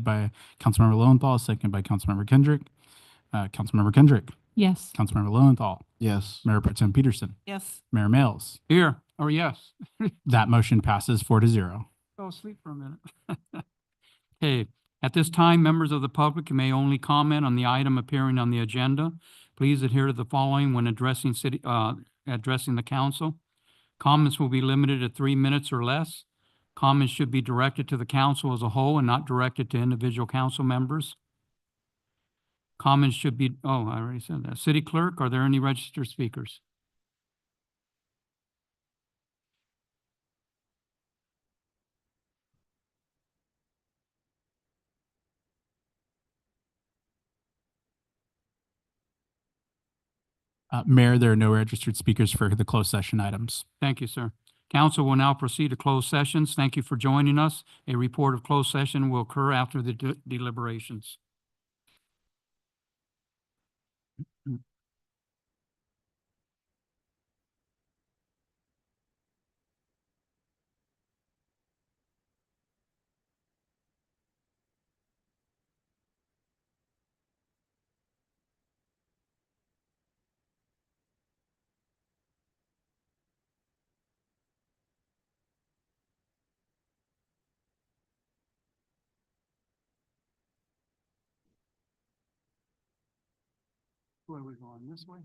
by Councilmember Lowenthal, seconded by Councilmember Kendrick. Councilmember Kendrick, Yes. Councilmember Lowenthal, Yes. Mayor Pro Tem Peterson, Yes. Mayor Mills. Here, or yes. That motion passes 4-0. Go sleep for a minute. Okay, at this time, members of the public may only comment on the item appearing on the agenda. Please adhere to the following when addressing the council. Comments will be limited to 3 minutes or less. Comments should be directed to the council as a whole and not directed to individual council members. Comments should be, oh, I already said that. City Clerk, are there any registered speakers? Mayor, there are no registered speakers for the closed session items. Thank you, sir. Council will now proceed to closed sessions. Thank you for joining us. A report of closed session will occur after the deliberations. Where are we going, this way?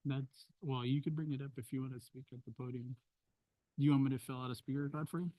That's, well, you could bring it up if you want to speak at the podium. Do you want me to fill out a speaker card for you?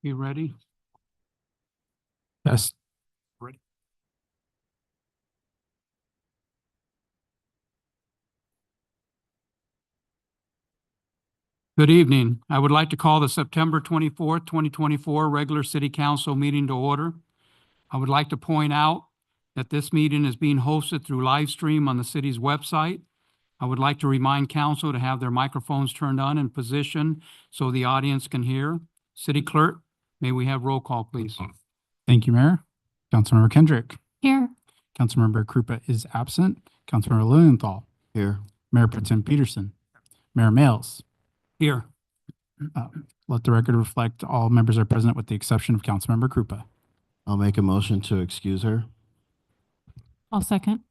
You ready? Yes. Ready. Good evening. I would like to call the September 24th, 2024 regular city council meeting to order. I would like to point out that this meeting is being hosted through live stream on the city's website. I would like to remind council to have their microphones turned on and positioned so the audience can hear. City Clerk, may we have roll call, please? Thank you, Mayor. Councilmember Kendrick. Here. Councilmember Krupa is absent. Councilmember Lilienthal. Here. Mayor Pro Tem Peterson. Mayor Males. Here. Let the record reflect all members are present with the exception of Councilmember Krupa. I'll make a motion to excuse her. I'll second.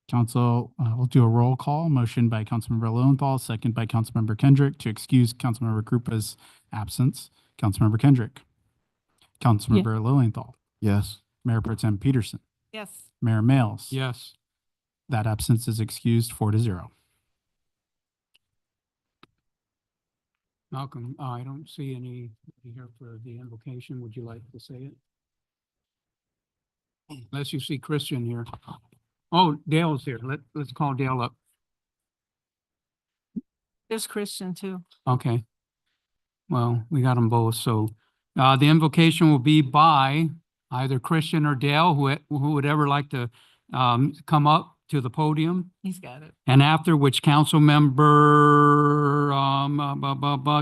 Council, we'll do a roll call. Motion by Councilmember Lilienthal, second by Councilmember Kendrick to excuse Councilmember Krupa's absence. Councilmember Kendrick. Councilmember Lilienthal. Yes. Mayor Pro Tem Peterson. Yes. Mayor Males. Yes. That absence is excused 4-0. Malcolm, I don't see any here for the invocation. Would you like to say it? Unless you see Christian here. Oh, Dale's here. Let's call Dale up. There's Christian too. Okay. Well, we got them both. So the invocation will be by either Christian or Dale, who would ever like to come up to the podium. He's got it. And after which council member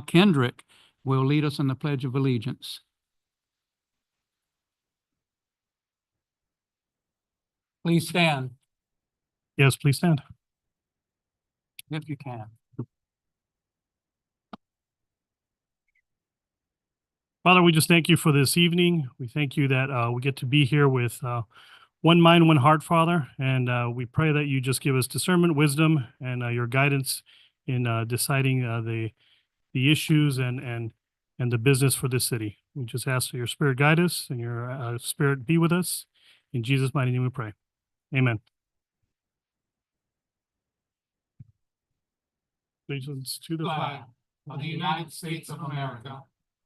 Kendrick will lead us in the Pledge of Allegiance. Please stand Yes, please stand. if you can. Father, we just thank you for this evening. We thank you that we get to be here with one mind, one heart, Father. And we pray that you just give us discernment, wisdom, and your guidance in deciding the issues and the business for this city. We just ask for your spirit guide us and your spirit be with us. In Jesus' mighty name we pray. Amen. Allegiance to the flag of the United States of America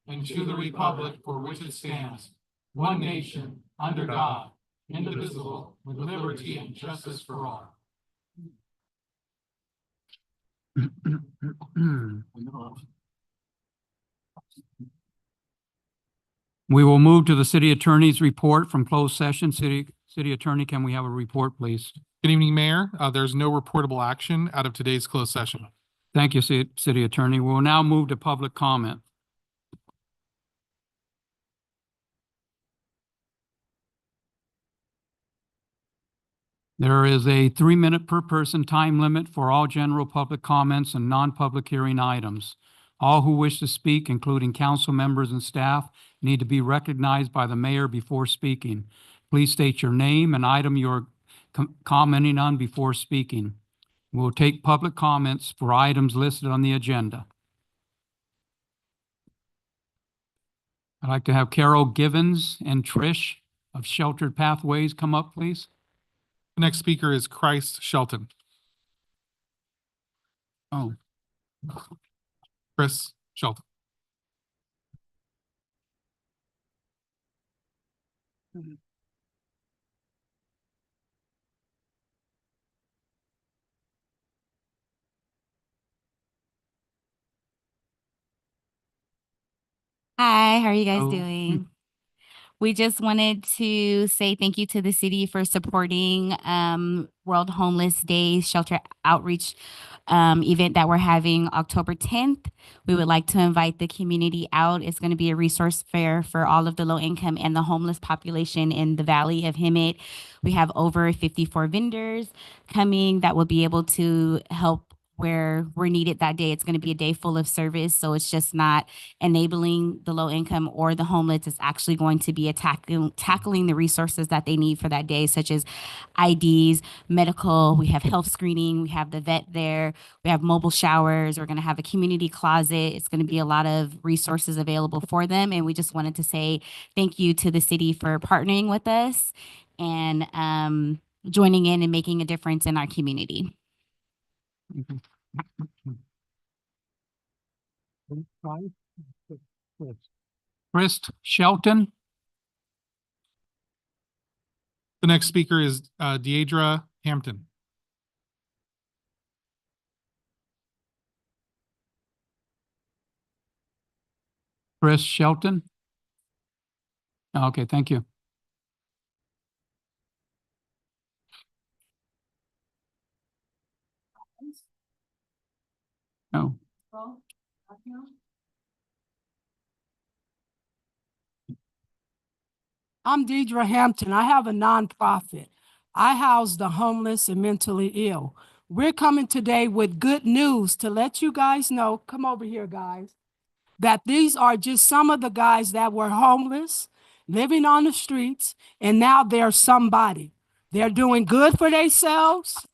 and to the republic for which it stands, one nation, under God, indivisible, with liberty and justice for all. We will move to the city attorney's report from closed session. City attorney, can we have a report, please? Good evening, Mayor. There's no reportable action out of today's closed session. Thank you, city attorney. We'll now move to public comment. There is a 3-minute per person time limit for all general public comments and non-public hearing items. All who wish to speak, including council members and staff, need to be recognized by the mayor before speaking. Please state your name and item you're commenting on before speaking. We'll take public comments for items listed on the agenda. I'd like to have Carol Givens and Trish of Sheltered Pathways come up, please. The next speaker is Christ Shelton. Oh, Chris Shelton. Hi, how are you guys Oh. doing? We just wanted to say thank you to the city for supporting World Homeless Day shelter outreach event that we're having October 10th. We would like to invite the community out. It's going to be a resource fair for all of the low income and the homeless population in the Valley of Hemet. We have over 54 vendors coming that will be able to help where we're needed that day. It's going to be a day full of service. So it's just not enabling the low income or the homeless. It's actually going to be tackling the resources that they need for that day, such as IDs, medical, we have health screening, we have the vet there, we have mobile showers, we're going to have a community closet. It's going to be a lot of resources available for them. And we just wanted to say thank you to the city for partnering with us and joining in and making a difference in our community. Chris Shelton, The next speaker is Deidra Hampton. Chris Shelton. Okay, thank you. Oh, I'm Deidre Hampton. I have a nonprofit. I house the homeless and mentally ill. We're coming today with good news to let you guys know, come over here, guys, that these are just some of the guys that were homeless, living on the streets, and now they're somebody. They're doing good for themselves.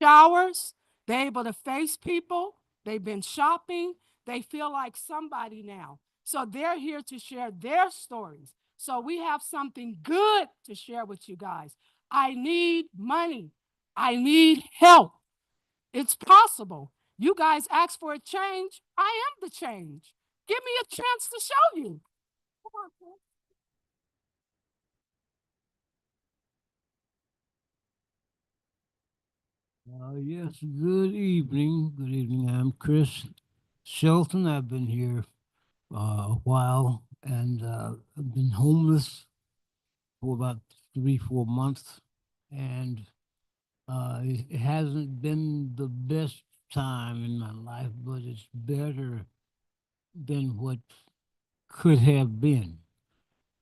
Showers, they're able to face people. They've been shopping. They feel like somebody now. So they're here to share their stories. So we have something good to share with you guys. I need money. I need help. It's possible. You guys ask for a change. I am the change. Give me a chance to show you. Come on, Chris. Yes, good evening. Good evening. I'm Chris Shelton. I've been here a while and I've been homeless for about 3-4 months. And it hasn't been the best time in my life, but it's better than what could have been.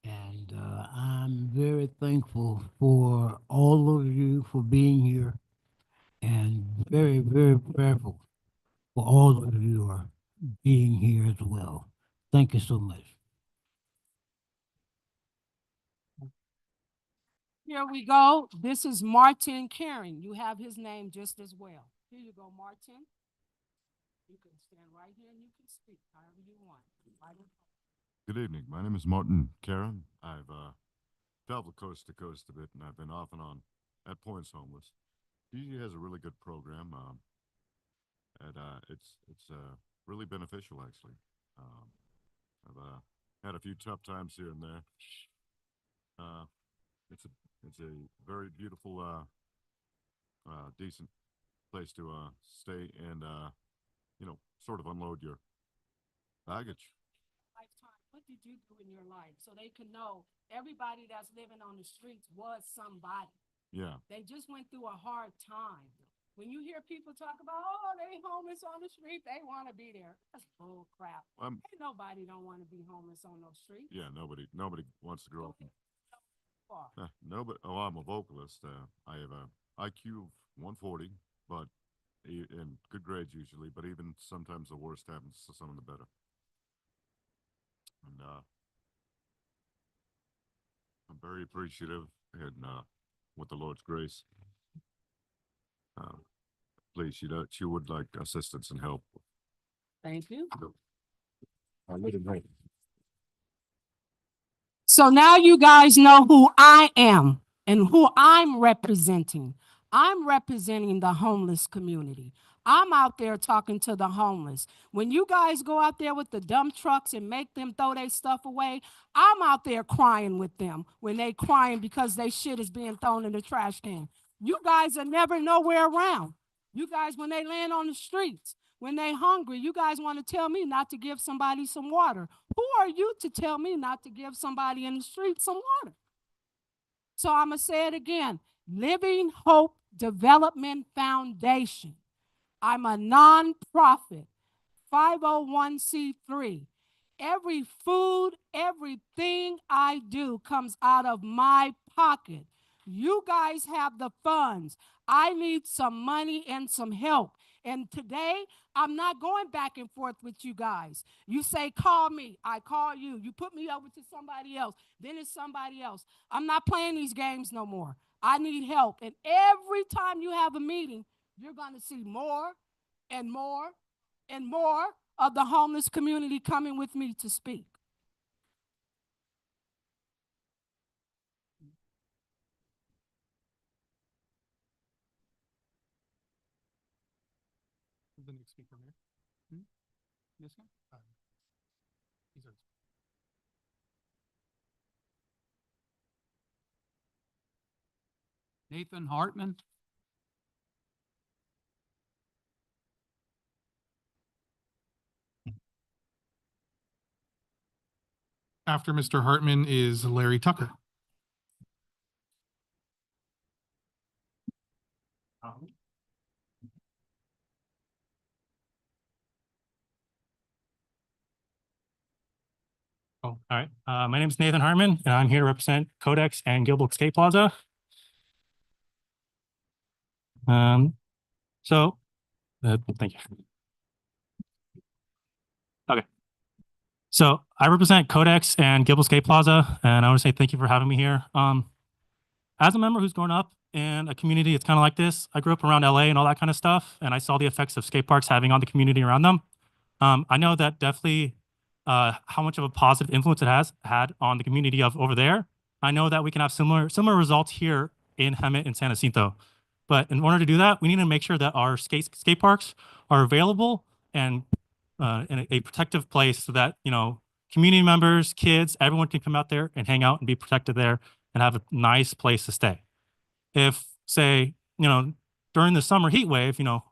And I'm very thankful for all of you for being here and very, very prayerful for all of you are being here as well. Thank you so much. Here we go. This is Martin Caring. You have his name just as well. Here you go, Martin. You can stand right here and you can speak however you want. Good evening. My name is Martin Karen. I've traveled coast to coast a bit, and I've been off and on at points homeless. DG has a really good program, and it's really beneficial actually. I've had a few tough times here and there. It's a very beautiful, decent place to stay and sort of unload your baggage. Lifetime. What did you do in your life so they can know everybody that's living on the streets was somebody? Yeah. They just went through a hard time. When you hear people talk about, oh, they homeless on the street, they want to be there. That's bull crap. Ain't nobody don't want to be homeless on those streets. Yeah, nobody wants to grow up. Far. Nobody. Oh, I'm a vocalist. I have a IQ of 140, but and good grades usually. But even sometimes the worst happens to some of the better. And I'm very appreciative, and with the Lord's grace, please, she would like assistance and help. Thank you. I live in Maine. So now you guys know who I am and who I'm representing. I'm representing the homeless community. I'm out there talking to the homeless. When you guys go out there with the dump trucks and make them throw their stuff away, I'm out there crying with them when they crying because their shit is being thrown in the trash can. You guys are never nowhere around. You guys, when they land on the streets, when they hungry, you guys want to tell me not to give somebody some water. Who are you to tell me not to give somebody in the street some water? So I'm going to say it again. Living Hope Development Foundation. I'm a nonprofit, 501c3. Every food, everything I do comes out of my pocket. You guys have the funds. I need some money and some help. And today, I'm not going back and forth with you guys. You say, call me. I call you. You put me over to somebody else. Then it's somebody else. I'm not playing these games no more. I need help. And every time you have a meeting, you're going to see more and more and more of the homeless community coming with me to speak. the next speaker, Mayor? This guy? He's our- Nathan Hartman. After Mr. Hartman is Larry Tucker. Oh, all right. My name is Nathan Hartman, and I'm here to represent Codex and Gilbrook Skate Plaza. So, thank you. Okay. So I represent Codex and Gilbrook Skate Plaza, and I want to say thank you for having me here. As a member who's grown up in a community, it's kind of like this. I grew up around LA and all that kind of stuff, and I saw the effects of skate parks having on the community around them. I know that definitely how much of a positive influence it has had on the community of over there. I know that we can have similar results here in Hemet and San Jacinto. But in order to do that, we need to make sure that our skate parks are available and in a protective place so that, you know, community members, kids, everyone can come out there and hang out and be protected there and have a nice place to stay. If, say, you know, during the summer heat wave, you know,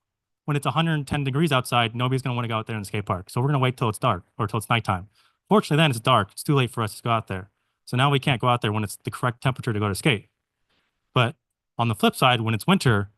when it's 110 degrees outside, nobody's going to want to go out there in the skate park. So we're going to wait till it's dark or till it's nighttime. Fortunately, then it's dark. It's too late for us to go out there. So now we can't go out there when it's the correct temperature to go to skate. But on the flip side, when it's winter,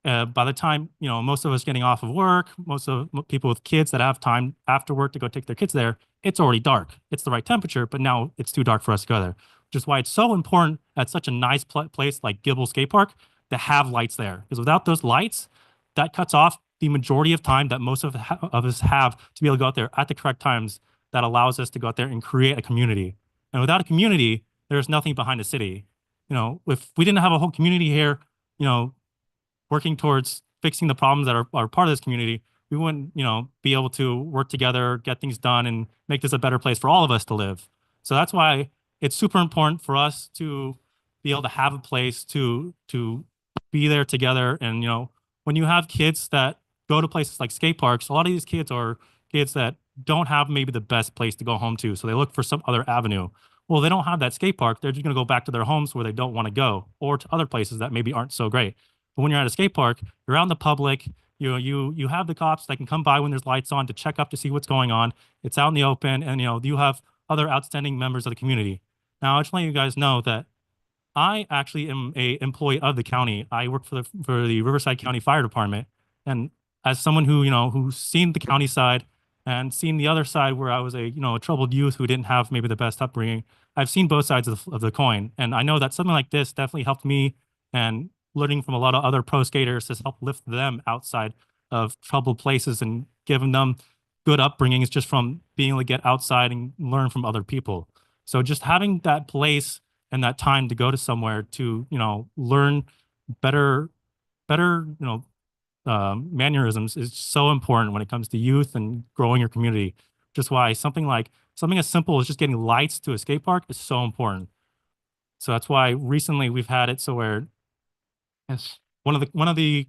by the time, you know, most of us getting off of work, most of people with kids that have time after work to go take their kids there, it's already dark. It's the right temperature, but now it's too dark for us to go there, which is why it's so important at such a nice place like Gilbrook Skate Park to have lights there. Because without those lights, that cuts off the majority of time that most of us have to be able to go out there at the correct times that allows us to go out there and create a community. And without a community, there's nothing behind the city. You know, if we didn't have a whole community here, you know, working towards fixing the problems that are part of this community, we wouldn't, you know, be able to work together, get things done, and make this a better place for all of us to live. So that's why it's super important for us to be able to have a place to be there together. And, you know, when you have kids that go to places like skate parks, a lot of these kids are kids that don't have maybe the best place to go home to. So they look for some other avenue. Well, they don't have that skate park. They're just going to go back to their homes where they don't want to go, or to other places that maybe aren't so great. But when you're at a skate park, you're out in the public. You have the cops that can come by when there's lights on to check up to see what's going on. It's out in the open, and you know you have other outstanding members of the community. Now, I just want you guys know that I actually am a employee of the county. I work for the Riverside County Fire Department, and as someone who, you know, who's seen the county side and seen the other side where I was a troubled youth who didn't have maybe the best upbringing, I've seen both sides of the coin, and I know that something like this definitely helped me, and learning from a lot of other pro skaters has helped lift them outside of troubled places and giving them good upbringings just from being able to get outside and learn from other people. So just having that place and that time to go to somewhere to, you know, learn better, you know, mannerisms is so important when it comes to youth and growing your community. Just why something as simple as just getting lights to a skate park is so important. So that's why recently we've had it so where one of the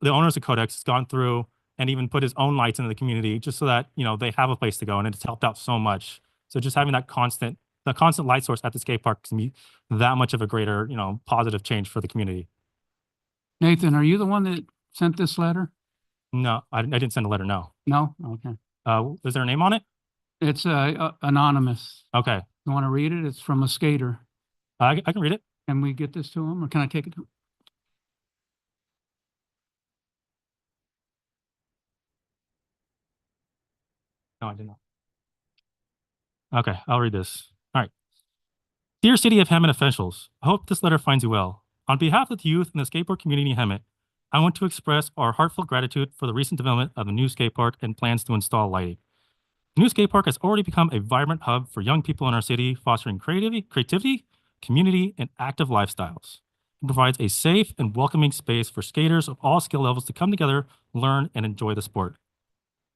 owners of Codex has gone through and even put his own lights into the community just so that, you know, they have a place to go, and it's helped out so much. So just having that constant light source at the skate park can be that much of a greater, you know, positive change for the community. Nathan, are you the one that sent this letter? No, I didn't send a letter. No. No? Okay. Is there a name on it? It's anonymous. Okay. You want to read it? It's from a skater. I can read it. Can we get this to him, or can I take it to him? No, I did not. Okay, I'll read this. All right. Dear City of Hemet officials, I hope this letter finds you well. On behalf of the youth in the skateboard community in Hemet, I want to express our heartfelt gratitude for the recent development of the new skate park and plans to install lighting. The new skate park has already become a vibrant hub for young people in our city, fostering creativity, community, and active lifestyles. It provides a safe and welcoming space for skaters of all skill levels to come together, learn, and enjoy the sport.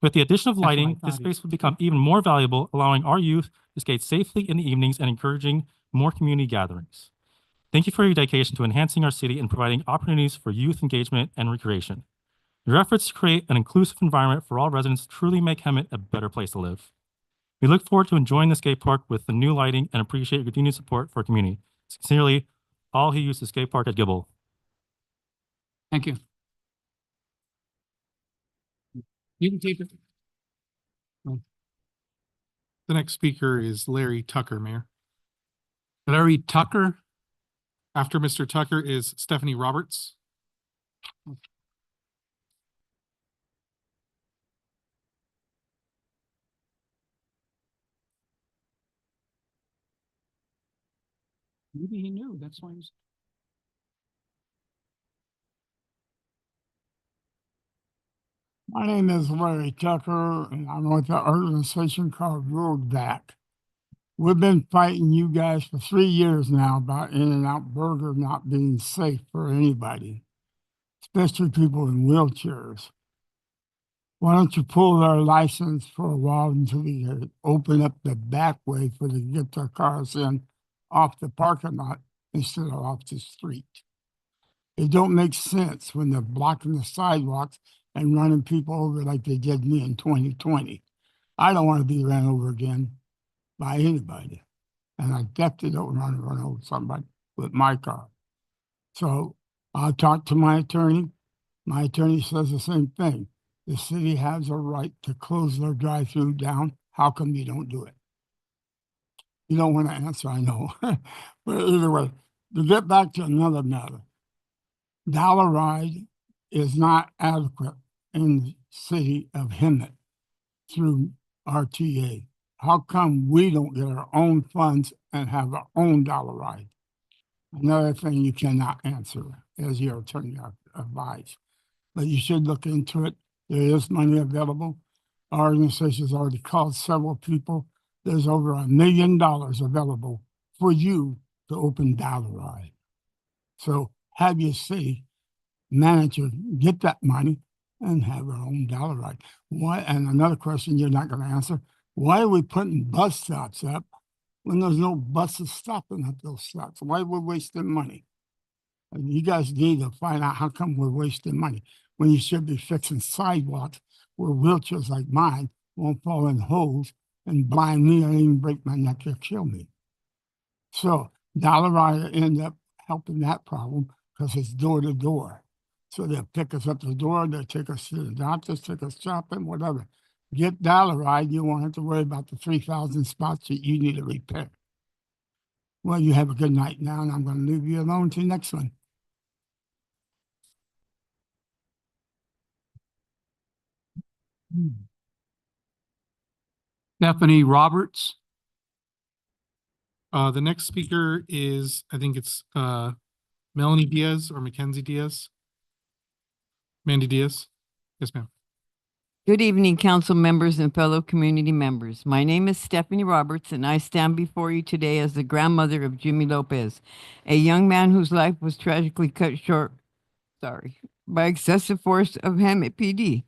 With the addition of what I lighting, thought this he space will become even more valuable, allowing our youth to skate safely in the evenings and encouraging more community gatherings. Thank you for your dedication to enhancing our city and providing opportunities for youth engagement and recreation. Your efforts to create an inclusive environment for all residents truly make Hemet a better place to live. We look forward to enjoying the skate park with the new lighting and appreciate your continued support for our community. Sincerely, all who use the skate park at Gibble. Thank you. You can keep it. The next speaker is Larry Tucker, Mayor. Larry Tucker. After Mr. Tucker is Stephanie Roberts. Maybe he knew, that's why he's. My name is Larry Tucker, and I'm with the organization called Road Back. We've been fighting you guys for 3 years now about In-N-Out Burger not being safe for anybody, especially people in wheelchairs. Why don't you pull their license for a while until we open up the back way for them to get their cars in off the parking lot instead of off the street? It don't make sense when they're blocking the sidewalks and running people over like they did me in 2020. I don't want to be ran over again by anybody. And I definitely don't want to run over somebody with my car. So I talked to my attorney. My attorney says the same thing. The city has a right to close their drive-through down. How come you don't do it? You don't want to answer, I know. But either way, to get back to another matter, Dollar Ride is not adequate in the city of Hemet through RTA. How come we don't get our own funds and have our own Dollar Ride? Another thing you cannot answer as your attorney advised, but you should look into it. There is money available. Our organization's already called several people. There's over $1 million available for you to open Dollar Ride. So have your city manager get that money and have our own Dollar Ride. Why? And another question you're not going to answer. Why are we putting bus stops up when there's no buses stopping at those stops? Why are we wasting money? And you guys need to find out how come we're wasting money when you should be fixing sidewalks where wheelchairs like mine won't fall in holes and blind me or even break my neck or kill me. So Dollar Ride end up helping that problem because it's door to door. So they'll pick us up the door, they'll take us to the doctors, take us shopping, whatever. Get Dollar Ride, you won't have to worry about the 3,000 spots that you need to repair. Well, you have a good night now, and I'm going to leave you alone till next one. Stephanie Roberts. The next speaker is, I think it's Melanie Diaz or Mackenzie Diaz. Mandy Diaz. Yes, ma'am. Good evening, council members and fellow community members. My name is Stephanie Roberts, and I stand before you today as the grandmother of Jimmy Lopez, a young man whose life was tragically cut short, by excessive force of Hemet PD.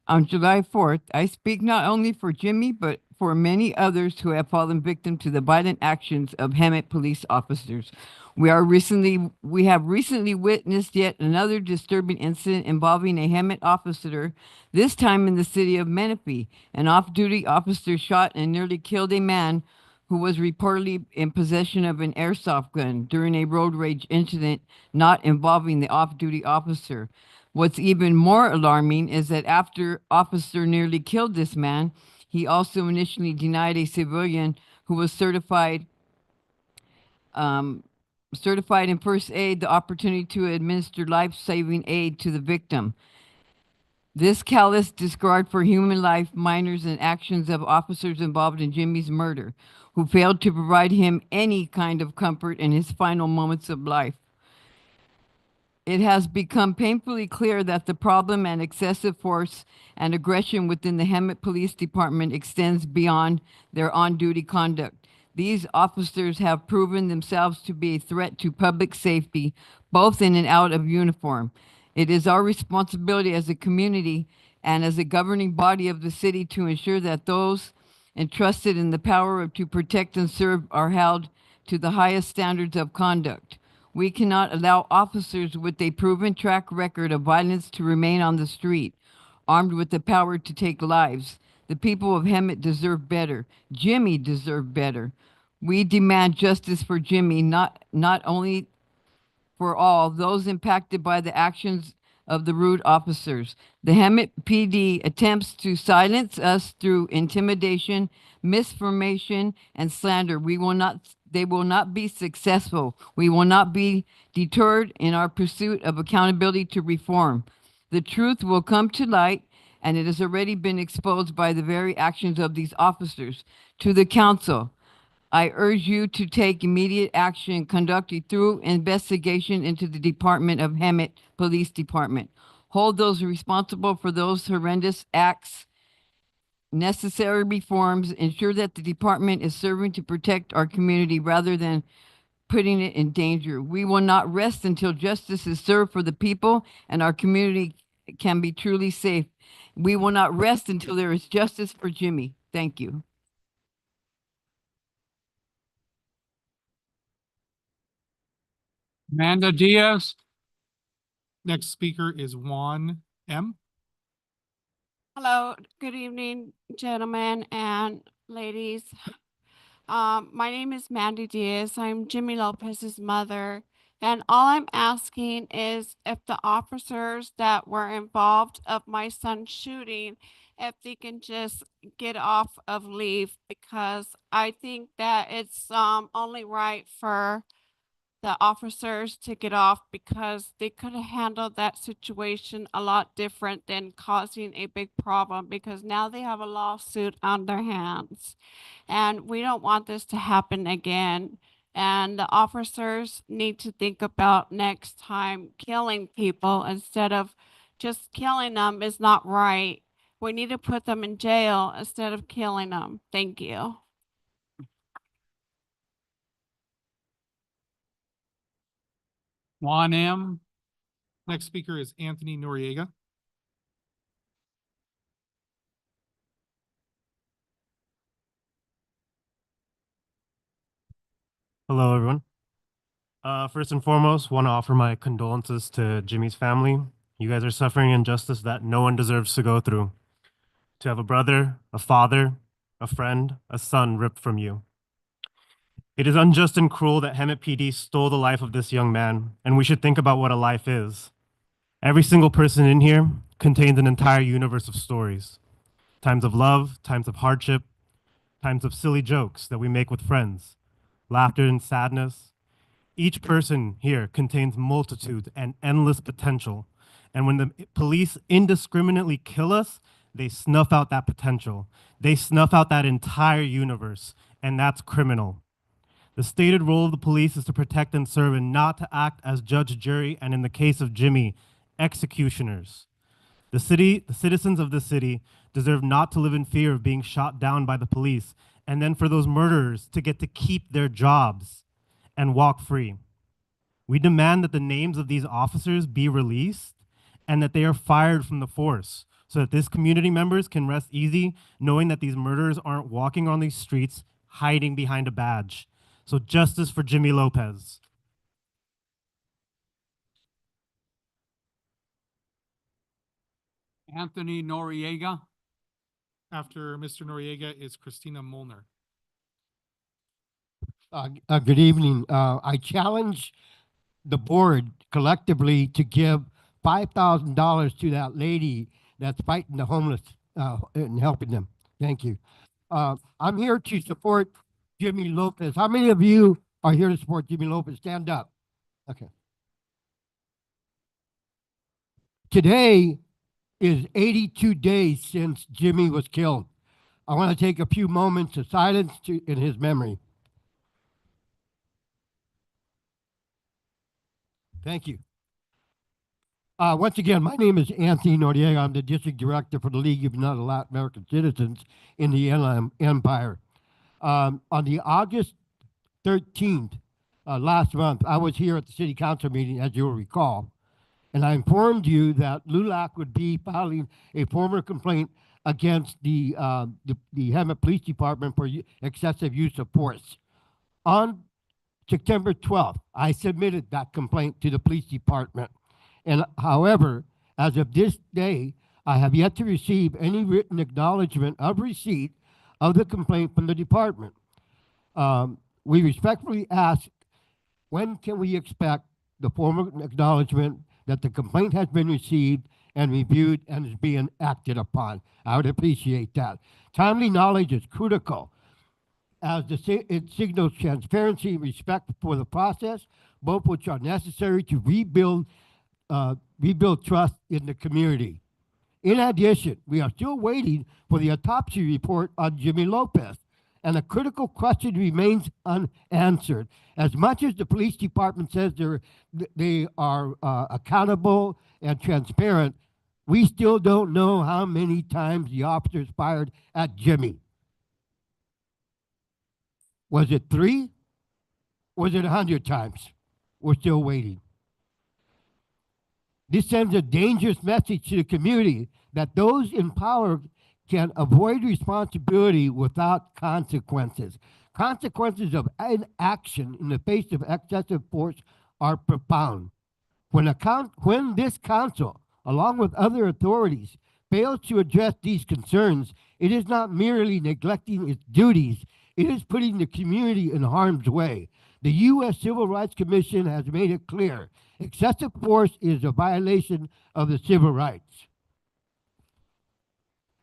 On July 4th, I speak not only for Jimmy, but for many others who have fallen victim to the violent actions of Hemet police officers. We have recently witnessed yet another disturbing incident involving a Hemet officer, this time in the city of Menifee. An off-duty officer shot and nearly killed a man who was reportedly in possession of an airsoft gun during a road rage incident not involving the off-duty officer. What's even more alarming is that after officer nearly killed this man, he also initially denied a civilian who was certified in first aid the opportunity to administer life-saving aid to the victim. This callous disregard for human life, minors, and actions of officers involved in Jimmy's murder, who failed to provide him any kind of comfort in his final moments of life. It has become painfully clear that the problem and excessive force and aggression within the Hemet Police Department extends beyond their on-duty conduct. These officers have proven themselves to be a threat to public safety, both in and out of uniform. It is our responsibility as a community and as a governing body of the city to ensure that those entrusted in the power to protect and serve are held to the highest standards of conduct. We cannot allow officers with a proven track record of violence to remain on the street, armed with the power to take lives. The people of Hemet deserve better. Jimmy deserved better. We demand justice for Jimmy, not only for all those impacted by the actions of the rude officers. The Hemet PD attempts to silence us through intimidation, misformation, and slander. They will not be successful. We will not be deterred in our pursuit of accountability to reform. The truth will come to light, and it has already been exposed by the very actions of these officers. To the council, I urge you to take immediate action, conduct a thorough investigation into the Department of Hemet Police Department. Hold those responsible for those horrendous acts, necessary reforms, ensure that the department is serving to protect our community rather than putting it in danger. We will not rest until justice is served for the people and our community can be truly safe. We will not rest until there is justice for Jimmy. Thank you. Amanda Diaz. Next speaker is Juan M. Hello, good evening, gentlemen and ladies. My name is Mandy Diaz. I'm Jimmy Lopez's mother. And all I'm asking is if the officers that were involved of my son's shooting, if they can just get off of leave, because I think that it's only right for the officers to get off, because they could have handled that situation a lot different than causing a big problem, because now they have a lawsuit on their hands. And we don't want this to happen again. And the officers need to think about next time killing people instead of just killing them is not right. We need to put them in jail instead of killing them. Thank you. Juan M. Next speaker is Anthony Noriega. Hello, everyone. First and foremost, want to offer my condolences to Jimmy's family. You guys are suffering injustice that no one deserves to go through. To have a brother, a father, a friend, a son ripped from you. It is unjust and cruel that Hemet PD stole the life of this young man, and we should think about what a life is. Every single person in here contains an entire universe of stories. Times of love, times of hardship, times of silly jokes that we make with friends, laughter and sadness. Each person here contains multitudes and endless potential. And when the police indiscriminately kill us, they snuff out that potential. They snuff out that entire universe, and that's criminal. The stated role of the police is to protect and serve and not to act as judge, jury, and in the case of Jimmy, executioners. The citizens of the city deserve not to live in fear of being shot down by the police, and then for those murderers to get to keep their jobs and walk free. We demand that the names of these officers be released and that they are fired from the force so that this community members can rest easy knowing that these murderers aren't walking on these streets hiding behind a badge. So justice for Jimmy Lopez. Anthony Noriega. After Mr. Noriega is Christina Molnar. Good evening. I challenge the board collectively to give $5,000 to that lady that's fighting the homeless and helping them. Thank you. I'm here to support Jimmy Lopez. How many of you are here to support Jimmy Lopez? Stand up. Okay. Today is 82 days since Jimmy was killed. I want to take a few moments of silence in his memory. Thank you. Once again, my name is Anthony Noriega. I'm the district director for the League of United Latin American Citizens in the Inland Empire. On the August 13th, last month, I was here at the city council meeting, as you'll recall, and I informed you that LULAC would be filing a formal complaint against the Hemet Police Department for excessive use of force. On September 12th, I submitted that complaint to the police department. And however, as of this day, I have yet to receive any written acknowledgement of receipt of the complaint from the department. We respectfully ask, when can we expect the formal acknowledgement that the complaint has been received and reviewed and is being acted upon? I would appreciate that. Timely knowledge is critical, as it signals transparency, respect for the process, both which are necessary to rebuild trust in the community. In addition, we are still waiting for the autopsy report on Jimmy Lopez, and a critical question remains unanswered. As much as the police department says they are accountable and transparent, we still don't know how many times the officers fired at Jimmy. Was it 3? Was it 100 times? We're still waiting. This sends a dangerous message to the community that those in power can avoid responsibility without consequences. Consequences of inaction in the face of excessive force are profound. When this council, along with other authorities, fails to address these concerns, it is not merely neglecting its duties, it is putting the community in harm's way. The U.S. Civil Rights Commission has made it clear, excessive force is a violation of the civil rights,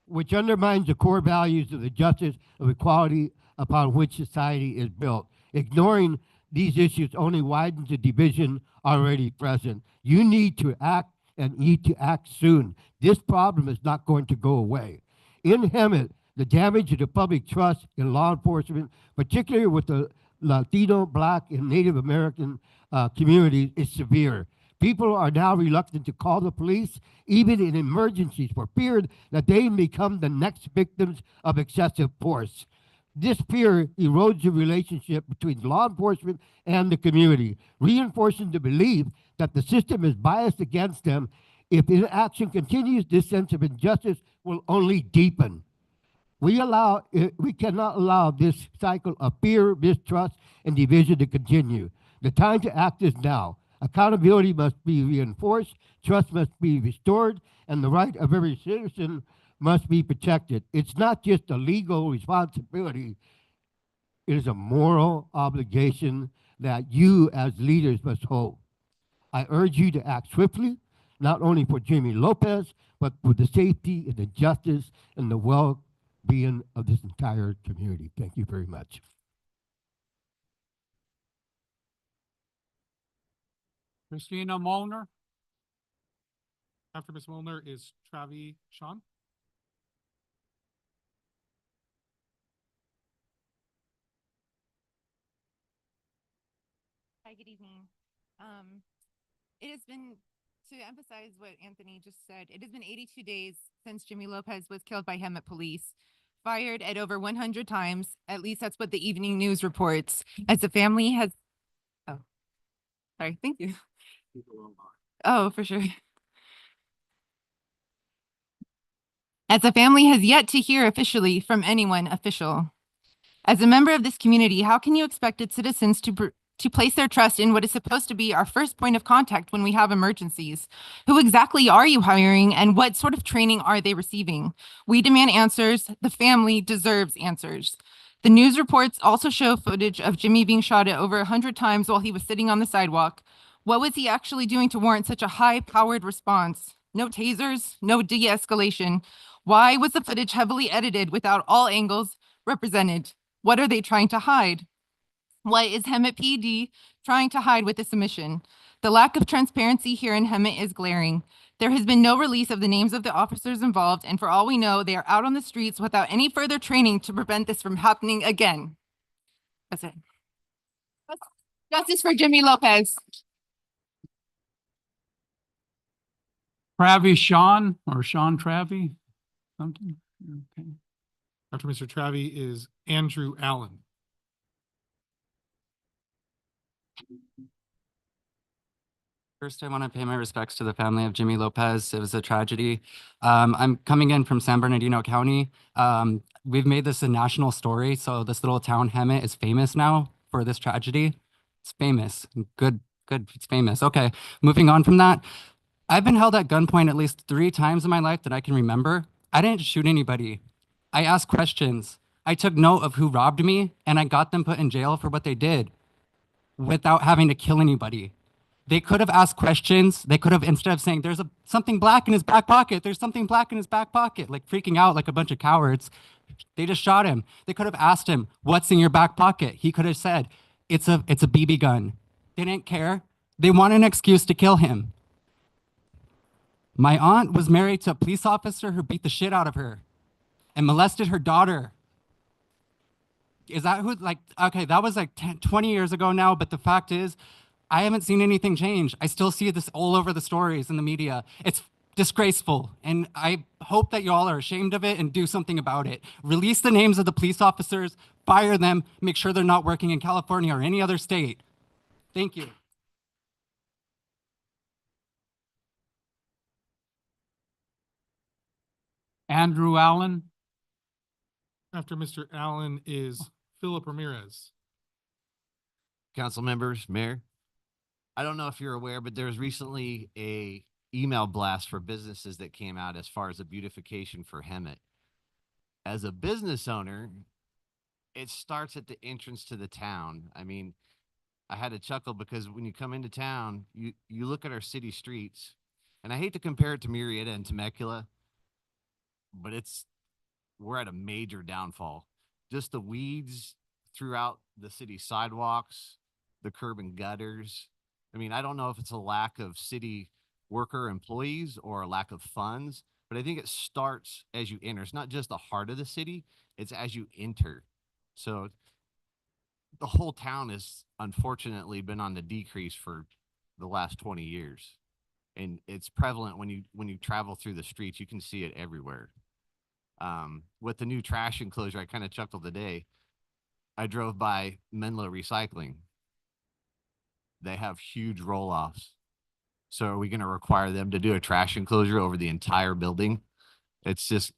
which undermines the core values of the justice of equality upon which society is built. Ignoring these issues only widens the division already present. You need to act and need to act soon. This problem is not going to go away. In Hemet, the damage to the public trust in law enforcement, particularly with the Latino, Black, and Native American communities, is severe. People are now reluctant to call the police, even in emergencies, for fear that they become the next victims of excessive force. This fear erodes the relationship between law enforcement and the community, reinforcing the belief that the system is biased against them. If inaction continues, this sense of injustice will only deepen. We cannot allow this cycle of fear, mistrust, and division to continue. The time to act is now. Accountability must be reinforced, trust must be restored, and the right of every citizen must be protected. It's not just a legal responsibility, it is a moral obligation that you as leaders must hold. I urge you to act swiftly, not only for Jimmy Lopez, but for the safety and the justice and the well-being of this entire community. Thank you very much. Christina Molnar. After Ms. Molnar is Travi Sean. Hi, good evening. It has been, to emphasize what Anthony just said, it has been 82 days since Jimmy Lopez was killed by Hemet police, fired at over 100 times. At least that's what the evening news reports. As the family has, oh, sorry, thank you. Oh, for sure. As the family has yet to hear officially from anyone official. As a member of this community, how can you expect its citizens to place their trust in what is supposed to be our first point of contact when we have emergencies? Who exactly are you hiring and what sort of training are they receiving? We demand answers. The family deserves answers. The news reports also show footage of Jimmy being shot at over 100 times while he was sitting on the sidewalk. What was he actually doing to warrant such a high-powered response? No tasers, no de-escalation. Why was the footage heavily edited without all angles represented? What are they trying to hide? What is Hemet PD trying to hide with this omission? The lack of transparency here in Hemet is glaring. There has been no release of the names of the officers involved, and for all we know, they are out on the streets without any further training to prevent this from happening again. That's it. Justice for Jimmy Lopez. Travi Sean or Sean Travi, something. Okay. After Mr. Travi is Andrew Allen. First, I want to pay my respects to the family of Jimmy Lopez. It was a tragedy. I'm coming in from San Bernardino County. We've made this a national story, so this little town, Hemet, is famous now for this tragedy. It's famous. Good, good. It's famous. Okay. Moving on from that. I've been held at gunpoint at least 3 times in my life that I can remember. I didn't shoot anybody. I asked questions. I took note of who robbed me and I got them put in jail for what they did without having to kill anybody. They could have asked questions. They could have, instead of saying, there's something black in his back pocket, there's something black in his back pocket, like freaking out like a bunch of cowards. They just shot him. They could have asked him, what's in your back pocket? He could have said, it's a BB gun. They didn't care. They want an excuse to kill him. My aunt was married to a police officer who beat the shit out of her and molested her daughter. Is that who, like, okay, that was like 10, 20 years ago now, but the fact is, I haven't seen anything change. I still see this all over the stories in the media. It's disgraceful, and I hope that you all are ashamed of it and do something about it. Release the names of the police officers, fire them, make sure they're not working in California or any other state. Thank you. Andrew Allen. After Mr. Allen is Philip Ramirez. Council members, Mayor. I don't know if you're aware, but there was recently a email blast for businesses that came out as far as a beautification for Hemet. As a business owner, it starts at the entrance to the town. I mean, I had to chuckle because when you come into town, you look at our city streets, and I hate to compare it to Murrieta and Temecula, but we're at a major downfall. Just the weeds throughout the city sidewalks, the curb and gutters. I mean, I don't know if it's a lack of city worker employees or a lack of funds, but I think it starts as you enter. It's not just the heart of the city, it's as you enter. So the whole town has unfortunately been on the decrease for the last 20 years. And it's prevalent when you travel through the streets, you can see it everywhere. With the new trash enclosure, I kind of chuckled today. I drove by Menlo Recycling. They have huge roll-offs. So are we going to require them to do a trash enclosure over the entire building? It's just,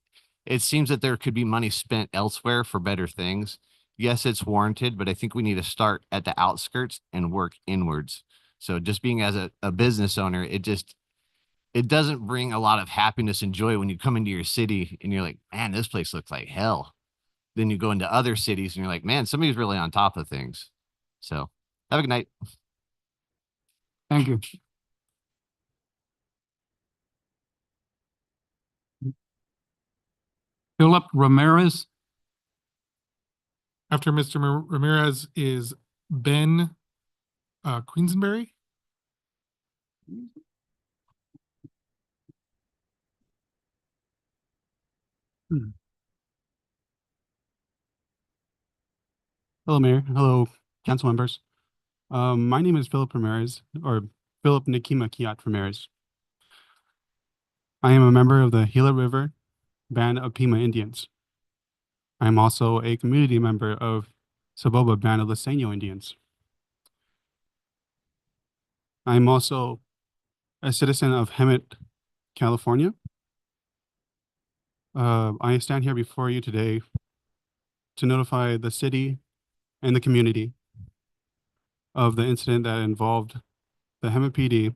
it seems that there could be money spent elsewhere for better things. Yes, it's warranted, but I think we need to start at the outskirts and work inwards. So just being as a business owner, it doesn't bring a lot of happiness and joy when you come into your city and you're like, man, this place looks like hell. Then you go into other cities and you're like, man, somebody's really on top of things. So have a good night. Thank you. Philip Ramirez. After Mr. Ramirez is Ben Queensberry. Hello, Mayor. Hello, council members. My name is Philip Ramirez, or Philip Nikima Kiat Ramirez. I am a member of the Gila River Band of Pima Indians. I am also a community member of Saboba Band of Listeño Indians. I am also a citizen of Hemet, California. I stand here before you today to notify the city and the community of the incident that involved the Hemet PD,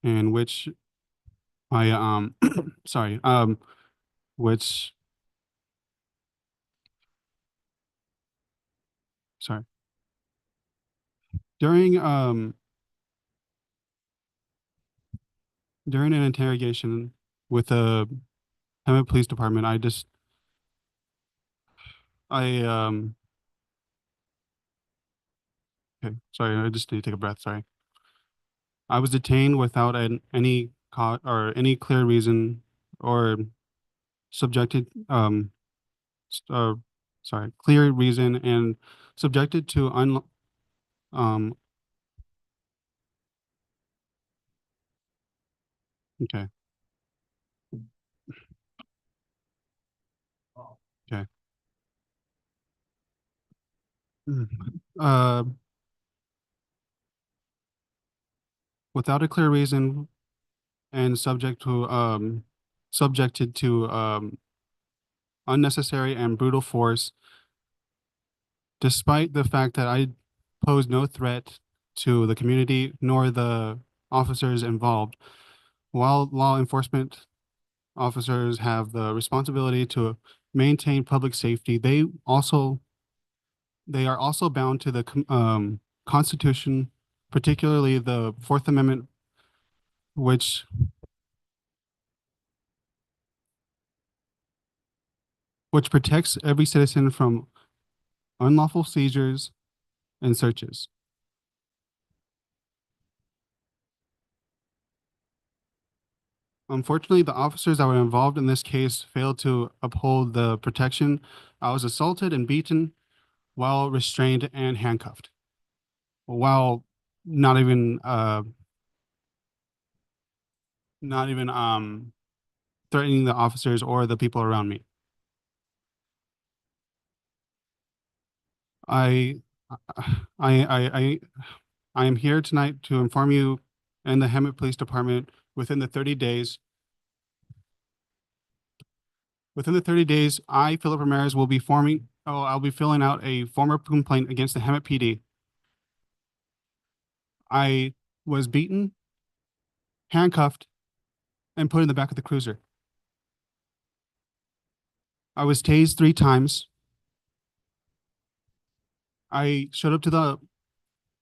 in which I during an interrogation with the Hemet Police Department, okay, sorry, I just need to take a breath, sorry. I was detained without any cause or any clear reason, or subjected, clear reason, and subjected to okay. Okay. Without a clear reason and subjected to unnecessary and brutal force, despite the fact that I pose no threat to the community nor the officers involved. While law enforcement officers have the responsibility to maintain public safety, they are also bound to the Constitution, particularly the Fourth Amendment, which protects every citizen from unlawful seizures and searches. Unfortunately, the officers that were involved in this case failed to uphold the protection. I was assaulted and beaten while restrained and handcuffed, while not even threatening the officers or the people around me. I am here tonight to inform you and the Hemet Police Department within the 30 days. Within the 30 days, I, Philip Ramirez, will be I'll be filling out a formal complaint against the Hemet PD. I was beaten, handcuffed, and put in the back of the cruiser. I was tased 3 times. I showed up to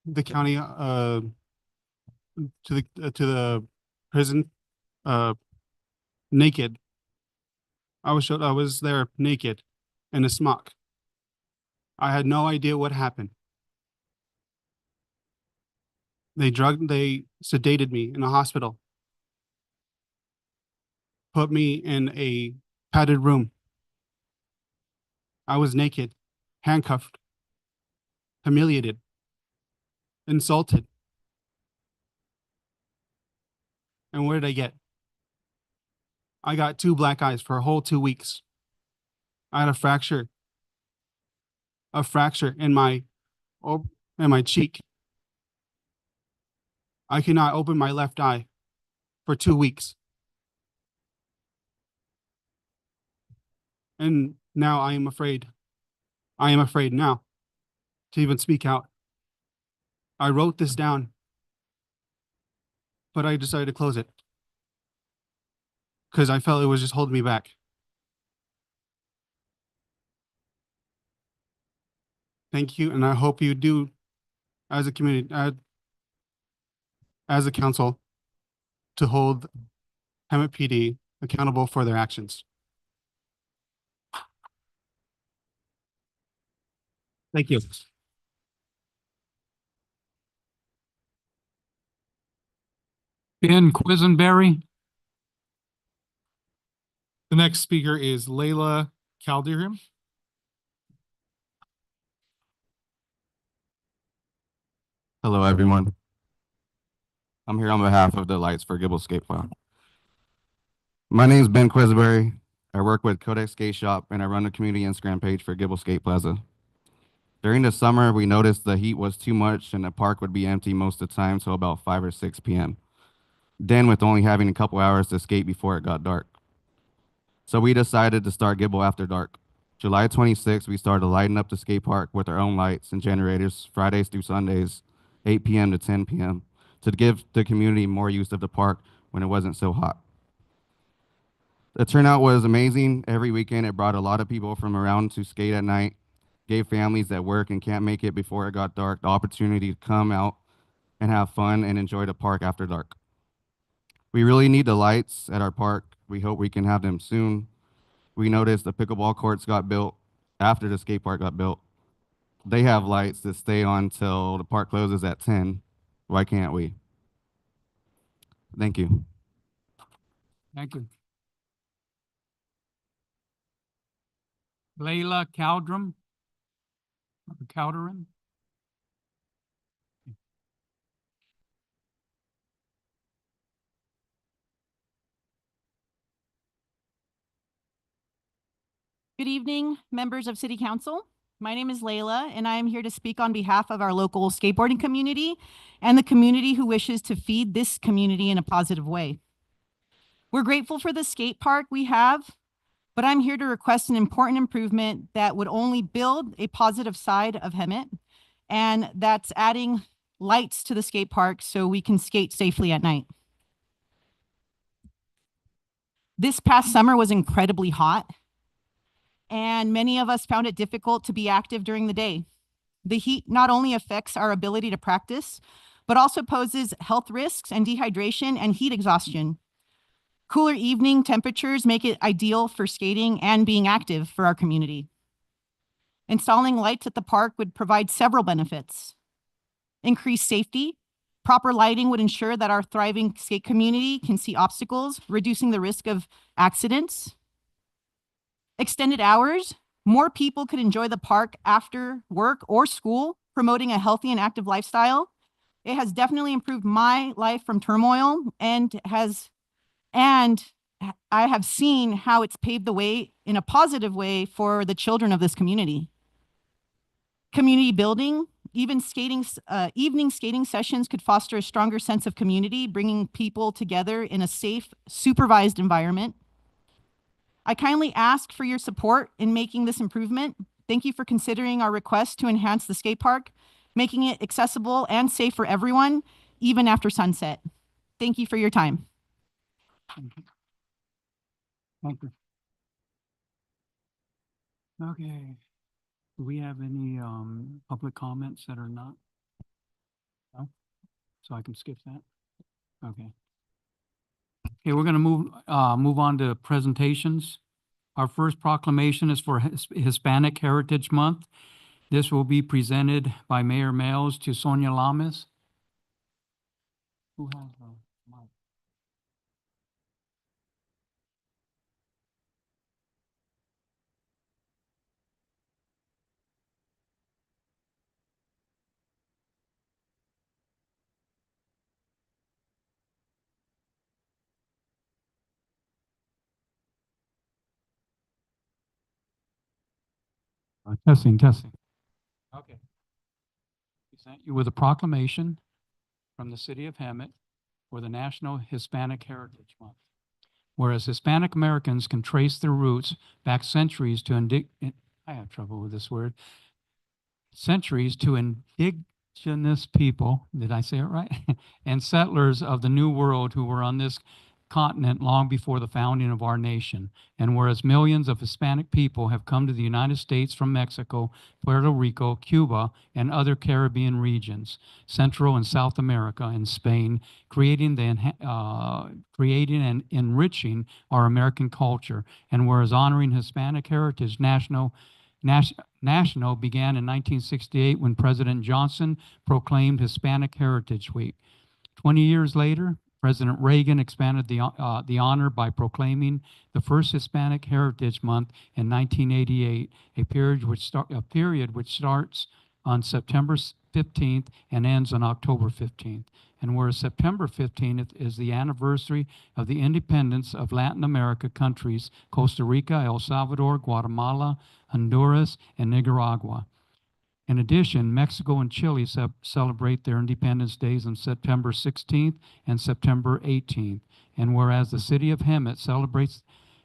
the county to the prison naked. I was there naked in a smock. I had no idea what happened. They sedated me in a hospital, put me in a padded room. I was naked, handcuffed, humiliated, insulted. And what did I get? I got 2 black eyes for a whole 2 weeks. I had a fracture in my cheek. I could not open my left eye for 2 weeks. And now I am afraid. I am afraid now to even speak out. I wrote this down, but I decided to close it because I felt it was just holding me back. Thank you, and I hope you do, as a community, as a council, to hold Hemet PD accountable for their actions. Thank you. Ben Quisenberry. The next speaker is Layla Calderim. Hello, everyone. I'm here on behalf of the Lights for Gibble Skate Park. My name is Ben Quisberry. I work with Codex Skate Shop, and I run the community Instagram page for Gibble Skate Plaza. During the summer, we noticed the heat was too much and the park would be empty most of the time till about 5 or 6 p.m. Then with only having a couple hours to skate before it got dark. So we decided to start Gibble After Dark. July 26th, we started lighting up the skate park with our own lights and generators Fridays through Sundays, 8 p.m. to 10 p.m. to give the community more use of the park when it wasn't so hot. The turnout was amazing. Every weekend, it brought a lot of people from around to skate at night, gave families that work and can't make it before it got dark the opportunity to come out and have fun and enjoy the park after dark. We really need the lights at our park. We hope we can have them soon. We noticed the pickleball courts got built after the skate park got built. They have lights that stay on till the park closes at 10. Why can't we? Thank you. Thank you. Layla Calderim. Calderim. Good evening, members of City Council. My name is Layla, and I am here to speak on behalf of our local skateboarding community and the community who wishes to feed this community in a positive way. We're grateful for the skate park we have, but I'm here to request an important improvement that would only build a positive side of Hemet and that's adding lights to the skate park so we can skate safely at night. This past summer was incredibly hot, and many of us found it difficult to be active during the day. The heat not only affects our ability to practice, but also poses health risks and dehydration and heat exhaustion. Cooler evening temperatures make it ideal for skating and being active for our community. Installing lights at the park would provide several benefits. Increased safety. Proper lighting would ensure that our thriving skate community can see obstacles, reducing the risk of accidents. Extended hours. More people could enjoy the park after work or school, promoting a healthy and active lifestyle. It has definitely improved my life from turmoil and I have seen how it's paved the way in a positive way for the children of this community. Community building, even evening skating sessions could foster a stronger sense of community, bringing people together in a safe, supervised environment. I kindly ask for your support in making this improvement. Thank you for considering our request to enhance the skate park, making it accessible and safe for everyone, even after sunset. Thank you for your time. Thank you. Thank you. Okay. Do we have any public comments that are not? No? So I can skip that? Okay. Okay, we're gonna move on to presentations. Our first proclamation is for Hispanic Heritage Month. This will be presented by Mayor Males to Sonia Lamas. Who has the mic? Testing. Okay. Present you with a proclamation from the city of Hemet for the National Hispanic Heritage Month. Whereas Hispanic Americans can trace their roots back centuries to I have trouble with this word. Centuries to indigenous people, did I say it right? And settlers of the New World who were on this continent long before the founding of our nation. And whereas millions of Hispanic people have come to the United States from Mexico, Puerto Rico, Cuba, and other Caribbean regions, Central and South America, and Spain, creating and enriching our American culture. And whereas honoring Hispanic Heritage National began in 1968 when President Johnson proclaimed Hispanic Heritage Week. 20 years later, President Reagan expanded the honor by proclaiming the first Hispanic Heritage Month in 1988, a period which starts on September 15th and ends on October 15th. And whereas September 15th is the anniversary of the independence of Latin America countries, Costa Rica, El Salvador, Guatemala, Honduras, and Nicaragua. In addition, Mexico and Chile celebrate their Independence Days on September 16th and September 18th. And whereas the city of Hemet celebrates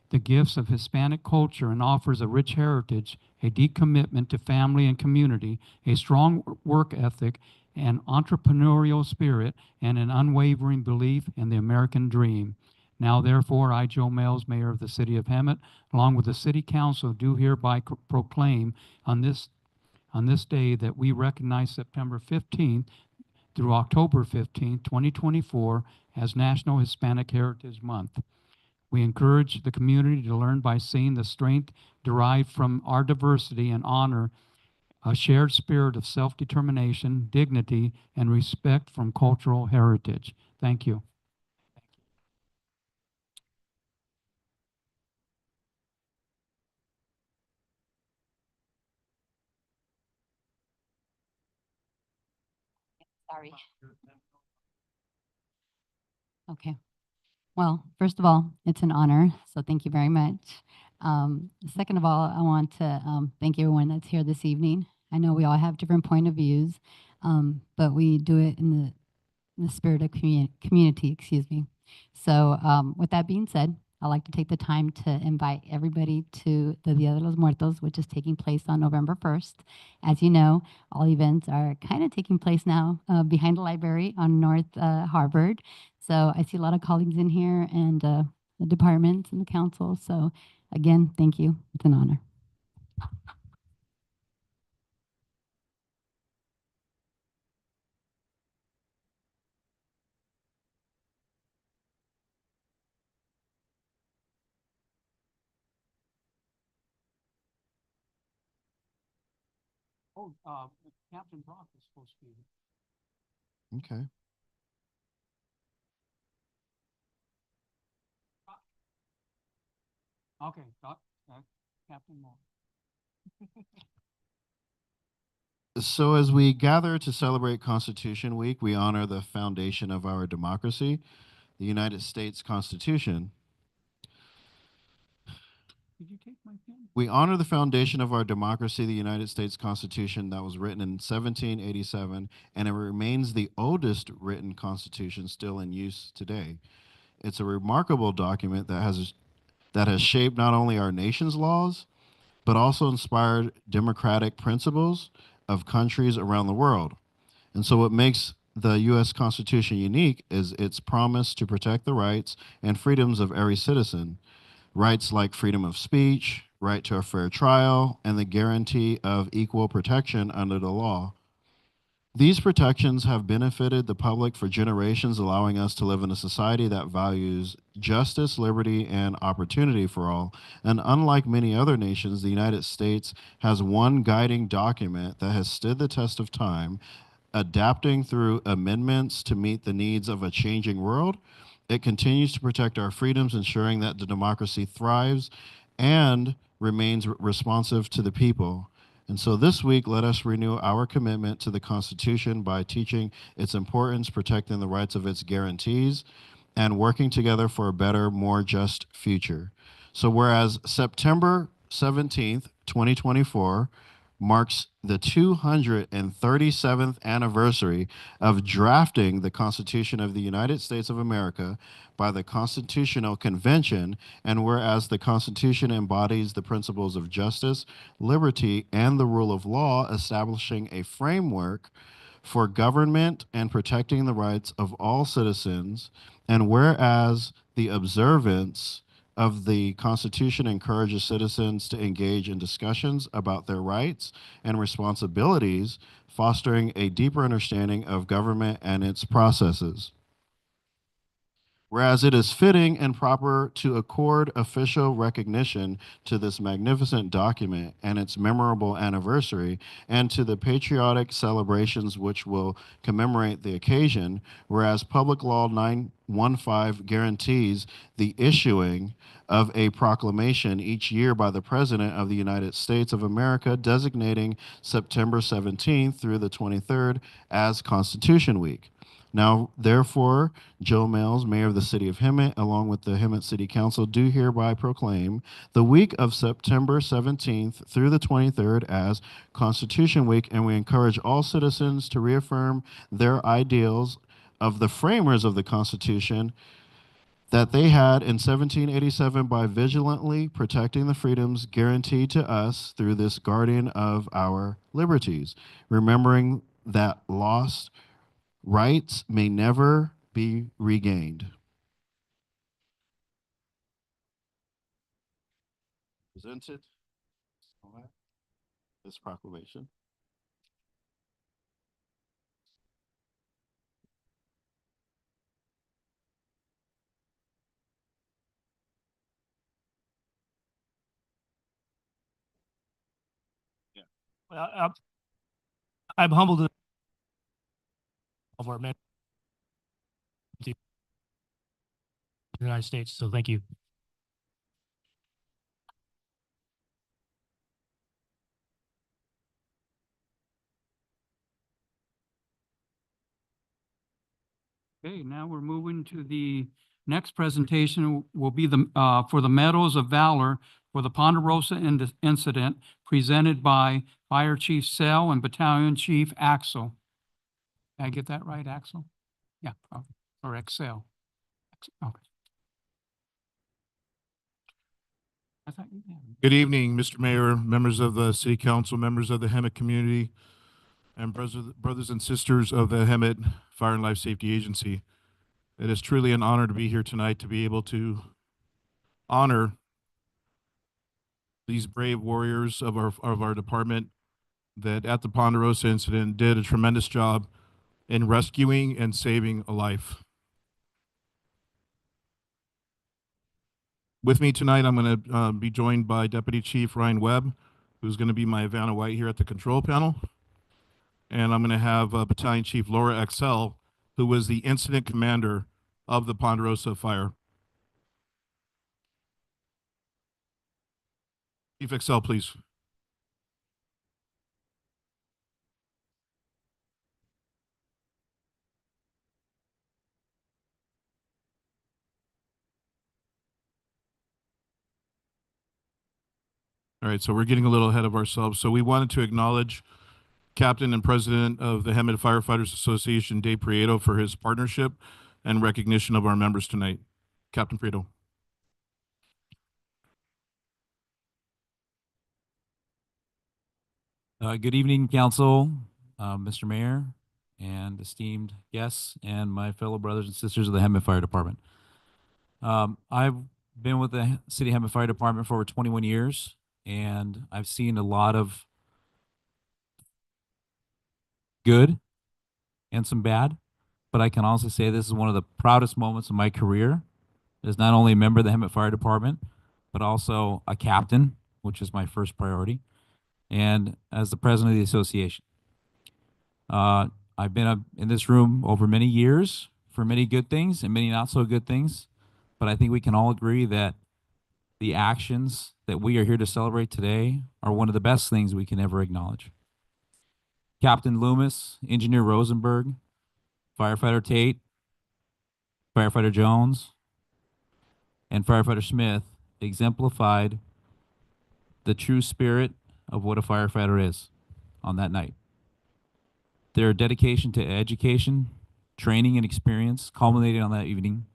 the gifts of Hispanic culture and offers a rich heritage, a deep commitment to family and community, a strong work ethic, an entrepreneurial spirit, and an unwavering belief in the American dream. Now, therefore, I, Joe Males, Mayor of the City of Hemet, along with the City Council, do hereby proclaim on this day that we recognize September 15th through October 15th, 2024 as National Hispanic Heritage Month. We encourage the community to learn by seeing the strength derived from our diversity and honor a shared spirit of self-determination, dignity, and respect from cultural heritage. Thank you. Sorry. Okay. Well, first of all, it's an honor, so thank you very much. Second of all, I want to thank everyone that's here this evening. I know we all have different point of views, but we do it in the spirit of community, excuse me. So with that being said, I'd like to take the time to invite everybody to the Dia de los Muertos, which is taking place on November 1st. As you know, all events are kind of taking place now behind the library on North Harvard. So I see a lot of colleagues in here and the departments and the council. So again, thank you. It's an honor. Oh, Captain Brock is supposed to be. Okay. Okay, Captain Moore. So as we gather to celebrate Constitution Week, we honor the foundation of our democracy, the United States Constitution. Did you take my pen? We honor the foundation of our democracy, the United States Constitution that was written in 1787, and it remains the oldest written constitution still in use today. It's a remarkable document that has shaped not only our nation's laws, but also inspired democratic principles of countries around the world. And so what makes the U.S. Constitution unique is its promise to protect the rights and freedoms of every citizen. Rights like freedom of speech, right to a fair trial, and the guarantee of equal protection under the law. These protections have benefited the public for generations, allowing us to live in a society that values justice, liberty, and opportunity for all. And unlike many other nations, the United States has one guiding document that has stood the test of time, adapting through amendments to meet the needs of a changing world. It continues to protect our freedoms, ensuring that the democracy thrives and remains responsive to the people. And so this week, let us renew our commitment to the Constitution by teaching its importance, protecting the rights of its guarantees, and working together for a better, more just future. So whereas September 17th, 2024, marks the 237th anniversary of drafting the Constitution of the United States of America by the Constitutional Convention, and whereas the Constitution embodies the principles of justice, liberty, and the rule of law, establishing a framework for government and protecting the rights of all citizens, and whereas the observance of the Constitution encourages citizens to engage in discussions about their rights and responsibilities, fostering a deeper understanding of government and its processes. Whereas it is fitting and proper to accord official recognition to this magnificent document and its memorable anniversary, and to the patriotic celebrations which will commemorate the occasion, whereas Public Law 915 guarantees the issuing of a proclamation each year by the President of the United States of America designating September 17th through the 23rd as Constitution Week. Now, therefore, Joe Mills, Mayor of the City of Hemet, along with the Hemet City Council, do hereby proclaim the week of September 17th through the 23rd as Constitution Week, and we encourage all citizens to reaffirm their ideals of the framers of the Constitution that they had in 1787 by vigilantly protecting the freedoms guaranteed to us through this guardian of our liberties, remembering that lost rights may never be regained. Presented this proclamation. Well, I'm humbled of our men of the United States, so thank you. Okay, now we're moving to the next presentation will be the for the Medals of Valor for the Ponderosa incident presented by Fire Chief Sell and Battalion Chief Axel. Did I get that right, Axel? Yeah, or Excel. Okay. Good evening, Mr. Mayor, members of the City Council, members of the Hemet community, and brothers and sisters of the Hemet Fire and Life Safety Agency. It is truly an honor to be here tonight to be able to honor these brave warriors of our department that at the Ponderosa incident did a tremendous job in rescuing and saving a life. With me tonight, I'm going to be joined by Deputy Chief Ryan Webb, who's going to be my Vanna White here at the control panel. And I'm going to have Battalion Chief Laura Excel, who was the incident commander of the Ponderosa fire. Chief Excel, please. All right, so we're getting a little ahead of ourselves. So we wanted to acknowledge Captain and President of the Hemet Firefighters Association, Dave Prieto, for his partnership and recognition of our members tonight. Captain Prieto. Good evening, Council, Mr. Mayor, and esteemed guests, and my fellow brothers and sisters of the Hemet Fire Department. I've been with the City Hemet Fire Department for over 21 years, and I've seen a lot of good and some bad, but I can also say this is one of the proudest moments of my career as not only a member of the Hemet Fire Department, but also a captain, which is my first priority, and as the president of the association. I've been in this room over many years for many good things and many not so good things, but I think we can all agree that the actions that we are here to celebrate today are one of the best things we can ever acknowledge. Captain Loomis, Engineer Rosenberg, Firefighter Tate, Firefighter Jones, and Firefighter Smith exemplified the true spirit of what a firefighter is on that night. Their dedication to education, training, and experience culminated on that evening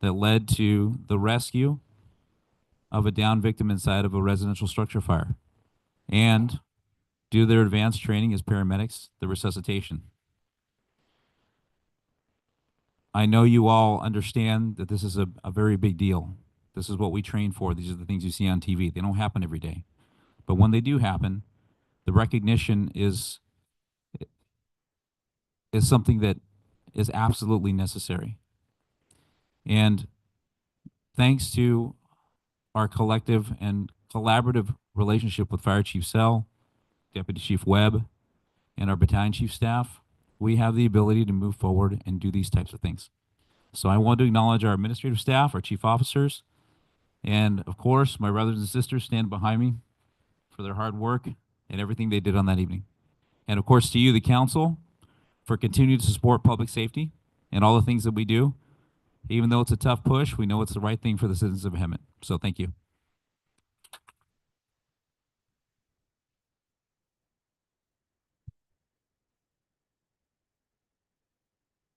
that led to the rescue of a downed victim inside of a residential structure fire. And due to their advanced training as paramedics, the resuscitation. I know you all understand that this is a very big deal. This is what we train for. These are the things you see on TV. They don't happen every day. But when they do happen, the recognition is something that is absolutely necessary. And thanks to our collective and collaborative relationship with Fire Chief Sell, Deputy Chief Webb, and our battalion chief staff, we have the ability to move forward and do these types of things. So I want to acknowledge our administrative staff, our chief officers, and of course, my brothers and sisters stand behind me for their hard work and everything they did on that evening. And of course, to you, the council, for continuing to support public safety and all the things that we do. Even though it's a tough push, we know it's the right thing for the citizens of Hemet. So thank you.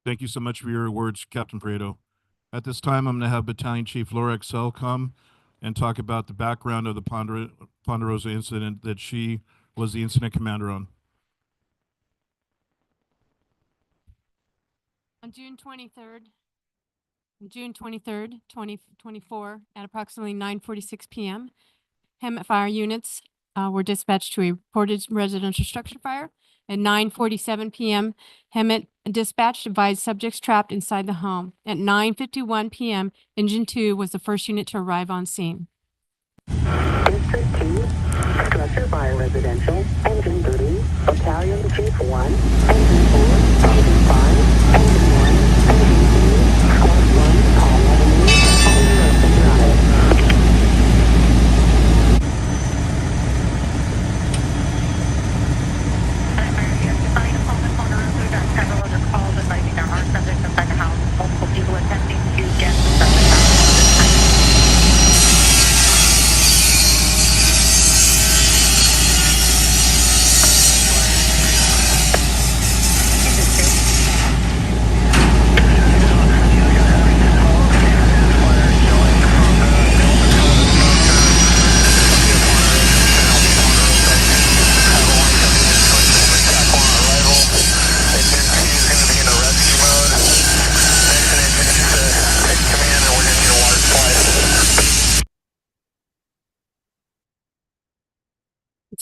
Thank you so much for your words, Captain Prieto. At this time, I'm going to have Battalion Chief Laura Excel come and talk about the background of the Ponderosa incident that she was the incident commander on. On June 23rd, 2024, at approximately 9:46 p.m., Hemet fire units were dispatched to a reported residential structure fire. At 9:47 p.m., Hemet dispatch advised subjects trapped inside the home. At 9:51 p.m., Engine 2 was the first unit to arrive on scene. District 2, Structure Fire Residential, Engine 3, Battalion Chief 1, Engine 4, Engine 5, Engine 1, Engine 2, Squad 1, Call Avenue, Ponderosa Drive. Several other calls advising there are subjects inside the house. Multiple people attempting to get the subject out.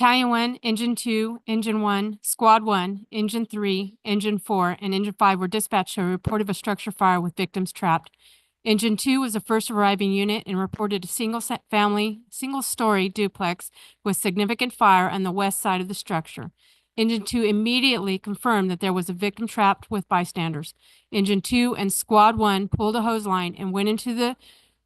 Battalion 1, Engine 2, Engine 1, Squad 1, Engine 3, Engine 4, and Engine 5 were dispatched to a report of a structure fire with victims trapped. Engine 2 was the first arriving unit and reported a single-story duplex with significant fire on the west side of the structure. Engine 2 immediately confirmed that there was a victim trapped with bystanders. Engine 2 and Squad 1 pulled a hose line and went into the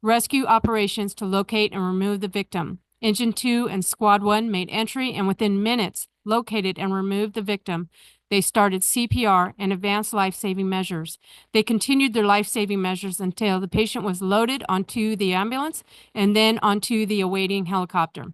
rescue operations to locate and remove the victim. Engine 2 and Squad 1 made entry and within minutes located and removed the victim. They started CPR and advanced life-saving measures. They continued their life-saving measures until the patient was loaded onto the ambulance and then onto the awaiting helicopter.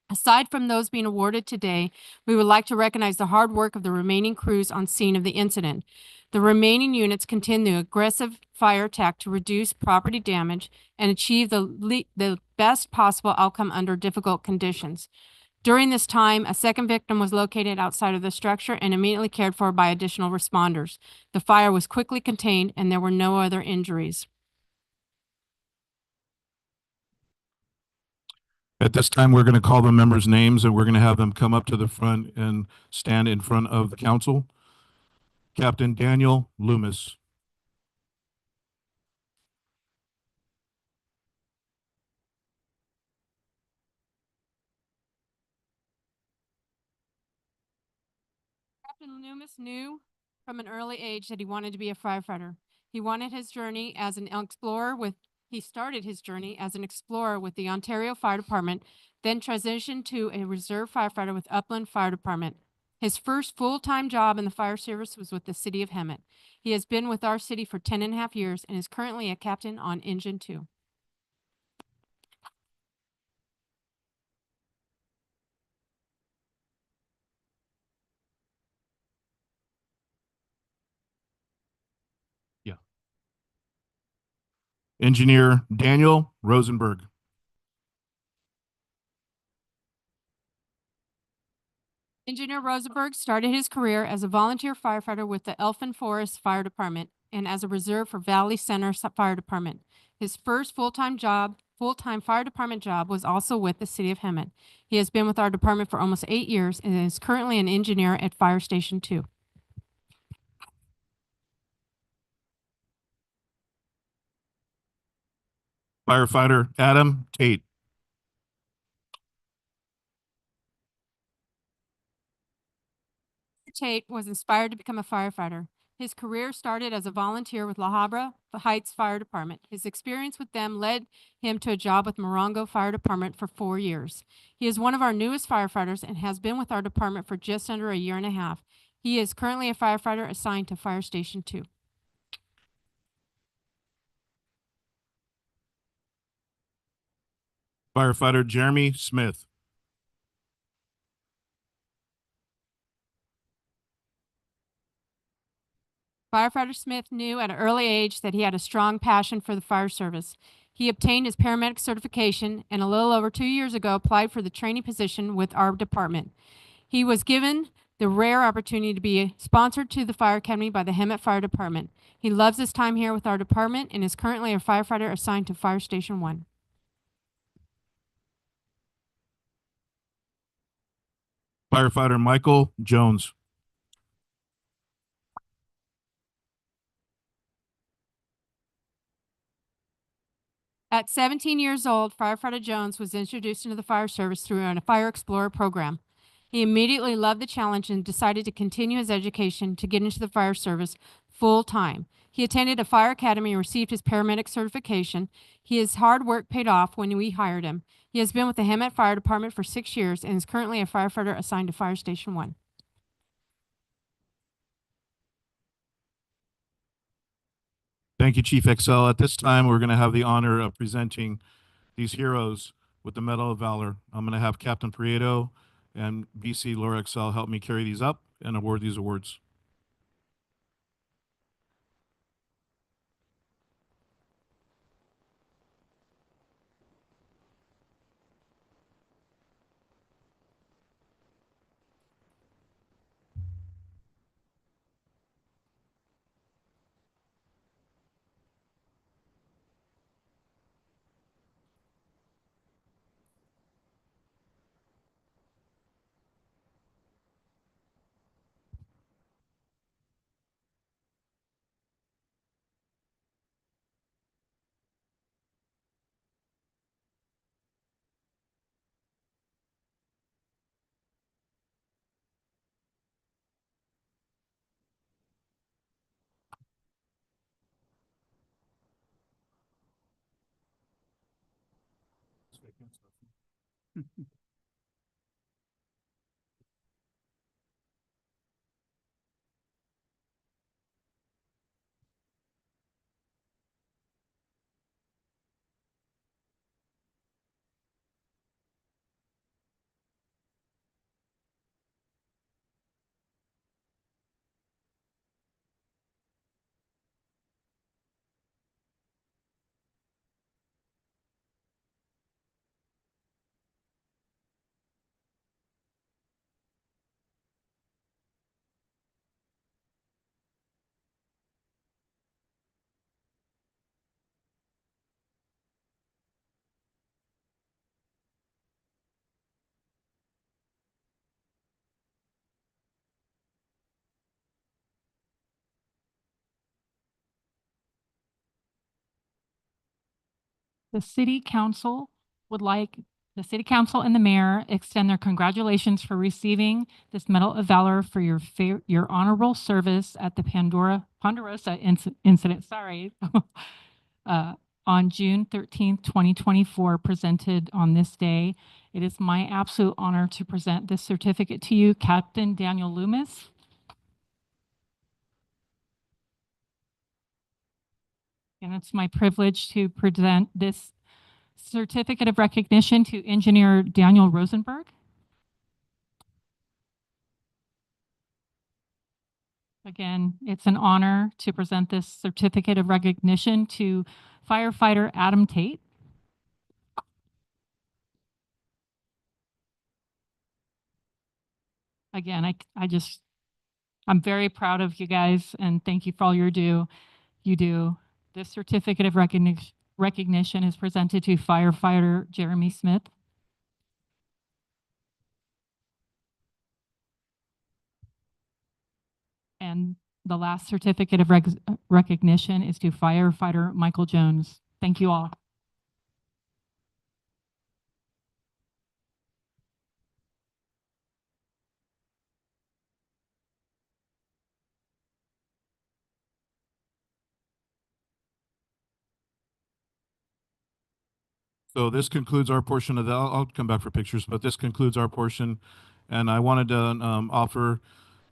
Aside from those being awarded today, we would like to recognize the hard work of the remaining crews on scene of the incident. The remaining units continue aggressive fire attack to reduce property damage and achieve the best possible outcome under difficult conditions. During this time, a second victim was located outside of the structure and immediately cared for by additional responders. The fire was quickly contained and there were no other injuries. At this time, we're going to call the members' names and we're going to have them come up to the front and stand in front of the council. Captain Daniel Loomis. Captain Loomis knew from an early age that he wanted to be a firefighter. He started his journey as an explorer with the Ontario Fire Department, then transitioned to a reserve firefighter with Upland Fire Department. His first full-time job in the fire service was with the city of Hemet. He has been with our city for 10.5 years and is currently a captain on Engine 2. Engineer Daniel Rosenberg. Engineer Rosenberg started his career as a volunteer firefighter with the Elfin Forest Fire Department and as a reserve for Valley Center Fire Department. His first full-time fire department job was also with the city of Hemet. He has been with our department for almost 8 years and is currently an engineer at Fire Station 2. Firefighter Adam Tate. Tate was inspired to become a firefighter. His career started as a volunteer with La Habra Heights Fire Department. His experience with them led him to a job with Morongo Fire Department for 4 years. He is one of our newest firefighters and has been with our department for just under a year and a half. He is currently a firefighter assigned to Fire Station 2. Firefighter Jeremy Smith. Firefighter Smith knew at an early age that he had a strong passion for the fire service. He obtained his paramedic certification and a little over 2 years ago applied for the training position with our department. He was given the rare opportunity to be sponsored to the Fire Academy by the Hemet Fire Department. He loves his time here with our department and is currently a firefighter assigned to Fire Station 1. Firefighter Michael Jones. At 17 years old, Firefighter Jones was introduced into the fire service through a Fire Explorer program. He immediately loved the challenge and decided to continue his education to get into the fire service full time. He attended a fire academy and received his paramedic certification. His hard work paid off when we hired him. He has been with the Hemet Fire Department for 6 years and is currently a firefighter assigned to Fire Station 1. Thank you, Chief Excel. At this time, we're going to have the honor of presenting these heroes with the Medal of Valor. I'm going to have Captain Prieto and BC Laura Excel help me carry these up and award these awards. The city council would like the city council and the mayor extend their congratulations for receiving this Medal of Valor for your honorable service at the Ponderosa incident, sorry, on June 13th, 2024, presented on this day. It is my absolute honor to present this certificate to you, Captain Daniel Loomis. And it's my privilege to present this certificate of recognition to Engineer Daniel Rosenberg. Again, it's an honor to present this certificate of recognition to firefighter Adam Tate. Again, I'm very proud of you guys and thank you for all you do. This certificate of recognition is presented to firefighter Jeremy Smith. And the last certificate of recognition is to firefighter Michael Jones. Thank you all. So this concludes our portion of I'll come back for pictures, but this concludes our portion. And I wanted to offer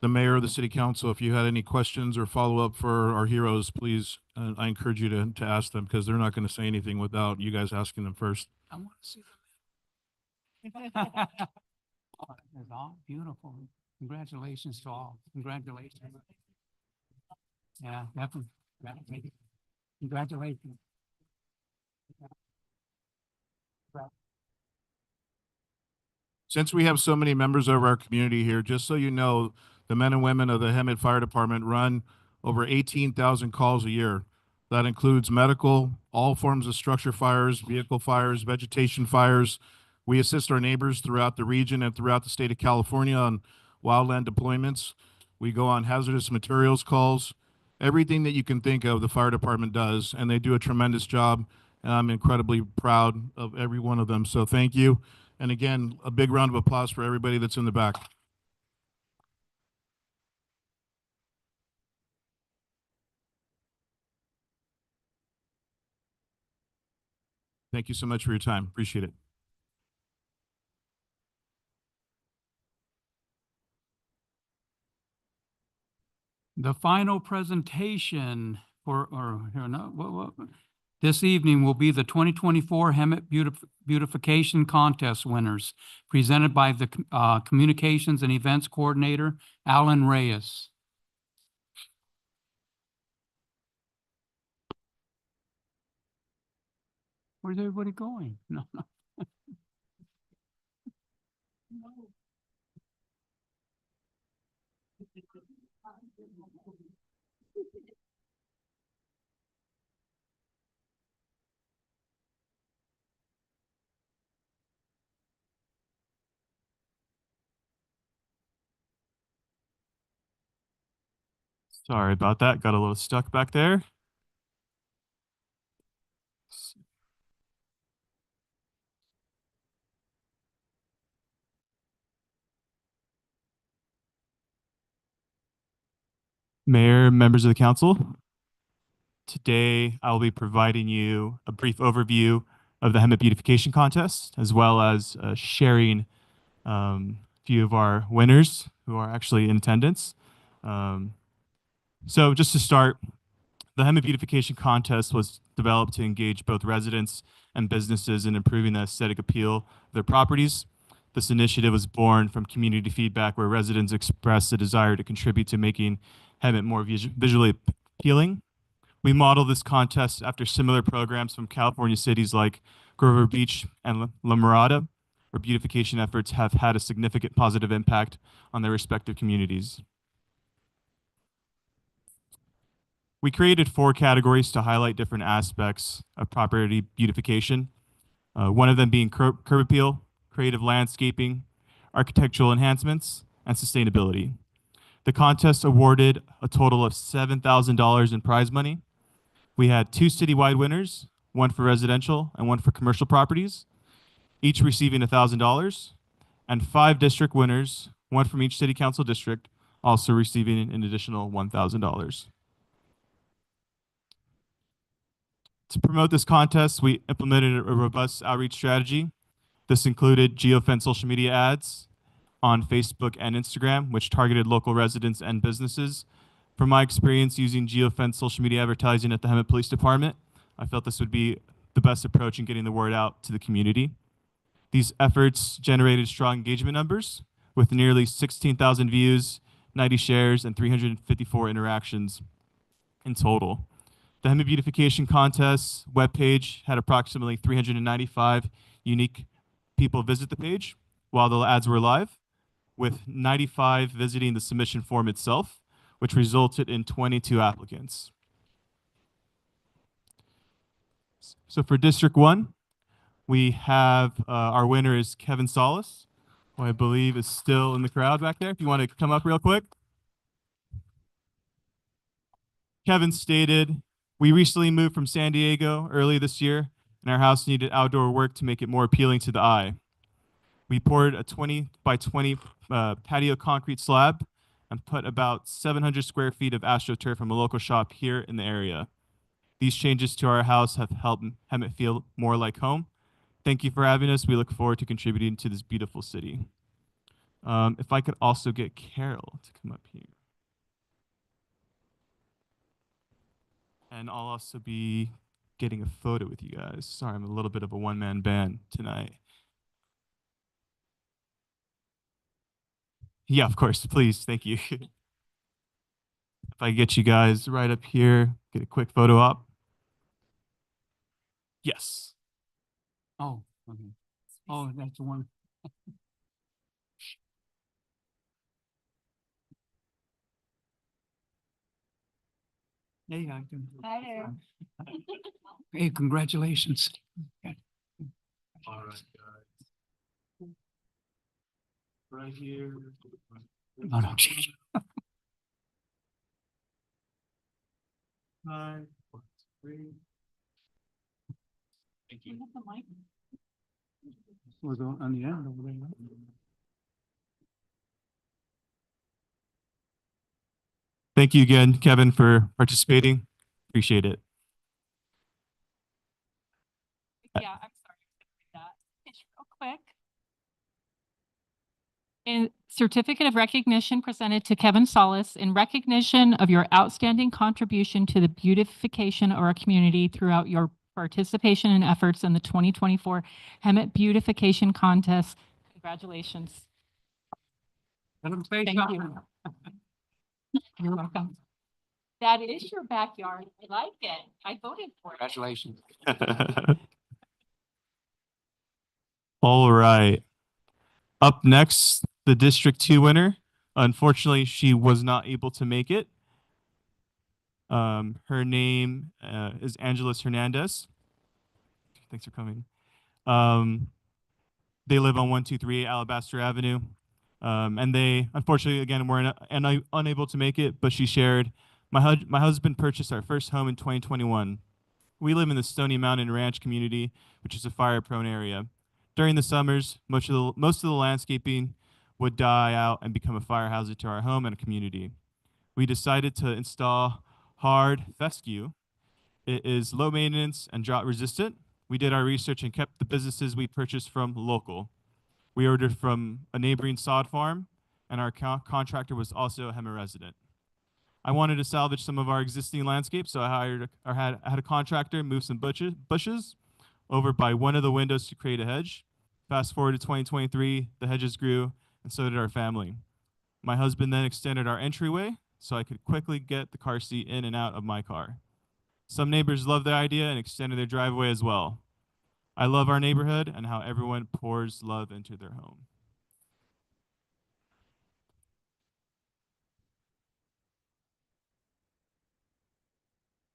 the mayor of the city council, if you had any questions or follow-up for our heroes, please, I encourage you to ask them because they're not going to say anything without you guys asking them first. I want to see them. Oh, it's all beautiful. Congratulations to all. Congratulations. Yeah, definitely. Congratulations. Since we have so many members of our community here, just so you know, the men and women of the Hemet Fire Department run over 18,000 calls a year. That includes medical, all forms of structure fires, vehicle fires, vegetation fires. We assist our neighbors throughout the region and throughout the state of California on wildland deployments. We go on hazardous materials calls. Everything that you can think of, the fire department does, and they do a tremendous job. And I'm incredibly proud of every one of them. So thank you. And again, a big round of applause for everybody that's in the back. Thank you so much for your time. Appreciate it. The final presentation this evening will be the 2024 Hemet Beautification Contest winners, presented by the Communications and Events Coordinator, Alan Reyes. Where's everybody going? No. Sorry about that. Got a little stuck back there. Mayor, members of the council, today I will be providing you a brief overview of the Hemet Beautification Contest, as well as sharing a few of our winners who are actually in attendance. So just to start, the Hemet Beautification Contest was developed to engage both residents and businesses in improving the aesthetic appeal of their properties. This initiative was born from community feedback where residents expressed a desire to contribute to making Hemet more visually appealing. We model this contest after similar programs from California cities like Grover Beach and La Mirada, where beautification efforts have had a significant positive impact on their respective communities. We created 4 categories to highlight different aspects of property beautification. One of them being curb appeal, creative landscaping, architectural enhancements, and sustainability. The contest awarded a total of $7,000 in prize money. We had 2 citywide winners, one for residential and one for commercial properties, each receiving $1,000, and 5 district winners, one from each city council district, also receiving an additional $1,000. To promote this contest, we implemented a robust outreach strategy. This included geofence social media ads on Facebook and Instagram, which targeted local residents and businesses. From my experience using geofence social media advertising at the Hemet Police Department, I felt this would be the best approach in getting the word out to the community. These efforts generated strong engagement numbers with nearly 16,000 views, 90 shares, and 354 interactions in total. The Hemet Beautification Contest webpage had approximately 395 unique people visit the page while the ads were live, with 95 visiting the submission form itself, which resulted in 22 applicants. So for District 1, we have our winner is Kevin Solis, who I believe is still in the crowd back there. If you want to come up real quick. Kevin stated, "We recently moved from San Diego early this year, and our house needed outdoor work to make it more appealing to the eye. We poured a 20 by 20 patio concrete slab and put about 700 square feet of AstroTurf from a local shop here in the area. These changes to our house have helped Hemet feel more like home. Thank you for having us. We look forward to contributing to this beautiful city." If I could also get Carol to come up here. And I'll also be getting a photo with you guys. Sorry, I'm a little bit of a one-man band tonight. Yeah, of course, please, thank you. If I get you guys right up here, get a quick photo op. Yes. Oh, okay. Oh, that's the one. Hey, I can. Hi there. Hey, congratulations. All right, guys. Right here. Oh, no, geez. 5, 4, 3. Thank you. Was on the end over there. Thank you again, Kevin, for participating. Appreciate it. Yeah, I'm sorry. That. It's real quick. A certificate of recognition presented to Kevin Solis in recognition of your outstanding contribution to the beautification of our community throughout your participation and efforts in the 2024 Hemet Beautification Contest. Congratulations. Thank you. You're welcome. That is your backyard. I like it. I voted for it. Congratulations. All right. Up next, the District 2 winner. Unfortunately, she was not able to make it. Her name is Angeles Hernandez. Thanks for coming. They live on 123 Alabaster Avenue. And they, unfortunately, again, were unable to make it, but she shared, my husband purchased our first home in 2021. We live in the Stony Mountain Ranch community, which is a fire-prone area. During the summers, most of the landscaping would die out and become a fire hazard to our home and a community. We decided to install hard fescue. It is low maintenance and drought resistant. we did our research and kept the businesses we purchased from local. We ordered from a neighboring sod farm, and our contractor was also a Hemet resident. I wanted to salvage some of our existing landscape, so I had a contractor move some bushes over by one of the windows to create a hedge. Fast forward to 2023, the hedges grew, and so did our family. My husband then extended our entryway so I could quickly get the car seat in and out of my car. Some neighbors loved the idea and extended their driveway as well. I love our neighborhood and how everyone pours love into their home.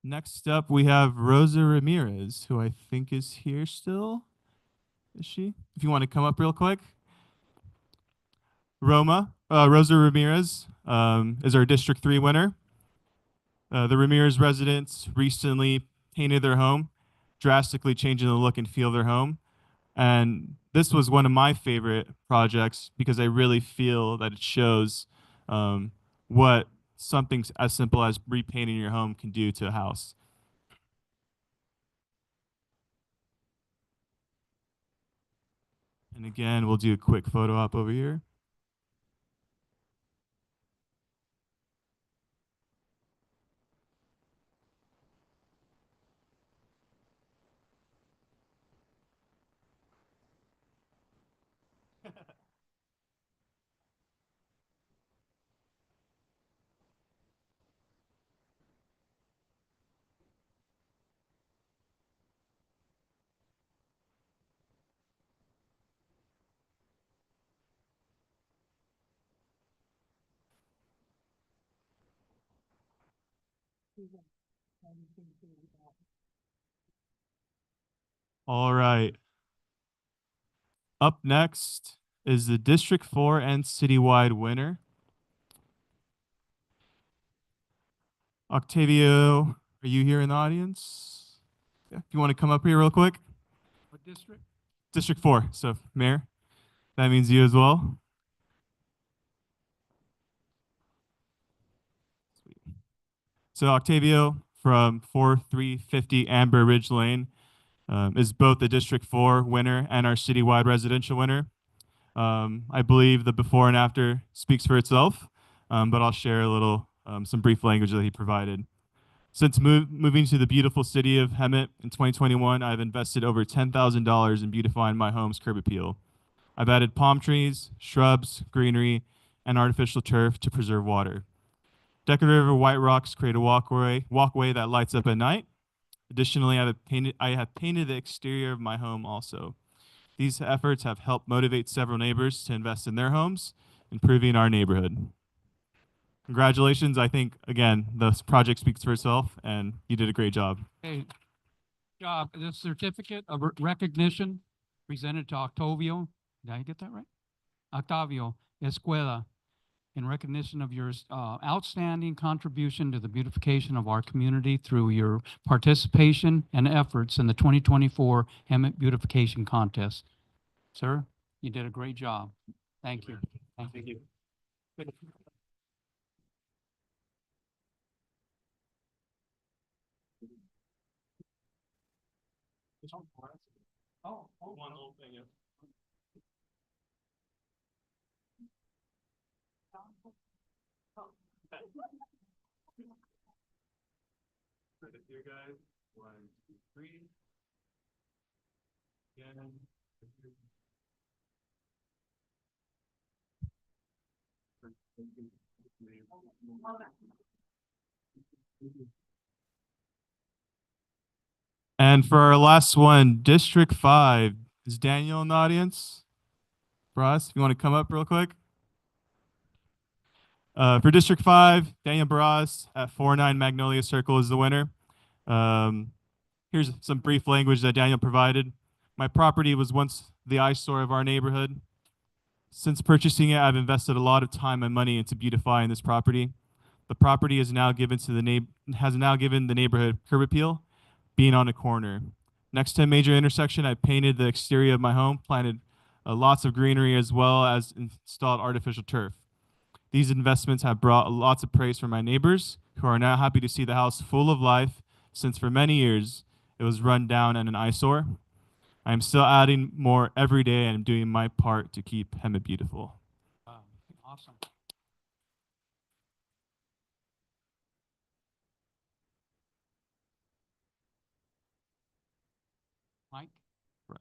Next up, we have Rosa Ramirez, who I think is here still. Is she? If you want to come up real quick. Rosa Ramirez is our District 3 winner. The Ramirez residents recently painted their home, drastically changing the look and feel of their home. And this was one of my favorite projects because I really feel that it shows what something as simple as repainting your home can do to a house. And again, we'll do a quick photo op over here. All right. Up next is the District 4 and citywide winner. Octavio, are you here in the audience? Yeah, if you want to come up here real quick. What district? District 4, so Mayor, that means you as well. Sweet. So Octavio from 4350 Amber Ridge Lane is both the District 4 winner and our citywide residential winner. I believe the before and after speaks for itself, but I'll share a little, some brief language that he provided. Since moving to the beautiful city of Hemet in 2021, I've invested over $10,000 in beautifying my home's curb appeal. I've added palm trees, shrubs, greenery, and artificial turf to preserve water. Decorative white rocks create a walkway that lights up at night. Additionally, I have painted the exterior of my home also. These efforts have helped motivate several neighbors to invest in their homes, improving our neighborhood. Congratulations. I think, again, the project speaks for itself, and you did a great job. Okay. The certificate of recognition presented to Octavio. Did I get that right? Octavio Escuela, in recognition of your outstanding contribution to the beautification of our community through your participation and efforts in the 2024 Hemet Beautification Contest. Sir, you did a great job. Thank you. Thank you. Oh, one whole thing. Here, guys. 1, 2, 3. Again. And for our last one, District 5. Is Daniel in the audience? For us, if you want to come up real quick. For District 5, Daniel Barras at 49 Magnolia Circle is the winner. Here's some brief language that Daniel provided. My property was once the eyesore of our neighborhood. Since purchasing it, I've invested a lot of time and money into beautifying this property. The property has now given the neighborhood curb appeal, being on a corner. Next to a major intersection, I painted the exterior of my home, planted lots of greenery, as well as installed artificial turf. These investments have brought lots of praise from my neighbors, who are now happy to see the house full of life, since for many years it was run down and an eyesore. I'm still adding more every day and I'm doing my part to keep Hemet beautiful. Awesome. Mike? Right.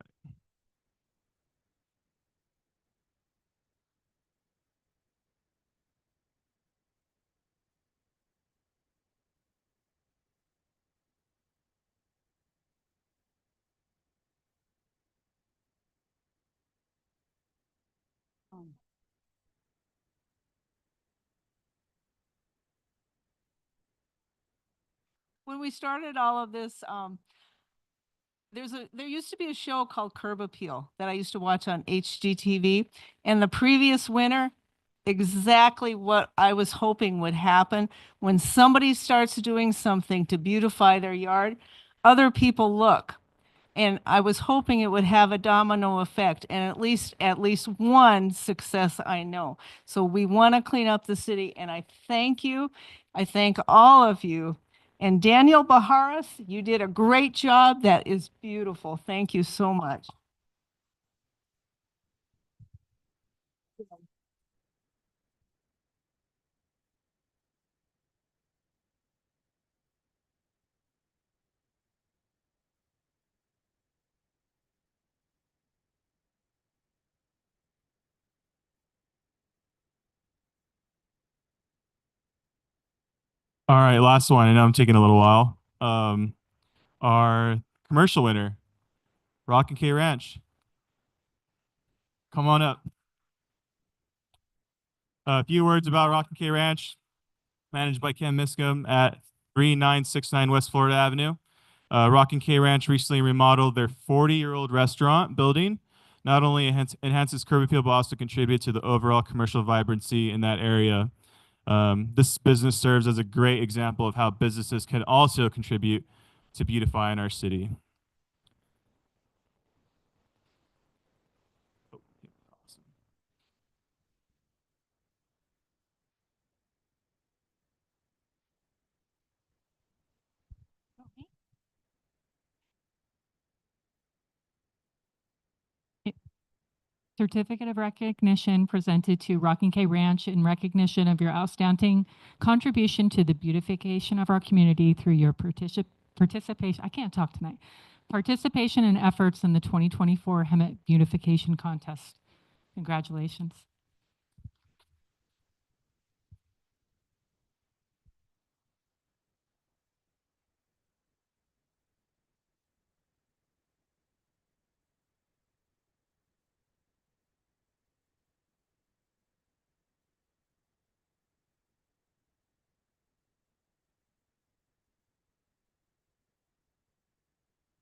When we started all of this, there used to be a show called Curb Appeal that I used to watch on HGTV, and the previous winter, exactly what I was hoping would happen. When somebody starts doing something to beautify their yard, other people look. And I was hoping it would have a domino effect, and at least one success I know. So we want to clean up the city, and I thank you. I thank all of you. And Daniel Baharas, you did a great job. That is beautiful. Thank you so much. All right, last one. I know I'm taking a little while. Our commercial winner, Rock and K Ranch. Come on up. A few words about Rock and K Ranch, managed by Ken Miscom at 3969 West Florida Avenue. Rock and K Ranch recently remodeled their 40-year-old restaurant building. Not only enhances curb appeal, but also contributes to the overall commercial vibrancy in that area. This business serves as a great example of how businesses can also contribute to beautifying our city. Certificate of recognition presented to Rock and K Ranch in recognition of your outstanding contribution to the beautification of our community through your participation. I can't talk tonight. Participation and efforts in the 2024 Hemet Beautification Contest. Congratulations.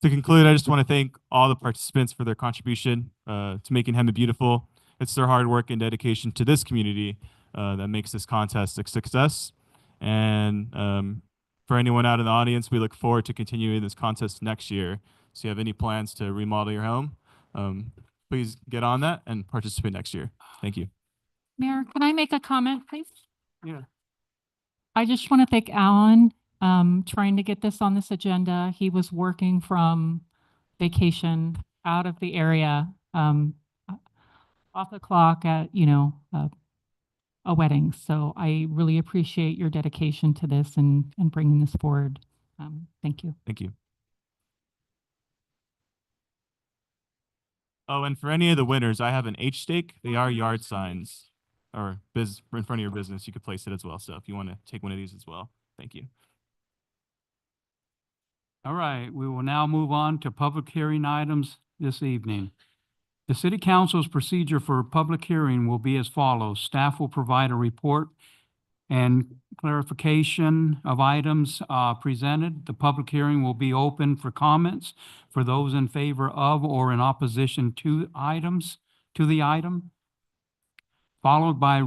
To conclude, I just want to thank all the participants for their contribution to making Hemet beautiful. It's their hard work and dedication to this community that makes this contest a success. And for anyone out in the audience, we look forward to continuing this contest next year. So if you have any plans to remodel your home, please get on that and participate next year. Thank you. Mayor, can I make a comment, please? Yeah. I just want to thank Alan, trying to get this on this agenda. He was working from vacation out of the area, off the clock at, a wedding. So I really appreciate your dedication to this and bringing this forward. Thank you. Thank you. Oh, and for any of the winners, I have an H stake. They are yard signs or in front of your business. You could place it as well. So if you want to take one of these as well, thank you. All right, we will now move on to public hearing items this evening. The City Council's procedure for a public hearing will be as follows. Staff will provide a report and clarification of items presented. The public hearing will be open for comments for those in favor of or in opposition to the item, followed by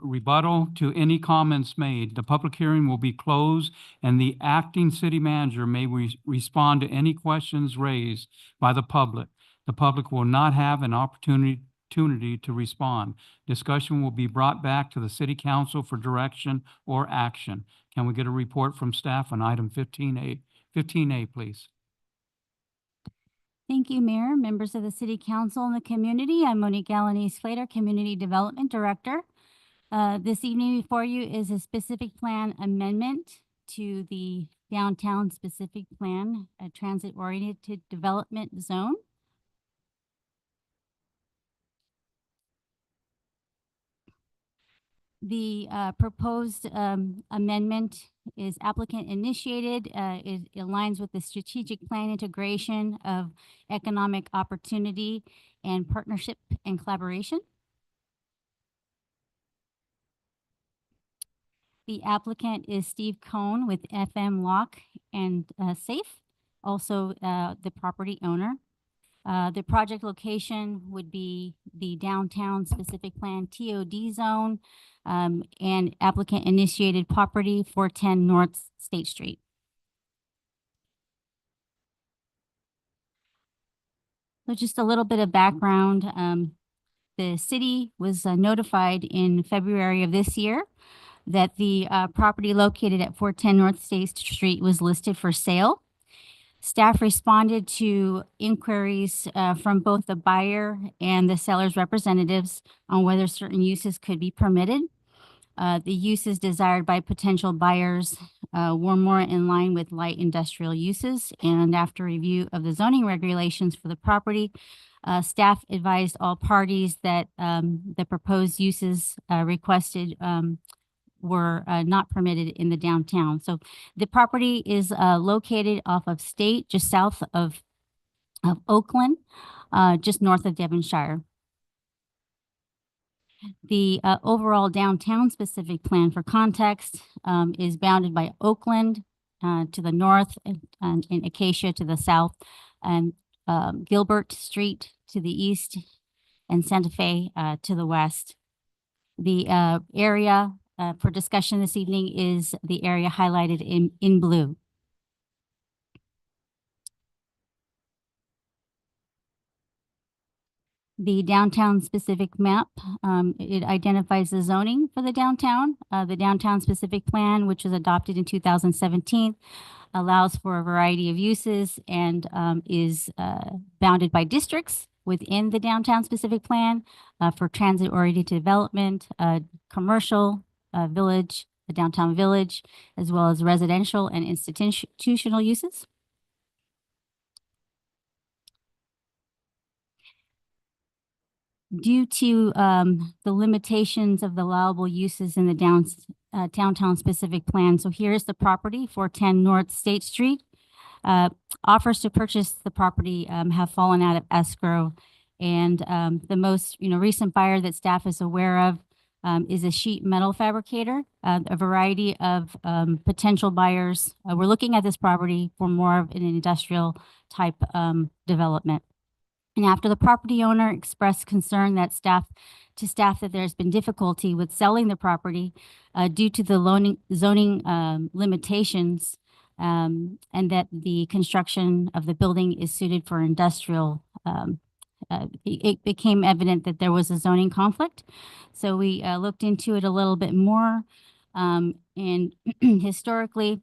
rebuttal to any comments made. The public hearing will be closed, and the acting city manager may respond to any questions raised by the public. The public will not have an opportunity to respond. Discussion will be brought back to the city council for direction or action. Can we get a report from staff on item 15A? 15A, please. Thank you, Mayor, members of the City Council and the community. I'm Monique Galanese Slater, Community Development Director. This evening before you is a specific plan amendment to the downtown specific plan, a transit-oriented development zone. The proposed amendment is applicant initiated. It aligns with the strategic plan integration of economic opportunity and partnership and collaboration. The applicant is Steve Cohn with FM Lock and Safe, also the property owner. The project location would be the downtown specific plan TOD zone, and applicant initiated property 410 North State Street. So just a little bit of background. The city was notified in February of this year that the property located at 410 North State Street was listed for sale. Staff responded to inquiries from both the buyer and the seller's representatives on whether certain uses could be permitted. The uses desired by potential buyers were more in line with light industrial uses. And after review of the zoning regulations for the property, staff advised all parties that the proposed uses requested were not permitted in the downtown. So the property is located off of State, just south of Oakland, just north of Devonshire. The overall downtown specific plan, for context, is bounded by Oakland to the north and Acacia to the south, and Gilbert Street to the east, and Santa Fe to the west. The area for discussion this evening is the area highlighted in blue. The downtown specific map, it identifies the zoning for the downtown. The downtown specific plan, which was adopted in 2017, allows for a variety of uses and is bounded by districts within the downtown specific plan for transit-oriented development, commercial, village, the downtown village, as well as residential and institutional uses. Due to the limitations of the allowable uses in the downtown specific plan, so here's the property, 410 North State Street. Offers to purchase the property have fallen out of escrow, and the most recent buyer that staff is aware of is a sheet metal fabricator. A variety of potential buyers we're looking at this property for more of an industrial type development. And after the property owner expressed concern that staff that there's been difficulty with selling the property due to the zoning limitations, and that the construction of the building is suited for industrial, it became evident that there was a zoning conflict. So we looked into it a little bit more, and historically,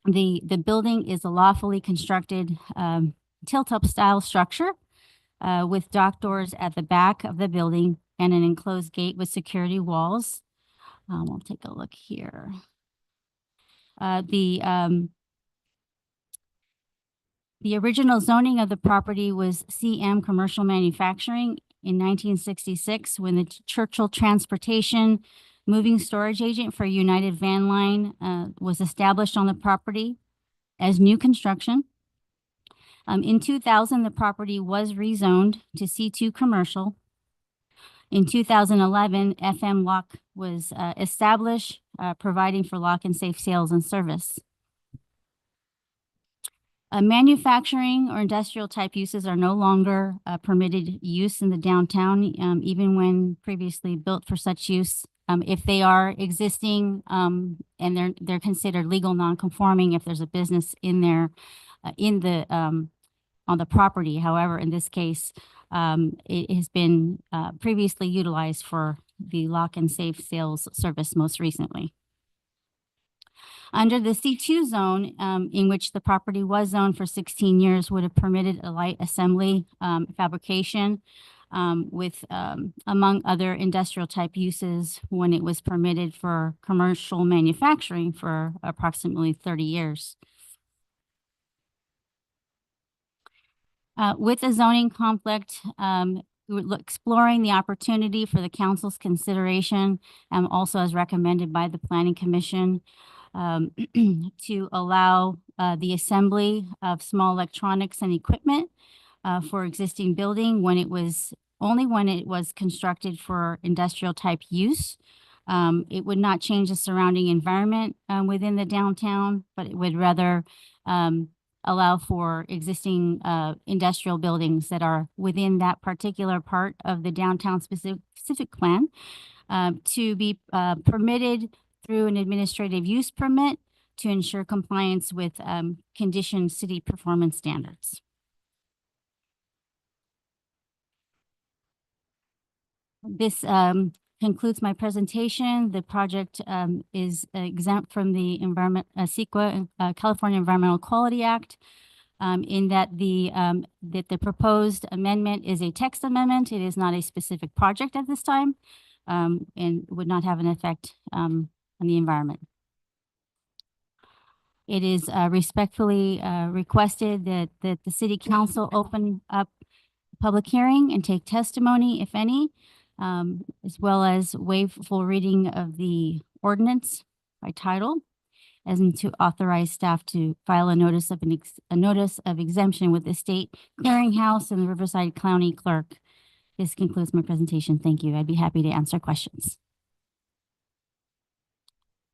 the building is a lawfully constructed tilt-up style structure with dock doors at the back of the building and an enclosed gate with security walls. We'll take a look here. The original zoning of the property was CM Commercial Manufacturing in 1966 when the Churchill Transportation moving storage agent for United Van Line was established on the property as new construction. In 2000, the property was rezoned to C2 commercial. In 2011, FM Lock was established, providing for lock and safe sales and service. Manufacturing or industrial type uses are no longer permitted use in the downtown, even when previously built for such use. If they are existing and they're considered legal non-conforming if there's a business in there on the property. However, in this case, it has been previously utilized for the lock and safe sales service most recently. Under the C2 zone, in which the property was zoned for 16 years, would have permitted a light assembly fabrication with, among other industrial type uses when it was permitted for commercial manufacturing for approximately 30 years. With the zoning conflict, we were exploring the opportunity for the council's consideration, also as recommended by the Planning Commission, to allow the assembly of small electronics and equipment for existing building when it was constructed for industrial type use. It would not change the surrounding environment within the downtown, but it would rather allow for existing industrial buildings that are within that particular part of the downtown specific plan to be permitted through an administrative use permit to ensure compliance with conditioned city performance standards. This concludes my presentation. The project is exempt from the CEQA, California Environmental Quality Act, in that the proposed amendment is a text amendment. It is not a specific project at this time, and would not have an effect on the environment. It is respectfully requested that the city council open up a public hearing and take testimony, if any, as well as waive full reading of the ordinance by title, as in to authorize staff to file a notice of exemption with the state clearinghouse and the Riverside County Clerk. This concludes my presentation. Thank you. I'd be happy to answer questions.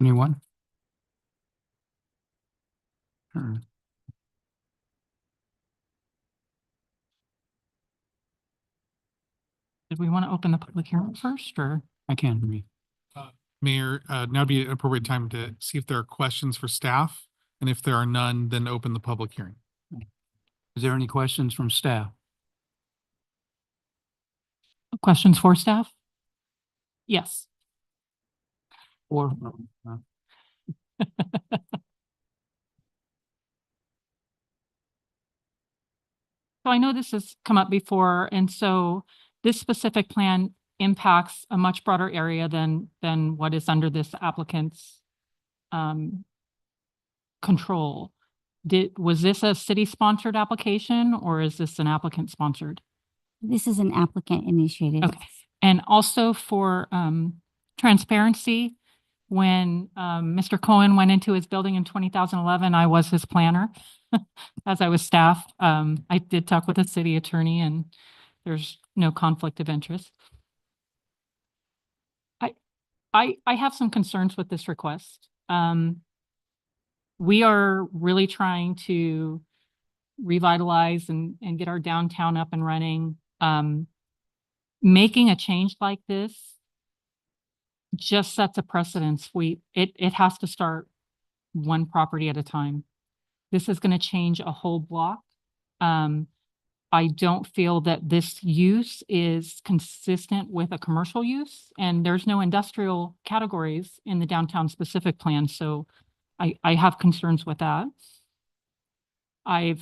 Anyone? Sure. Did we want to open the public hearing first, or? I can't read. Mayor, now would be an appropriate time to see if there are questions for staff, and if there are none, then open the public hearing. Is there any questions from staff? Questions for staff? Yes. Or? So I know this has come up before, and so this specific plan impacts a much broader area than what is under this applicant's control. Was this a city-sponsored application, or is this an applicant-sponsored? This is an applicant initiated. Okay. And also for transparency, when Mr. Cohen went into his building in 2011, I was his planner as I was staff. I did talk with the city attorney, and there's no conflict of interest. I have some concerns with this request. We are really trying to revitalize and get our downtown up and running. Making a change like this just sets a precedence. It has to start one property at a time. This is going to change a whole block. I don't feel that this use is consistent with a commercial use, and there's no industrial categories in the downtown specific plan. So I have concerns with that. I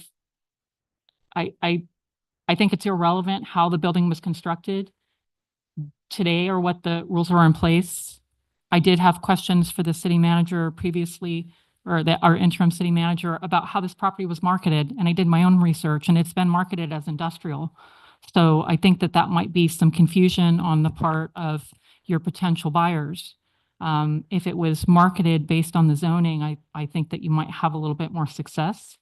think it's irrelevant how the building was constructed today or what the rules are in place. I did have questions for the city manager previously, or our interim city manager, about how this property was marketed. And I did my own research, and it's been marketed as industrial. So I think that might be some confusion on the part of your potential buyers. If it was marketed based on the zoning, I think that you might have a little bit more success.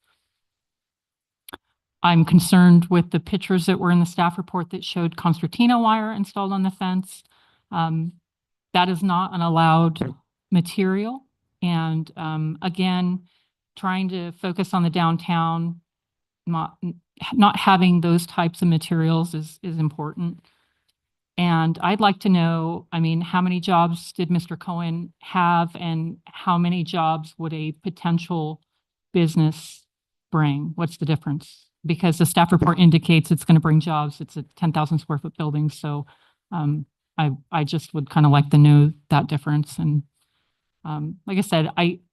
I'm concerned with the pictures that were in the staff report that showed concertina wire installed on the fence. That is not an allowed material. And again, trying to focus on the downtown, not having those types of materials is important. And I'd like to know, I mean, how many jobs did Mr. Cohen have, and how many jobs would a potential business bring? What's the difference? Because the staff report indicates it's going to bring jobs. It's a 10,000 square foot building. So I just would kind of like to know that difference. And like I said,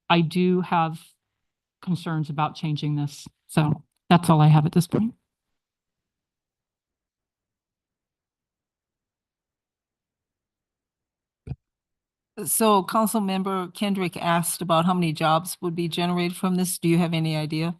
I do have concerns about changing this. So that's all I have at this point. So Councilmember Kendrick asked about how many jobs would be generated from this. Do you have any idea?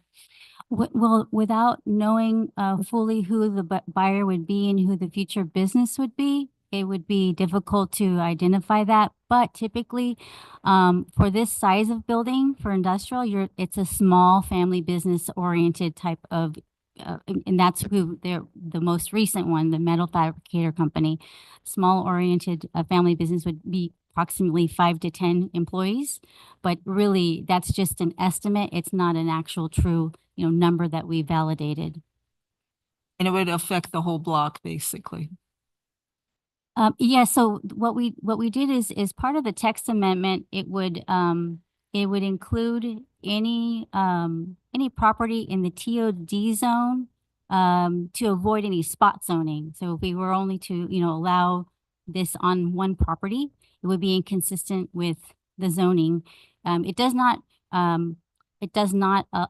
Well, without knowing fully who the buyer would be and who the future business would be, it would be difficult to identify that. But typically, for this size of building for industrial, it's a small family business oriented type of, and that's who the most recent one, the metal fabricator company, small oriented family business would be approximately 5 to 10 employees. But really, that's just an estimate. It's not an actual true number that we validated. And it would affect the whole block, basically. Yeah, so what we did is part of the text amendment, it would include any property in the TOD zone to avoid any spot zoning. So if we were only to, allow this on one property, it would be inconsistent with the zoning. It does not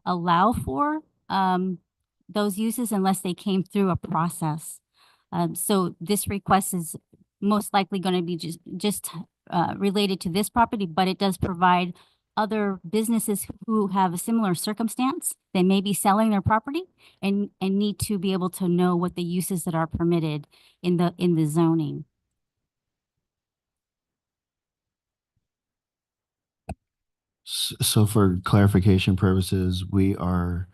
allow for those uses unless they came through a process. So this request is most likely going to be just related to this property, but it does provide other businesses who have a similar circumstance. They may be selling their property and need to be able to know what the uses that are permitted in the zoning. So for clarification purposes, we're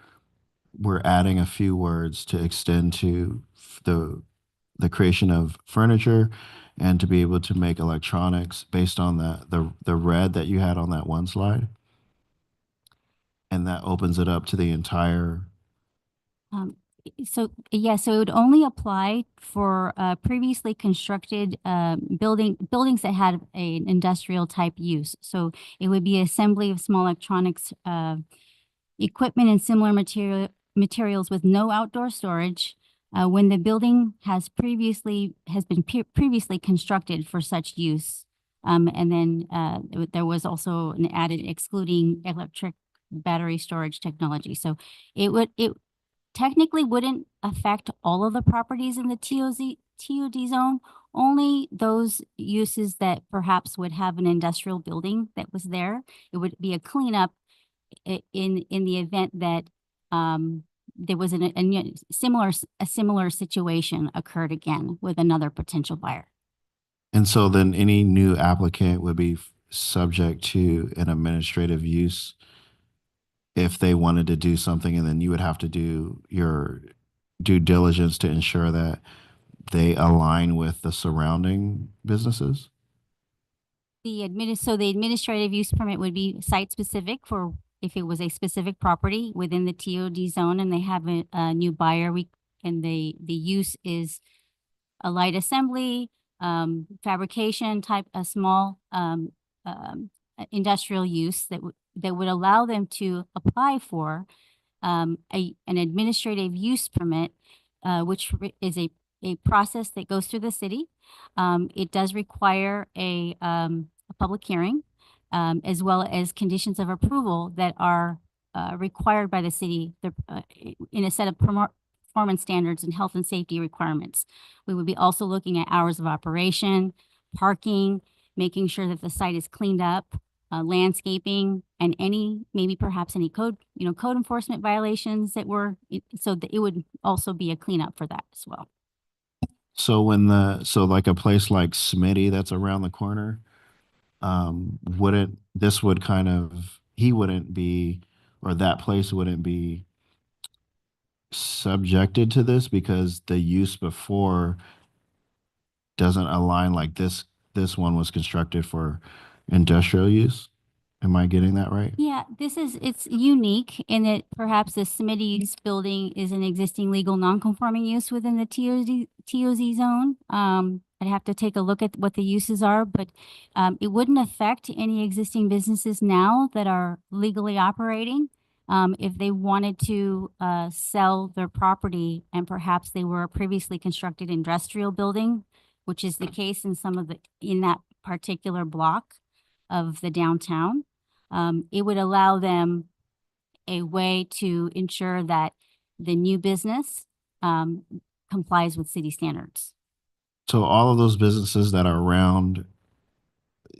adding a few words to extend to the creation of furniture and to be able to make electronics based on the red that you had on that one slide. And that opens it up to the entire. So it would only apply for previously constructed buildings that had an industrial type use. So it would be assembly of small electronics equipment and similar materials with no outdoor storage when the building has been previously constructed for such use. And then there was also an added excluding electric battery storage technology. So it technically wouldn't affect all of the properties in the TOD zone, only those uses that perhaps would have an industrial building that was there. It would be a cleanup in the event that there was a similar situation occurred again with another potential buyer. And so then any new applicant would be subject to an administrative use if they wanted to do something, and then you would have to do your due diligence to ensure that they align with the surrounding businesses? The administrative use permit would be site specific for if it was a specific property within the TOD zone and they have a new buyer, and the use is a light assembly, fabrication type, a small industrial use that would allow them to apply for an administrative use permit, which is a process that goes through the city. It does require a public hearing, as well as conditions of approval that are required by the city in a set of performance standards and health and safety requirements. We would be also looking at hours of operation, parking, making sure that the site is cleaned up, landscaping, and perhaps any code enforcement violations so that it would also be a cleanup for that as well. So like a place like Smitty that's around the corner, that place wouldn't be subjected to this because the use before doesn't align, like this one was constructed for industrial use. Am I getting that right? Yeah, it's unique in that perhaps the Smitty's building is an existing legal non-conforming use within the TOZ zone. I'd have to take a look at what the uses are, but it wouldn't affect any existing businesses now that are legally operating. If they wanted to sell their property and perhaps they were a previously constructed industrial building, which is the case in that particular block of the downtown, It would allow them a way to ensure that the new business complies with city standards. So all of those businesses that are around,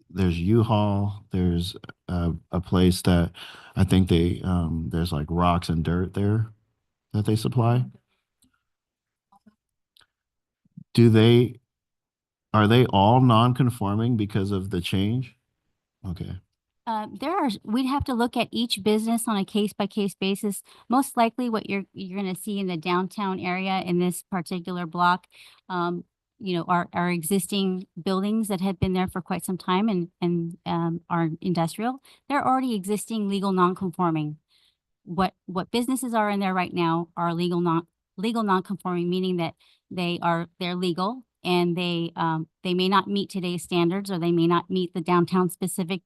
there's U-Haul, there's a place that I think there's like rocks and dirt there that they supply. Are they all non-conforming because of the change? Okay. We'd have to look at each business on a case-by-case basis. Most likely what you're gonna see in the downtown area in this particular block, are existing buildings that have been there for quite some time and are industrial. They're already existing legal non-conforming. What businesses are in there right now are legal non-conforming, meaning that they're legal and they may not meet today's standards or they may not meet the downtown specific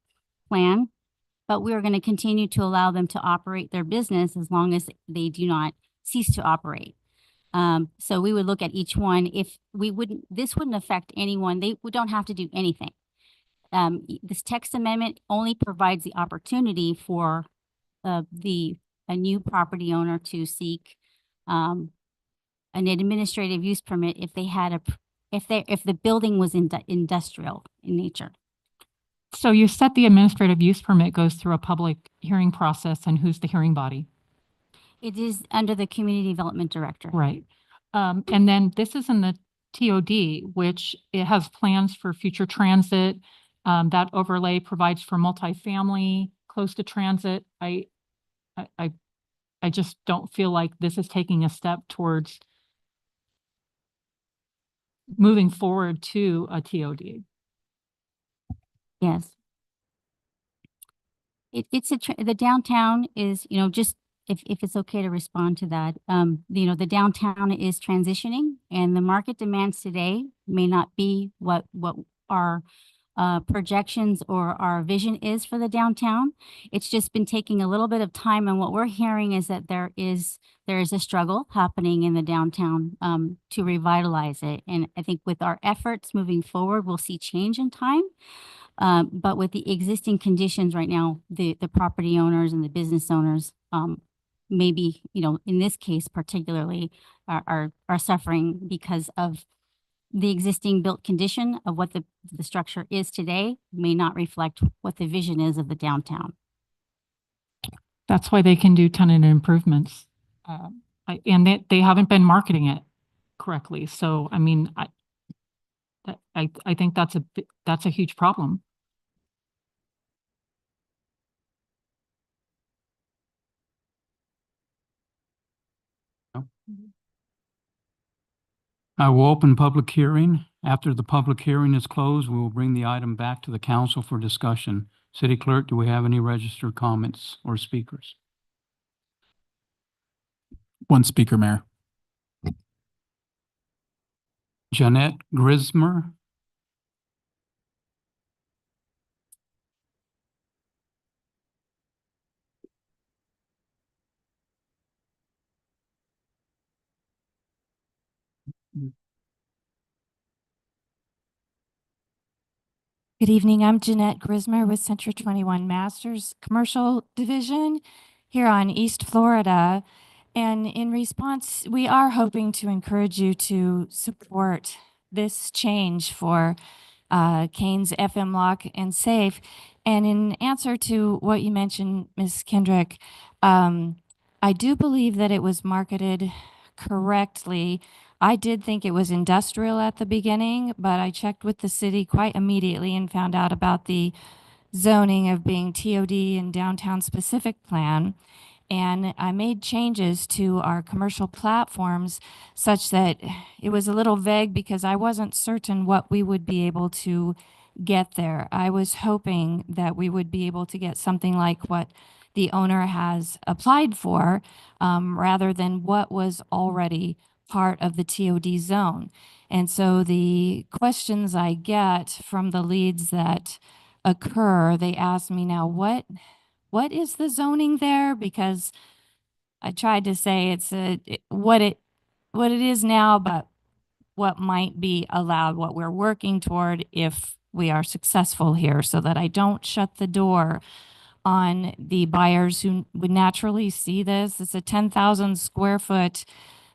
plan, but we're going to continue to allow them to operate their business as long as they do not cease to operate. So we would look at each one. This wouldn't affect anyone. We don't have to do anything. This text amendment only provides the opportunity for a new property owner to seek an administrative use permit if the building was industrial in nature. So you said the administrative use permit goes through a public hearing process, and who's the hearing body? It is under the community development director. Right. And then this is in the TOD, which it has plans for future transit. That overlay provides for multifamily close to transit. I just don't feel like this is taking a step towards moving forward to a TOD. Yes. The downtown is, just if it's okay to respond to that, the downtown is transitioning and the market demands today may not be what our projections or our vision is for the downtown. It's just been taking a little bit of time, and what we're hearing is that there is a struggle happening in the downtown to revitalize it. And I think with our efforts moving forward, we'll see change in time. But with the existing conditions right now, the property owners and the business owners, maybe, in this case particularly, are suffering because of the existing built condition of what the structure is today may not reflect what the vision is of the downtown. That's why they can do tenant improvements. And they haven't been marketing it correctly. So, I mean, I think that's a huge problem. I will open public hearing. After the public hearing is closed, we will bring the item back to the council for discussion. City Clerk, do we have any registered comments or speakers? One speaker, Mayor. Jeanette Grismer. Good evening. I'm Jeanette Grismer with Century 21 Masters Commercial Division here on East Florida. And in response, we are hoping to encourage you to support this change for Kane's FM Lock and Safe. And in answer to what you mentioned, Ms. Kendrick, I do believe that it was marketed correctly. I did think it was industrial at the beginning, but I checked with the city quite immediately and found out about the zoning of being TOD and downtown specific plan. And I made changes to our commercial platforms such that it was a little vague because I wasn't certain what we would be able to get there. I was hoping that we would be able to get something like what the owner has applied for, rather than what was already part of the TOD zone. And so the questions I get from the leads that occur, they ask me now, what is the zoning there? Because I tried to say it's what it is now, but what might be allowed, what we're working toward if we are successful here, so that I don't shut the door on the buyers who would naturally see this. It's a 10,000 square foot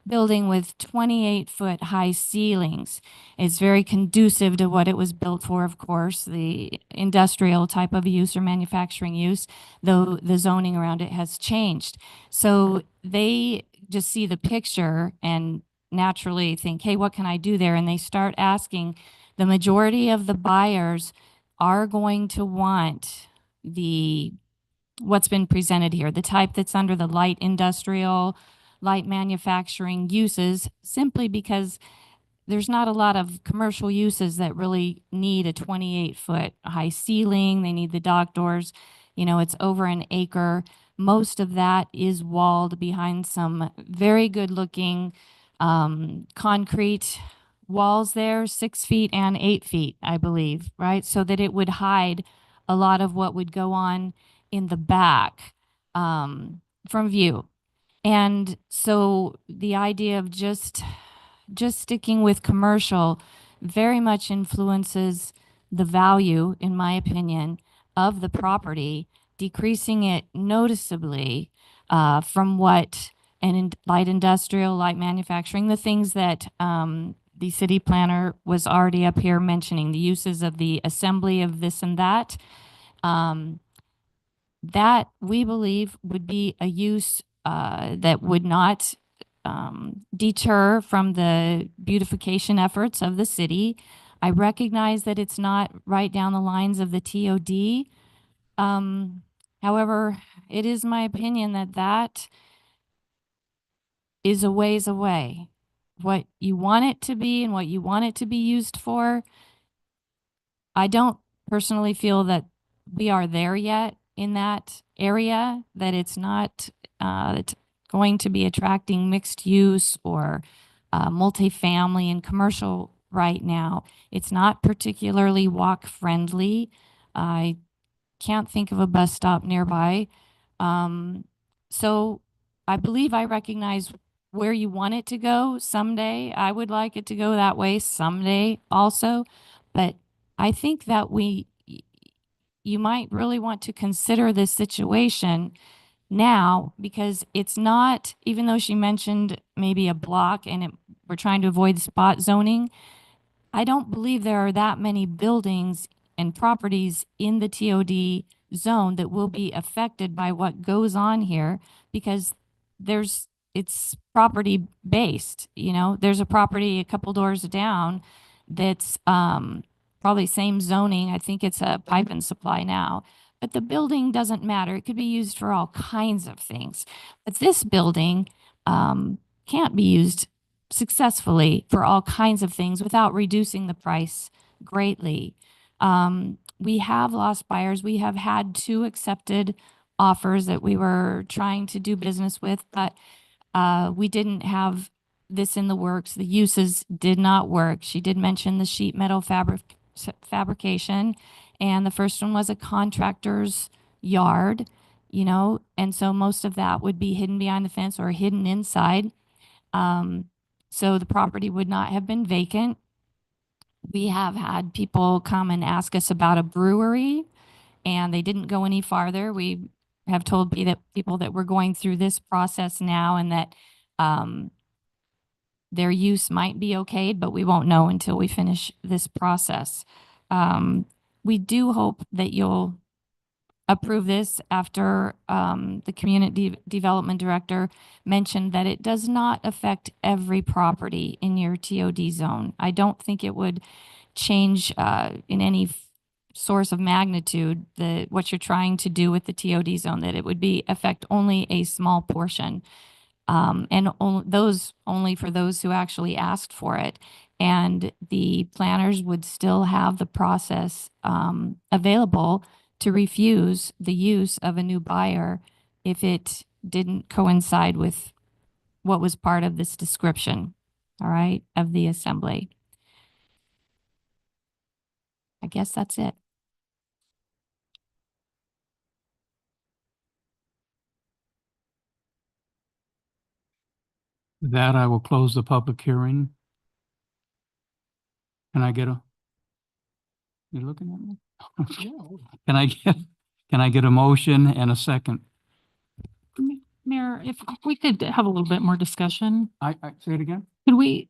building with 28-foot high ceilings. It's very conducive to what it was built for, of course, the industrial type of use or manufacturing use, though the zoning around it has changed. So they just see the picture and naturally think, hey, what can I do there? And they start asking. The majority of the buyers are going to want what's been presented here, the type that's under the light industrial, light manufacturing uses, simply because there's not a lot of commercial uses that really need a 28-foot high ceiling. They need the dock doors. You know, it's over an acre. Most of that is walled behind some very good looking concrete walls there, 6 feet and 8 feet, I believe, right? So that it would hide a lot of what would go on in the back from view. And so the idea of just sticking with commercial very much influences the value, in my opinion, of the property, decreasing it noticeably from what light industrial, light manufacturing, the things that the city planner was already up here mentioning, the uses of the assembly of this and that. That we believe would be a use that would not deter from the beautification efforts of the city. I recognize that it's not right down the lines of the TOD. However, it is my opinion that that is a ways away. What you want it to be and what you want it to be used for, I don't personally feel that we are there yet in that area, that it's not going to be attracting mixed use or multifamily and commercial right now. It's not particularly walk friendly. I can't think of a bus stop nearby. So I believe I recognize where you want it to go someday. I would like it to go that way someday also. But I think that you might really want to consider this situation now, because it's not, even though she mentioned maybe a block and we're trying to avoid spot zoning, I don't believe there are that many buildings and properties in the TOD zone that will be affected by what goes on here, because it's property based. You know, there's a property a couple doors down that's probably same zoning. I think it's a pipe and supply now, but the building doesn't matter. It could be used for all kinds of things. But this building can't be used successfully for all kinds of things without reducing the price greatly. We have lost buyers. We have had 2 accepted offers that we were trying to do business with, but we didn't have this in the works. The uses did not work. She did mention the sheet metal fabrication, and the first one was a contractor's yard, you know, and so most of that would be hidden behind the fence or hidden inside. So the property would not have been vacant. We have had people come and ask us about a brewery, and they didn't go any farther. We have told people that we're going through this process now, and that their use might be okayed, but we won't know until we finish this process. We do hope that you'll approve this after the community development director mentioned that it does not affect every property in your TOD zone. I don't think it would change in any source of magnitude what you're trying to do with the TOD zone, that it would affect only a small portion. And only for those who actually asked for it. And the planners would still have the process available to refuse the use of a new buyer if it didn't coincide with what was part of this description, all right, of the assembly. I guess that's it. With that, I will close the public hearing. Can I get you're looking at me? Can I get a motion and a second? Mayor, if we could have a little bit more discussion, I say it again? could we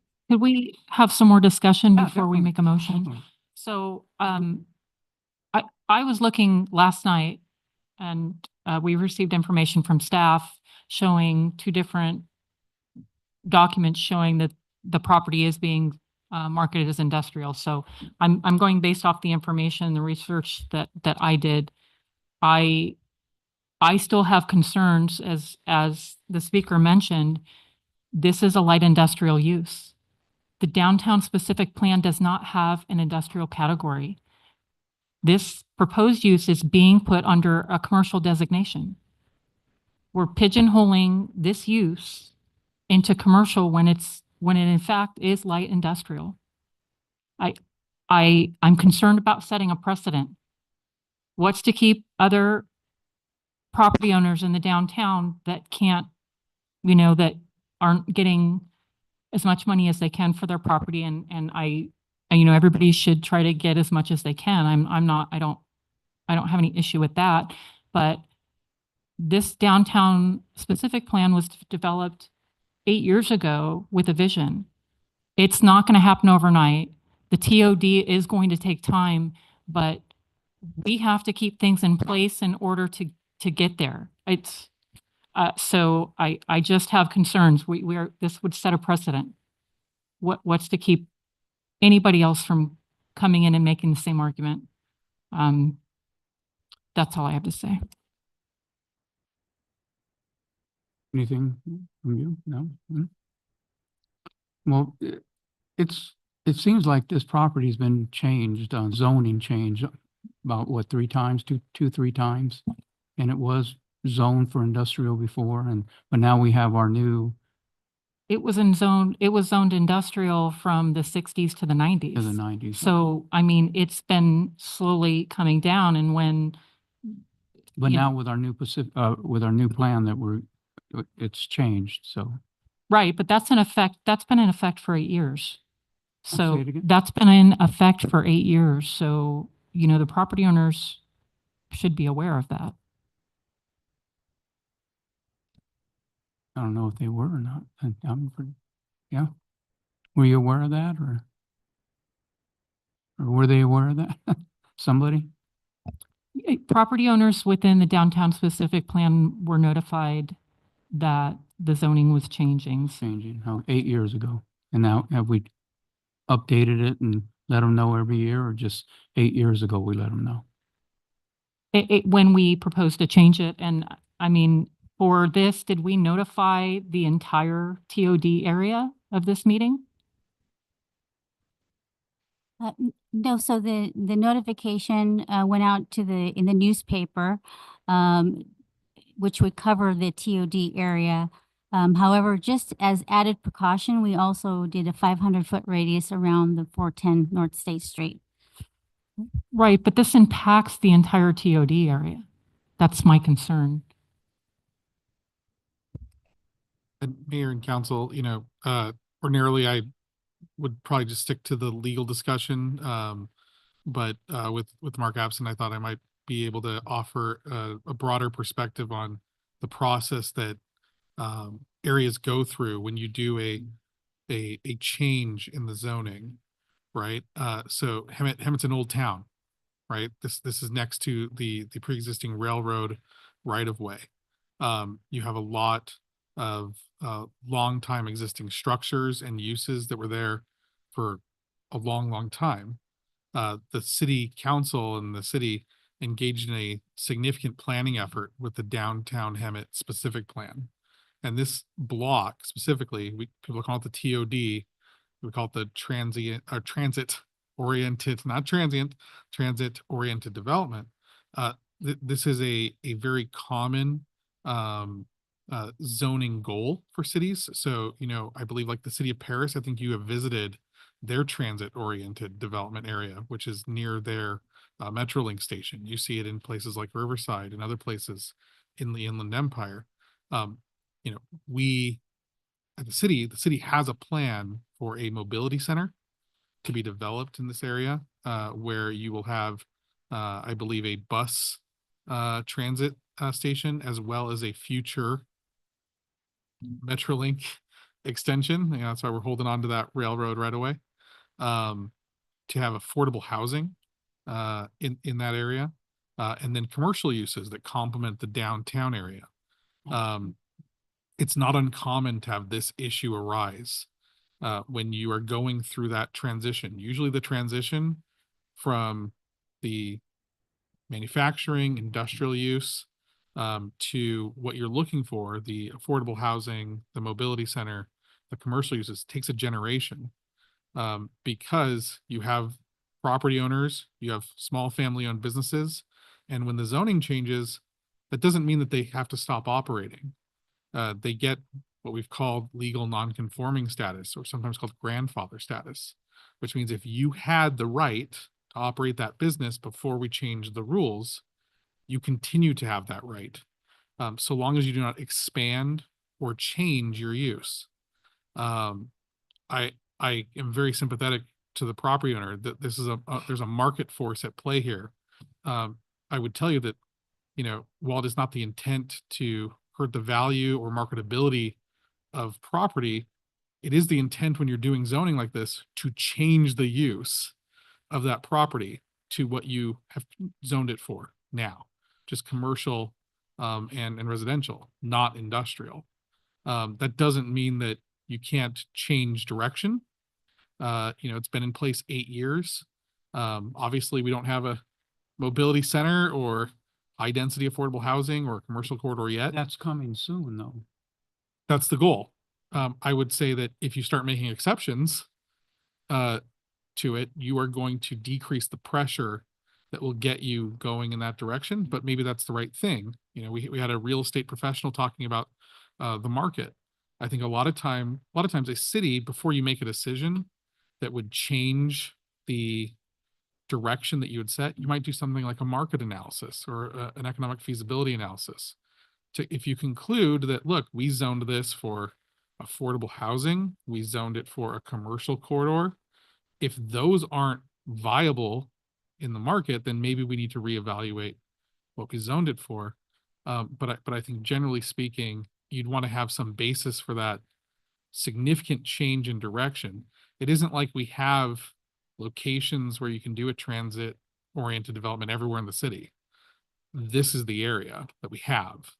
have some more discussion Yeah, before we definitely, make a motion? definitely. So, I was looking last night and, we received information from staff showing two different documents showing that the property is being, marketed as industrial. So I'm going based off the information, the research that I did. I still have concerns as the speaker mentioned, this is a light industrial use. The downtown specific plan does not have an industrial category. This proposed use is being put under a commercial designation. We're pigeonholing this use into commercial when it in fact is light industrial. I'm concerned about setting a precedent. What's to keep other property owners in the downtown that can't, that aren't getting as much money as they can for their property, and everybody should try to get as much as they can. I don't have any issue with that, but this downtown specific plan was developed 8 years ago with a vision. It's not going to happen overnight. The TOD is going to take time, but we have to keep things in place in order to get there. So I just have concerns. This would set a precedent. What's to keep anybody else from coming in and making the same argument? That's all I have to say. Anything from you? No? Hmm? Well, it seems like this property's been changed, zoning changed about what, 3 times, three times? And it was zoned for industrial before, but now we have our new It was zoned industrial from the 60s to the 90s. to the 90s. So, I mean, it's been slowly coming down, and But you now know- with our new with our new plan that it's changed, so. right, but that's been in effect for 8 years. Say So it again? that's been in effect for 8 years. So, the property owners should be aware of that. I don't know if they were or not. Yeah. Were you aware of that or were they aware of that? Somebody? Property owners within the downtown specific plan were notified that the zoning was changing. Changing, 8 years ago. And now have we updated it and let them know every year, or just 8 years ago we let them know? When we proposed to change it, and I mean, for this, did we notify the entire TOD area of this meeting? No, so the notification went out in the newspaper, which would cover the TOD area. However, just as added precaution, we also did a 500-foot radius around the 410 North State Street. Right, but this impacts the entire TOD area. That's my concern. And Mayor and Council, ordinarily I would probably just stick to the legal discussion. But with Mark absent, I thought I might be able to offer a broader perspective on the process that areas go through when you do a change in the zoning, right? So Hemet's an old town, right? This is next to the pre-existing railroad right of way. You have a lot of long time existing structures and uses that were there for a long time. The city council and the city engaged in a significant planning effort with the downtown Hemet specific plan. And this block specifically, people call it the TOD, we call it the transit oriented, not transient, transit oriented development. This is a very common zoning goal for cities. So, I believe like the city of Paris, I think you have visited their transit oriented development area, which is near their Metrolink station. You see it in places like Riverside and other places in the Inland Empire. We at the city has a plan for a mobility center to be developed in this area, where you will have, I believe, a bus transit station, as well as a future Metrolink extension. That's why we're holding on to that railroad right away. To have affordable housing in that area, and then commercial uses that complement the downtown area. It's not uncommon to have this issue arise when you are going through that transition. Usually the transition from the manufacturing, industrial use, to what you're looking for, the affordable housing, the mobility center, the commercial uses, takes a generation. Because you have property owners, you have small family-owned businesses, and when the zoning changes, that doesn't mean that they have to stop operating. They get what we've called legal non-conforming status, or sometimes called grandfather status, which means if you had the right to operate that business before we changed the rules, you continue to have that right, so long as you do not expand or change your use. I am very sympathetic to the property owner that this is there's a market force at play here. I would tell you that, while it is not the intent to hurt the value or marketability of property, it is the intent when you're doing zoning like this to change the use of that property to what you have zoned it for now, just commercial and residential, not industrial. That doesn't mean that you can't change direction. It's been in place 8 years. Obviously, we don't have a mobility center or high density affordable housing or a commercial corridor yet. That's coming soon, though. That's the goal. I would say that if you start making exceptions to it, you are going to decrease the pressure that will get you going in that direction. But maybe that's the right thing. We had a real estate professional talking about the market. I think a lot of times a city, before you make a decision that would change the direction that you would set, you might do something like a market analysis or an economic feasibility analysis. If you conclude that, look, we zoned this for affordable housing, we zoned it for a commercial corridor, if those aren't viable in the market, then maybe we need to reevaluate what we zoned it for. But I think generally speaking, you'd want to have some basis for that significant change in direction. It isn't like we have locations where you can do a transit-oriented development everywhere in the city. This is the area that we have.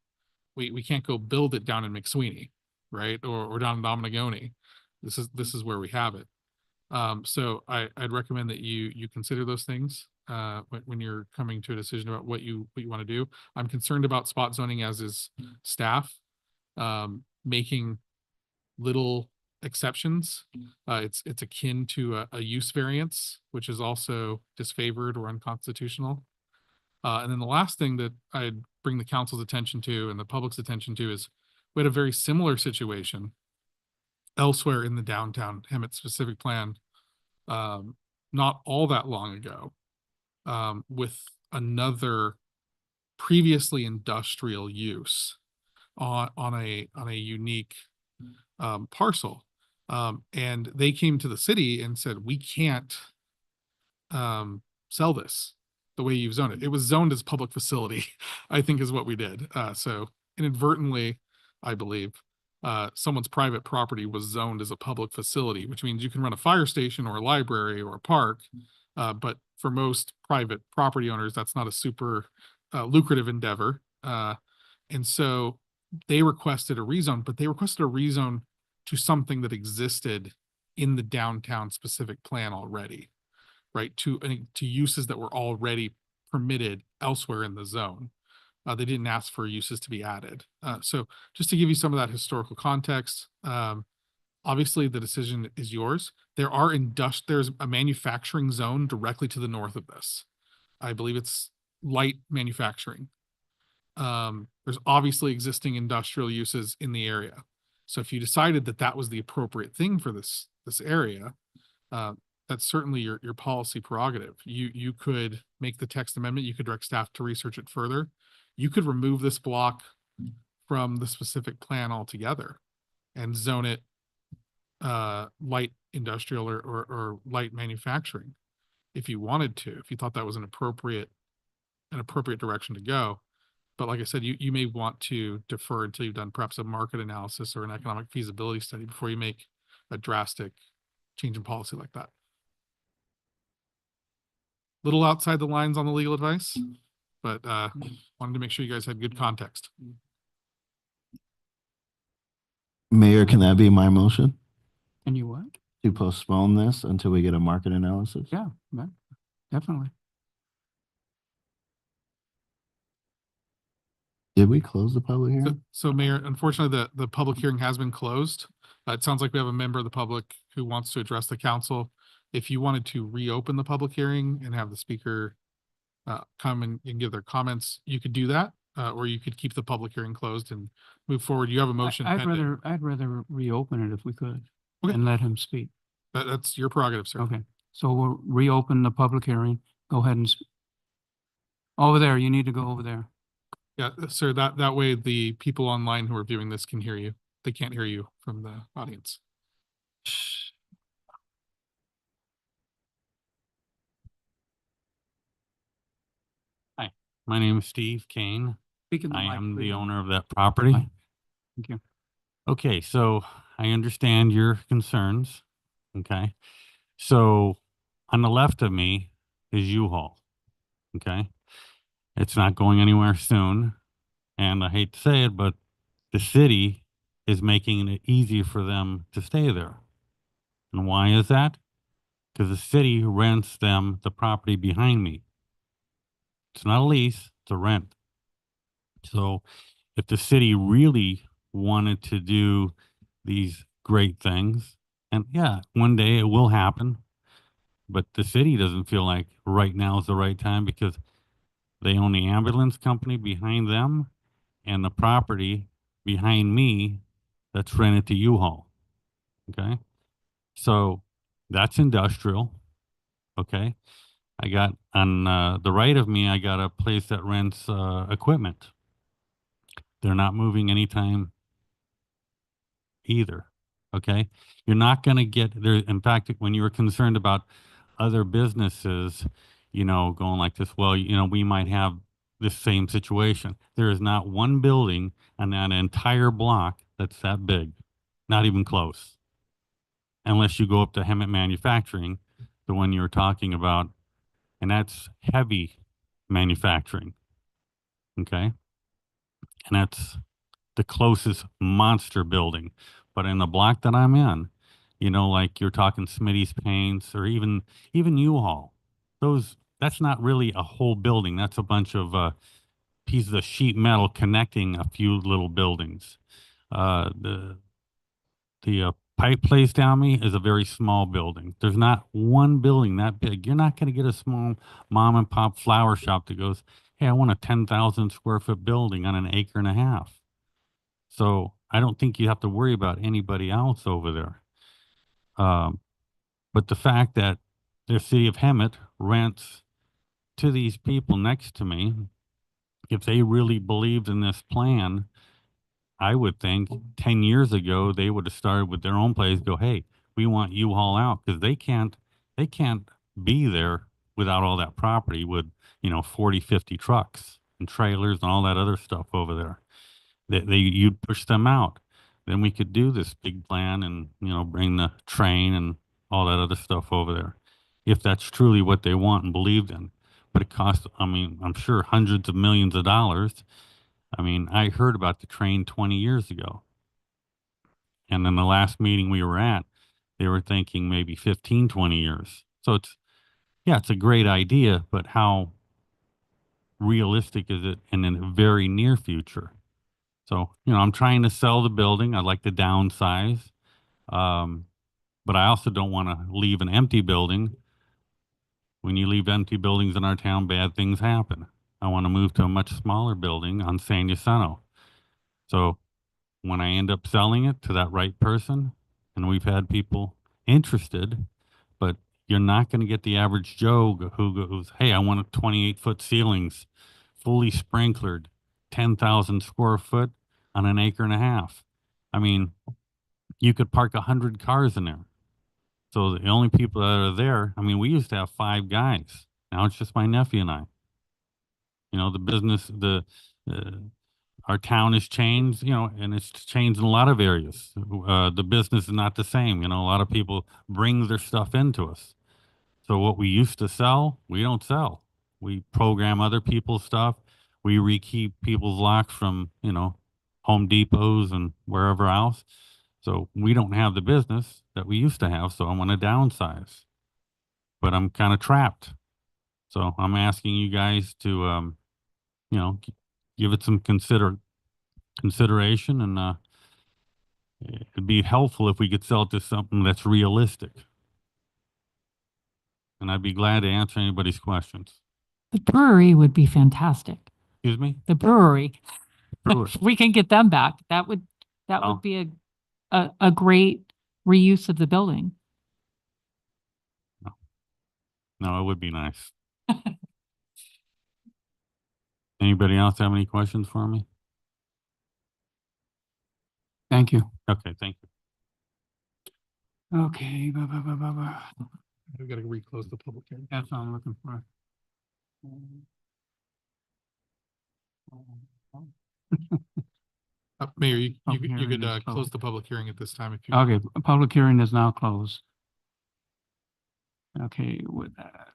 We can't go build it down in McSweeney, right? Or down in Dominagoni. This is where we have it. So I'd recommend that you consider those things when you're coming to a decision about what you want to do. I'm concerned about spot zoning, as is staff, making little exceptions. It's akin to a use variance, which is also disfavored or unconstitutional. And then the last thing that I'd bring the council's attention to and the public's attention to is we had a very similar situation elsewhere in the downtown Hemet specific plan, not all that long ago, with another previously industrial use on a unique parcel. And they came to the city and said, we can't sell this the way you've zoned it. It was zoned as public facility, I think is what we did. So inadvertently, I believe, someone's private property was zoned as a public facility, which means you can run a fire station or a library or a park. But for most private property owners, that's not a super lucrative endeavor. And so they requested a rezone, but they requested a rezone to something that existed in the downtown specific plan already, right? To uses that were already permitted elsewhere in the zone. They didn't ask for uses to be added. So just to give you some of that historical context, obviously the decision is yours. There's a manufacturing zone directly to the north of this. I believe it's light manufacturing. There's obviously existing industrial uses in the area. So if you decided that that was the appropriate thing for this area, that's certainly your policy prerogative. You could make the text amendment. You could direct staff to research it further. You could remove this block from the specific plan altogether and zone it light industrial or light manufacturing if you wanted to, if you thought that was an appropriate an appropriate direction to go. But like I said, you may want to defer until you've done perhaps a market analysis or an economic feasibility study before you make a drastic change in policy like that. Little outside the lines on the legal advice, but wanted to make sure you guys had good context. Mayor, can that be my motion And you what? to postpone this until we get a market analysis? Yeah, definitely. Did we close the public hearing? So Mayor, unfortunately, the public hearing has been closed. It sounds like we have a member of the public who wants to address the council. If you wanted to reopen the public hearing and have the speaker come and give their comments, you could do that, or you could keep the public hearing closed and move forward. You have a motion. I'd pending. rather reopen it if we could Okay. and let him speak. That's your prerogative, sir. Okay, so we'll reopen the public hearing. Go ahead and over there, you need to go over there. Yeah, sir, that way the people online who are viewing this can hear you. They can't hear you from the audience. Hi, my name is Steve Kane. Speak in the I mic, am please. the owner of that property. Thank you. Okay, so I understand your concerns. Okay, so on the left of me is U-Haul. Okay, it's not going anywhere soon. And I hate to say it, but the city is making it easier for them to stay there. And why is that? Because the city rents them the property behind me. It's not a lease, it's a rent. So if the city really wanted to do these great things, and yeah, one day it will happen, but the city doesn't feel like right now is the right time because they own the ambulance company behind them and the property behind me that's rented to U-Haul. Okay. So that's industrial. Okay. I got on the right of me, I got a place that rents equipment. They're not moving anytime either. Okay. You're not going to get there. In fact, when you were concerned about other businesses, you know, going like this, well, you know, we might have this same situation. There is not one building on that entire block that's that big, not even close. Unless you go up to Hemet Manufacturing, the one you were talking about, and that's heavy manufacturing. Okay. And that's the closest monster building. But in the block that I'm in, you know, like you're talking Smitty's Paints or even U-Haul, that's not really a whole building. That's a bunch of pieces of sheet metal connecting a few little buildings. The pipe place down me is a very small building. There's not one building that big. You're not going to get a small mom and pop flower shop that goes, hey, I want a 10,000 square foot building on an acre and a half. So I don't think you have to worry about anybody else over there. But the fact that the city of Hemet rents to these people next to me, if they really believed in this plan, I would think 10 years ago, they would have started with their own place, go, hey, we want U-Haul out, because they can't be there without all that property with, 40, 50 trucks and trailers and all that other stuff over there. You'd push them out. Then we could do this big plan and, bring the train and all that other stuff over there, if that's truly what they want and believed in. But it costs, I'm sure hundreds of millions of dollars. I heard about the train 20 years ago. And in the last meeting we were at, they were thinking maybe 15, 20 years. So it's a great idea, but how realistic is it in a very near future? So, I'm trying to sell the building. I'd like to downsize. But I also don't want to leave an empty building. When you leave empty buildings in our town, bad things happen. I want to move to a much smaller building on San Jacinto. So when I end up selling it to that right person, and we've had people interested, but you're not going to get the average Joe who goes, hey, I want a 28-foot ceilings, fully sprinklered, 10,000 square foot on an acre and a half. You could park 100 cars in there. So the only people that are there, we used to have 5 guys. Now it's just my nephew and I. You know, the business, our town has changed, you know, and it's changed in a lot of areas. The business is not the same. You know, a lot of people bring their stuff into us. So what we used to sell, we don't sell. We program other people's stuff. We rekeep people's locks from, you know, Home Depots and wherever else. So we don't have the business that we used to have. So I'm going to downsize, but I'm kind of trapped. So I'm asking you guys to, you know, give it some consideration, and it'd be helpful if we could sell it to something that's realistic. And I'd be glad to answer anybody's questions. The brewery would be fantastic. Excuse me? The brewery. Brewery. If we can get them back, that would Oh. be a great reuse of the building. No, it would be nice. Anybody else have any questions for me? Thank you. Okay, thank you. Okay. We gotta reclose the public hearing. That's what I'm looking for. Mayor, you Public could hearing is close closed. the public hearing at this time if you. Okay, public hearing is now closed. Okay, with that,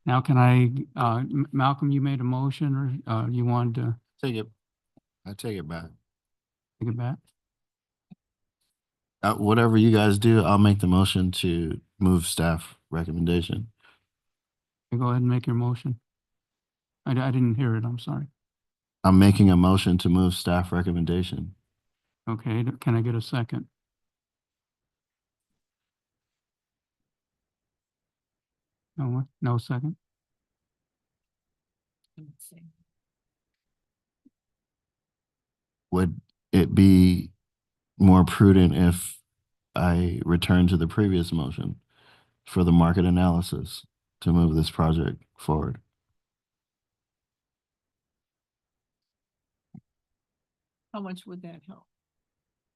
now can I, Malcolm, you made a motion, or, you wanted to I take it back. take it back? Whatever you guys do, I'll make the motion to move staff recommendation. Go ahead and make your motion. I didn't hear it, I'm sorry. I'm making a motion to move staff recommendation. Okay, can I get a second? No second? Would it be more prudent if I return to the previous motion for the market analysis to move this project forward? How much would that help?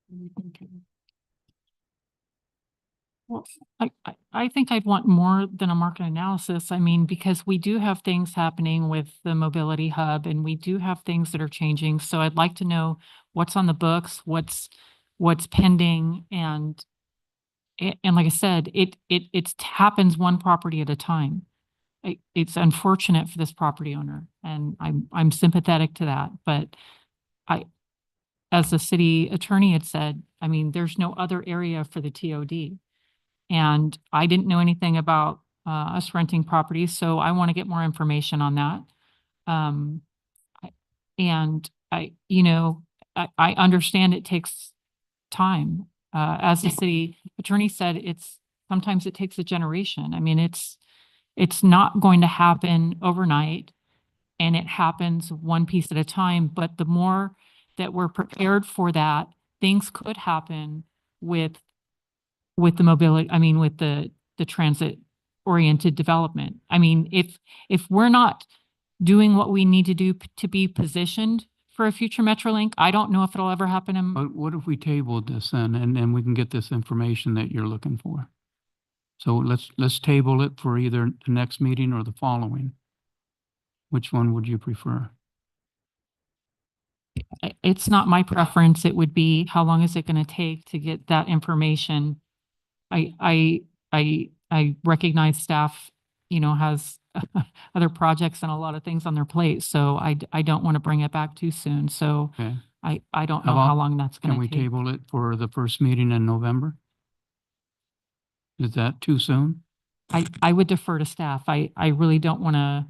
What are you thinking? Well, I think I'd want more than a market analysis. I mean, because we do have things happening with the mobility hub, and we do have things that are changing. So I'd like to know what's on the books, what's pending, and like I said, it happens one property at a time. It's unfortunate for this property owner, and I'm sympathetic to that. But as the city attorney had said, I mean, there's no other area for the TOD. And I didn't know anything about us renting properties, so I want to get more information on that. I understand it takes time. As the city attorney said, sometimes it takes a generation. I mean, it's not going to happen overnight, and it happens one piece at a time. But the more that we're prepared for that, things could happen with the mobility, I mean, with the transit oriented development. I mean, if we're not doing what we need to do to be positioned for a future MetroLink, I don't know if it'll ever happen. But what if we tabled this then, and then we can get this information that you're looking for? So let's table it for either the next meeting or the following. Which one would you prefer? It's not my preference. It would be, how long is it going to take to get that information? I recognize staff, has other projects and a lot of things on their plate, so I don't want to bring it back too soon. So Okay. I don't know how long that's Can going we to take. table it for the first meeting in November? Is that too soon? I would defer to staff. I really don't want to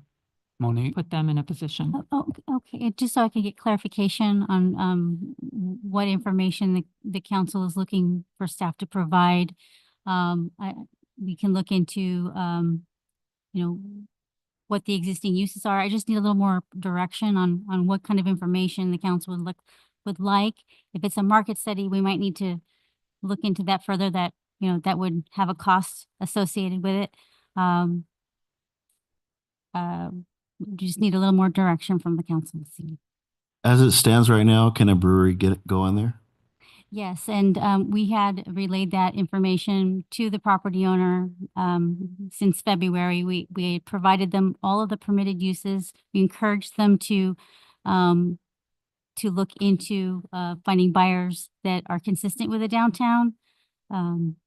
Monique? put them in a position. Oh, okay, just so I can get clarification on what information the council is looking for staff to provide. We can look into, what the existing uses are. I just need a little more direction on what kind of information the council would like. If it's a market study, we might need to look into that further, that would have a cost associated with it. Just need a little more direction from the council. As it stands right now, can a brewery go in there? Yes, and we had relayed that information to the property owner since February. We had provided them all of the permitted uses. We encouraged them to look into finding buyers that are consistent with the downtown. And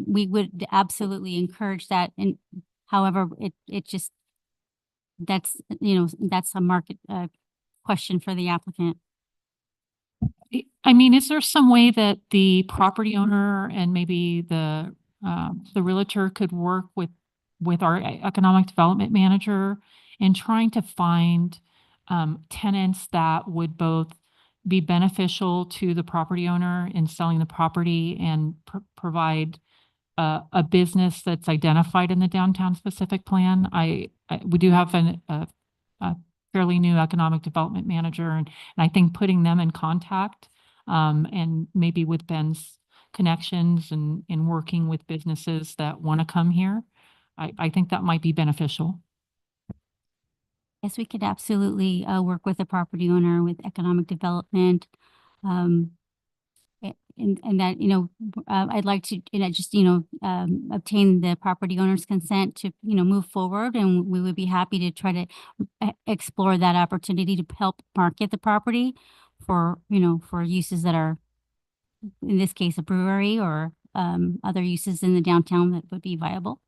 we would absolutely encourage that. And however, it just, that's, that's a market question for the applicant. I mean, is there some way that the property owner and maybe the realtor could work with our economic development manager in trying to find tenants that would both be beneficial to the property owner in selling the property and provide a business that's identified in the downtown specific plan? We do have a fairly new economic development manager, and I think putting them in contact and maybe with Ben's connections and working with businesses that want to come here, I think that might be beneficial. Yes, we could absolutely work with the property owner with economic development. And that, I'd like to, just, obtain the property owner's consent to, move forward. And we would be happy to try to explore that opportunity to help market the property for, for uses that are, in this case, a brewery or other uses in the downtown that would be viable.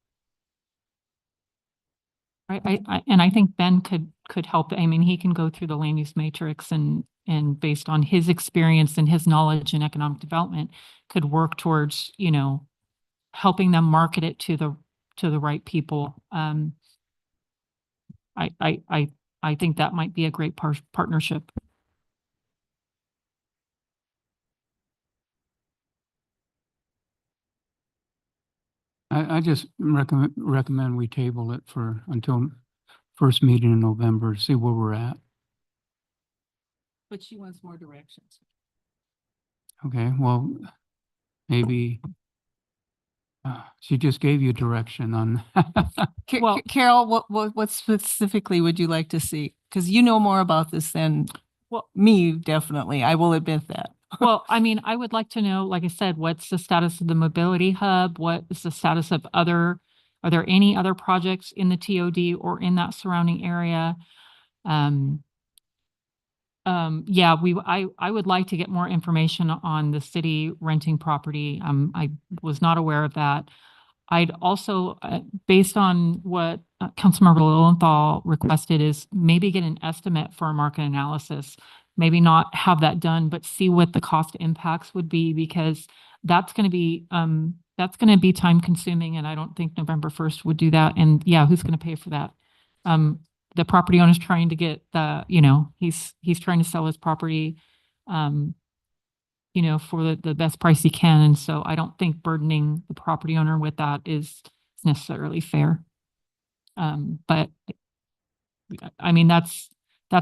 And I think Ben could help. I mean, he can go through the land use matrix and based on his experience and his knowledge in economic development, could work towards, helping them market it to the right people. I think that might be a great partnership. I just recommend we table it until first meeting in November to see where we're at. But she wants more directions. Okay, well, maybe she just gave you direction on. Well, Carol, what specifically would you like to see? Because you know more about this than me, definitely. I will admit that. Well, I mean, I would like to know, like I said, what's the status of the mobility hub? What is the status of are there any other projects in the TOD or in that surrounding area? Yeah, I would like to get more information on the city renting property. I was not aware of that. I'd also, based on what Councilmember Lilienthal requested, is maybe get an estimate for a market analysis. Maybe not have that done, but see what the cost impacts would be, because that's going to be time consuming, and I don't think November 1st would do that. And yeah, who's going to pay for that? The property owner's trying to get he's trying to sell his property, for the best price he can. And so I don't think burdening the property owner with that is necessarily fair. But I mean, that's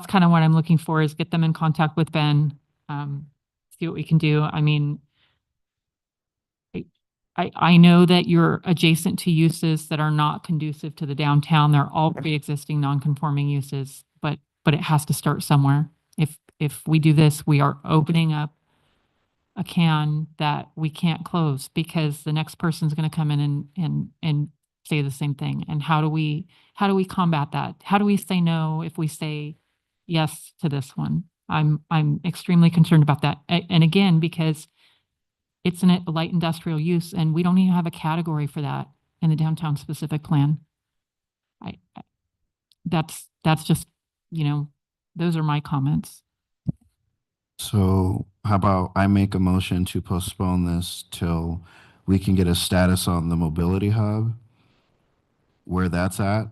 kind of what I'm looking for, is get them in contact with Ben, see what we can do. I mean, I know that you're adjacent to uses that are not conducive to the downtown. They're all pre-existing non-conforming uses, but it has to start somewhere. If we do this, we are opening up a can that we can't close, because the next person's going to come in and say the same thing. And how do we combat that? How do we say no if we say yes to this one? I'm extremely concerned about that. And again, because it's a light industrial use, and we don't even have a category for that in the downtown specific plan. That's just, those are my comments. So how about I make a motion to postpone this till we can get a status on the mobility hub, where that's at,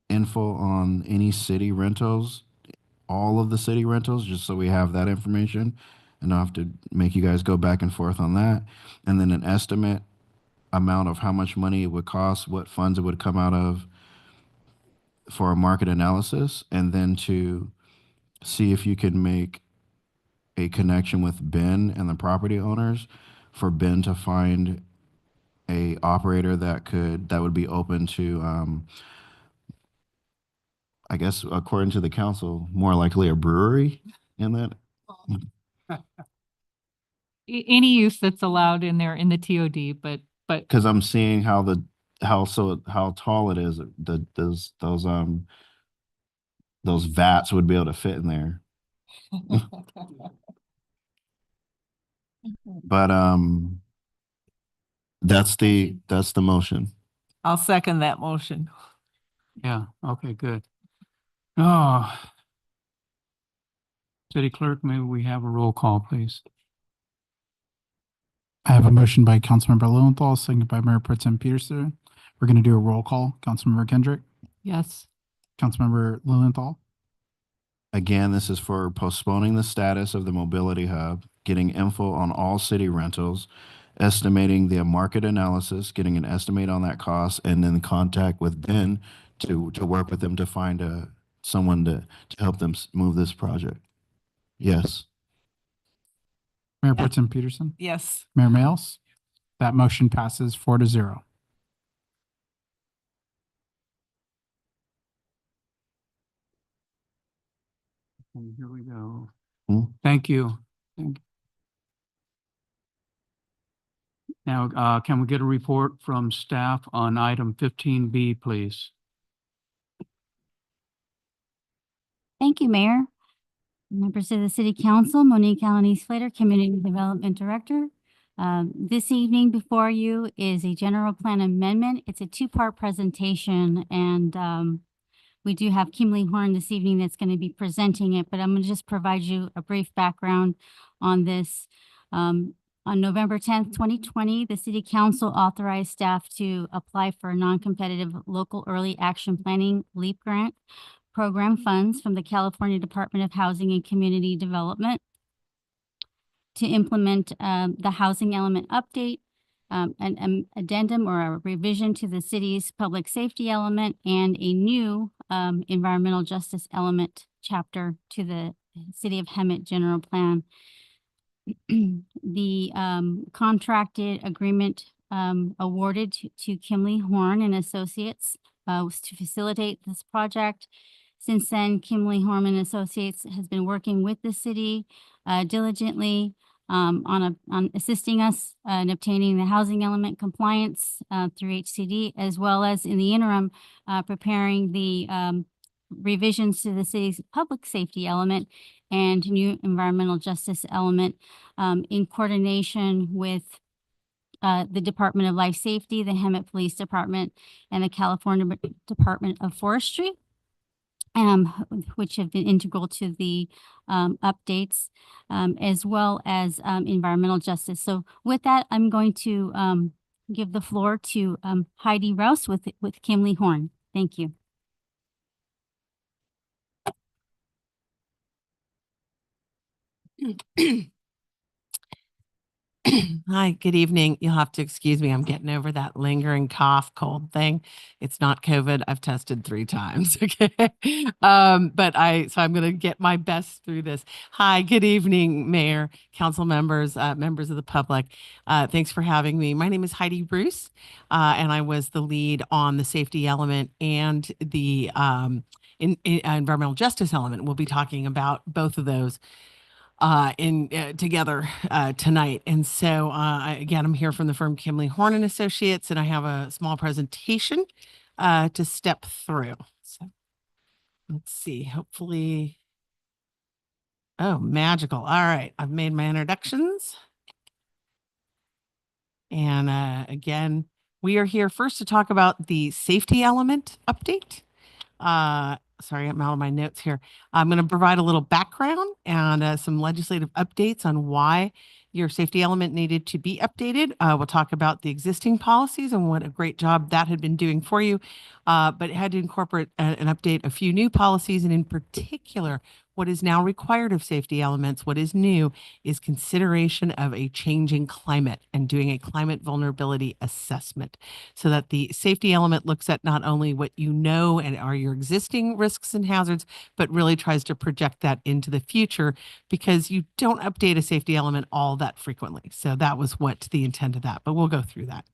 info on any city rentals, all of the city rentals, just so we have that information and not have to make you guys go back and forth on that. And then an estimate amount of how much money it would cost, what funds it would come out of for a market analysis, and then to see if you can make a connection with Ben and the property owners for Ben to find a operator that would be open to, I guess, according to the council, more likely a brewery in that. any use that's allowed in there in the TOD, but Because I'm seeing how how tall it is, those vats would be able to fit in there. But that's the motion. I'll second that motion. Yeah, okay, good. Oh. City Clerk, may we have a roll call, please? I have a motion by Councilmember Lowenthal, seconded by Mayor Pro Tem Peterson. We're going to do a roll call. Councilmember Kendrick, yes. Councilmember Lowenthal, Again, this is for postponing the status of the mobility hub, getting info on all city rentals, estimating the market analysis, getting an estimate on that cost, and then contact with Ben to work with them to find someone to help them move this project. Yes. Mayor Pro Tem Peterson, Yes. Mayor Males. That motion passes 4-0. Okay, here we go. Hmm? Thank you. Thank you. Now, can we get a report from staff on item 15B, please? Thank you, Mayor. Members of the City Council, Monique Allen Slater, Community Development Director. This evening before you is a general plan amendment. It's a two-part presentation, and we do have Kimberly Horn this evening that's going to be presenting it, but I'm going to just provide you a brief background on this. On November 10th, 2020, the City Council authorized staff to apply for a non-competitive local early action planning LEAP grant program funds from the California Department of Housing and Community Development to implement the housing element update, an addendum or a revision to the city's public safety element, and a new environmental justice element chapter to the City of Hemet general plan. The contracted agreement awarded to Kimley Horn and Associates was to facilitate this project. Since then, Kimley Horn and Associates has been working with the city diligently on assisting us in obtaining the housing element compliance through HCD, as well as in the interim preparing the revisions to the city's public safety element and new environmental justice element in coordination with the Department of Life Safety, the Hemet Police Department, and the California Department of Forestry, which have been integral to the updates, as well as environmental justice. So with that, I'm going to give the floor to Heidi Rouse with Kimley Horn. Thank you. Hi, good evening. You'll have to excuse me. I'm getting over that lingering cough, cold thing. It's not COVID. I've tested 3 times. Okay. So I'm going to get my best through this. Hi, good evening, Mayor, council members, members of the public. Thanks for having me. My name is Heidi Bruce, and I was the lead on the safety element and the environmental justice element. We'll be talking about both of those together tonight. And so again, I'm here from the firm Kimley Horn and Associates, and I have a small presentation to step through. So let's see, hopefully, oh, magical. All right, I've made my introductions. And again, we are here first to talk about the safety element update. Sorry, I'm out of my notes here. I'm going to provide a little background and some legislative updates on why your safety element needed to be updated. We'll talk about the existing policies and what a great job that had been doing for you, but it had to incorporate and update a few new policies, and in particular, what is now required of safety elements, what is new, is consideration of a changing climate and doing a climate vulnerability assessment so that the safety element looks at not only what you know and are your existing risks and hazards, but really tries to project that into the future, because you don't update a safety element all that frequently. So that was what the intent of that, but we'll go through that.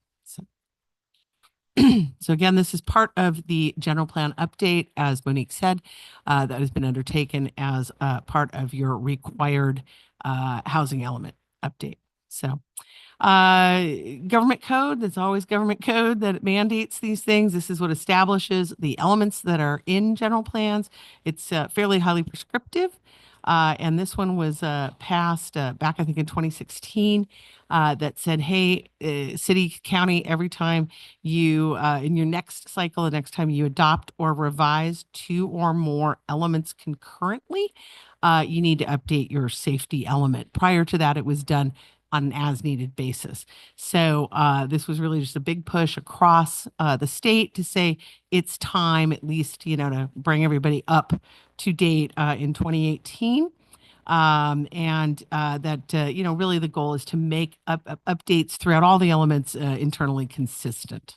So again, this is part of the general plan update, as Monique said, that has been undertaken as part of your required housing element update. So government code, there's always government code that mandates these things. This is what establishes the elements that are in general plans. It's fairly highly prescriptive. And this one was passed back, I think, in 2016 that said, hey, city, county, every time you, in your next cycle, the next time you adopt or revise 2 or more elements concurrently, you need to update your safety element. Prior to that, it was done on an as-needed basis. So this was really just a big push across the state to say it's time, at least, you know, to bring everybody up to date in 2018. You know, really the goal is to make updates throughout all the elements internally consistent.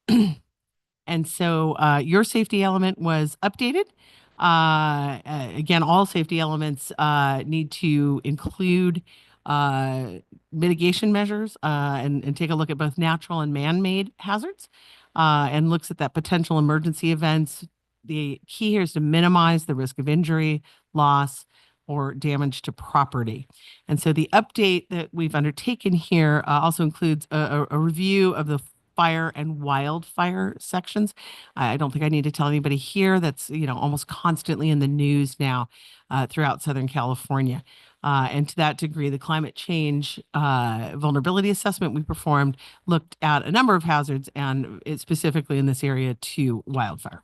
And so your safety element was updated. Again, all safety elements need to include mitigation measures and take a look at both natural and man-made hazards and looks at that potential emergency events. The key here is to minimize the risk of injury, loss, or damage to property. And so the update that we've undertaken here also includes a review of the fire and wildfire sections. I don't think I need to tell anybody here that's, you know, almost constantly in the news now throughout Southern California. And to that degree, the climate change vulnerability assessment we performed looked at a number of hazards and specifically in this area to wildfire.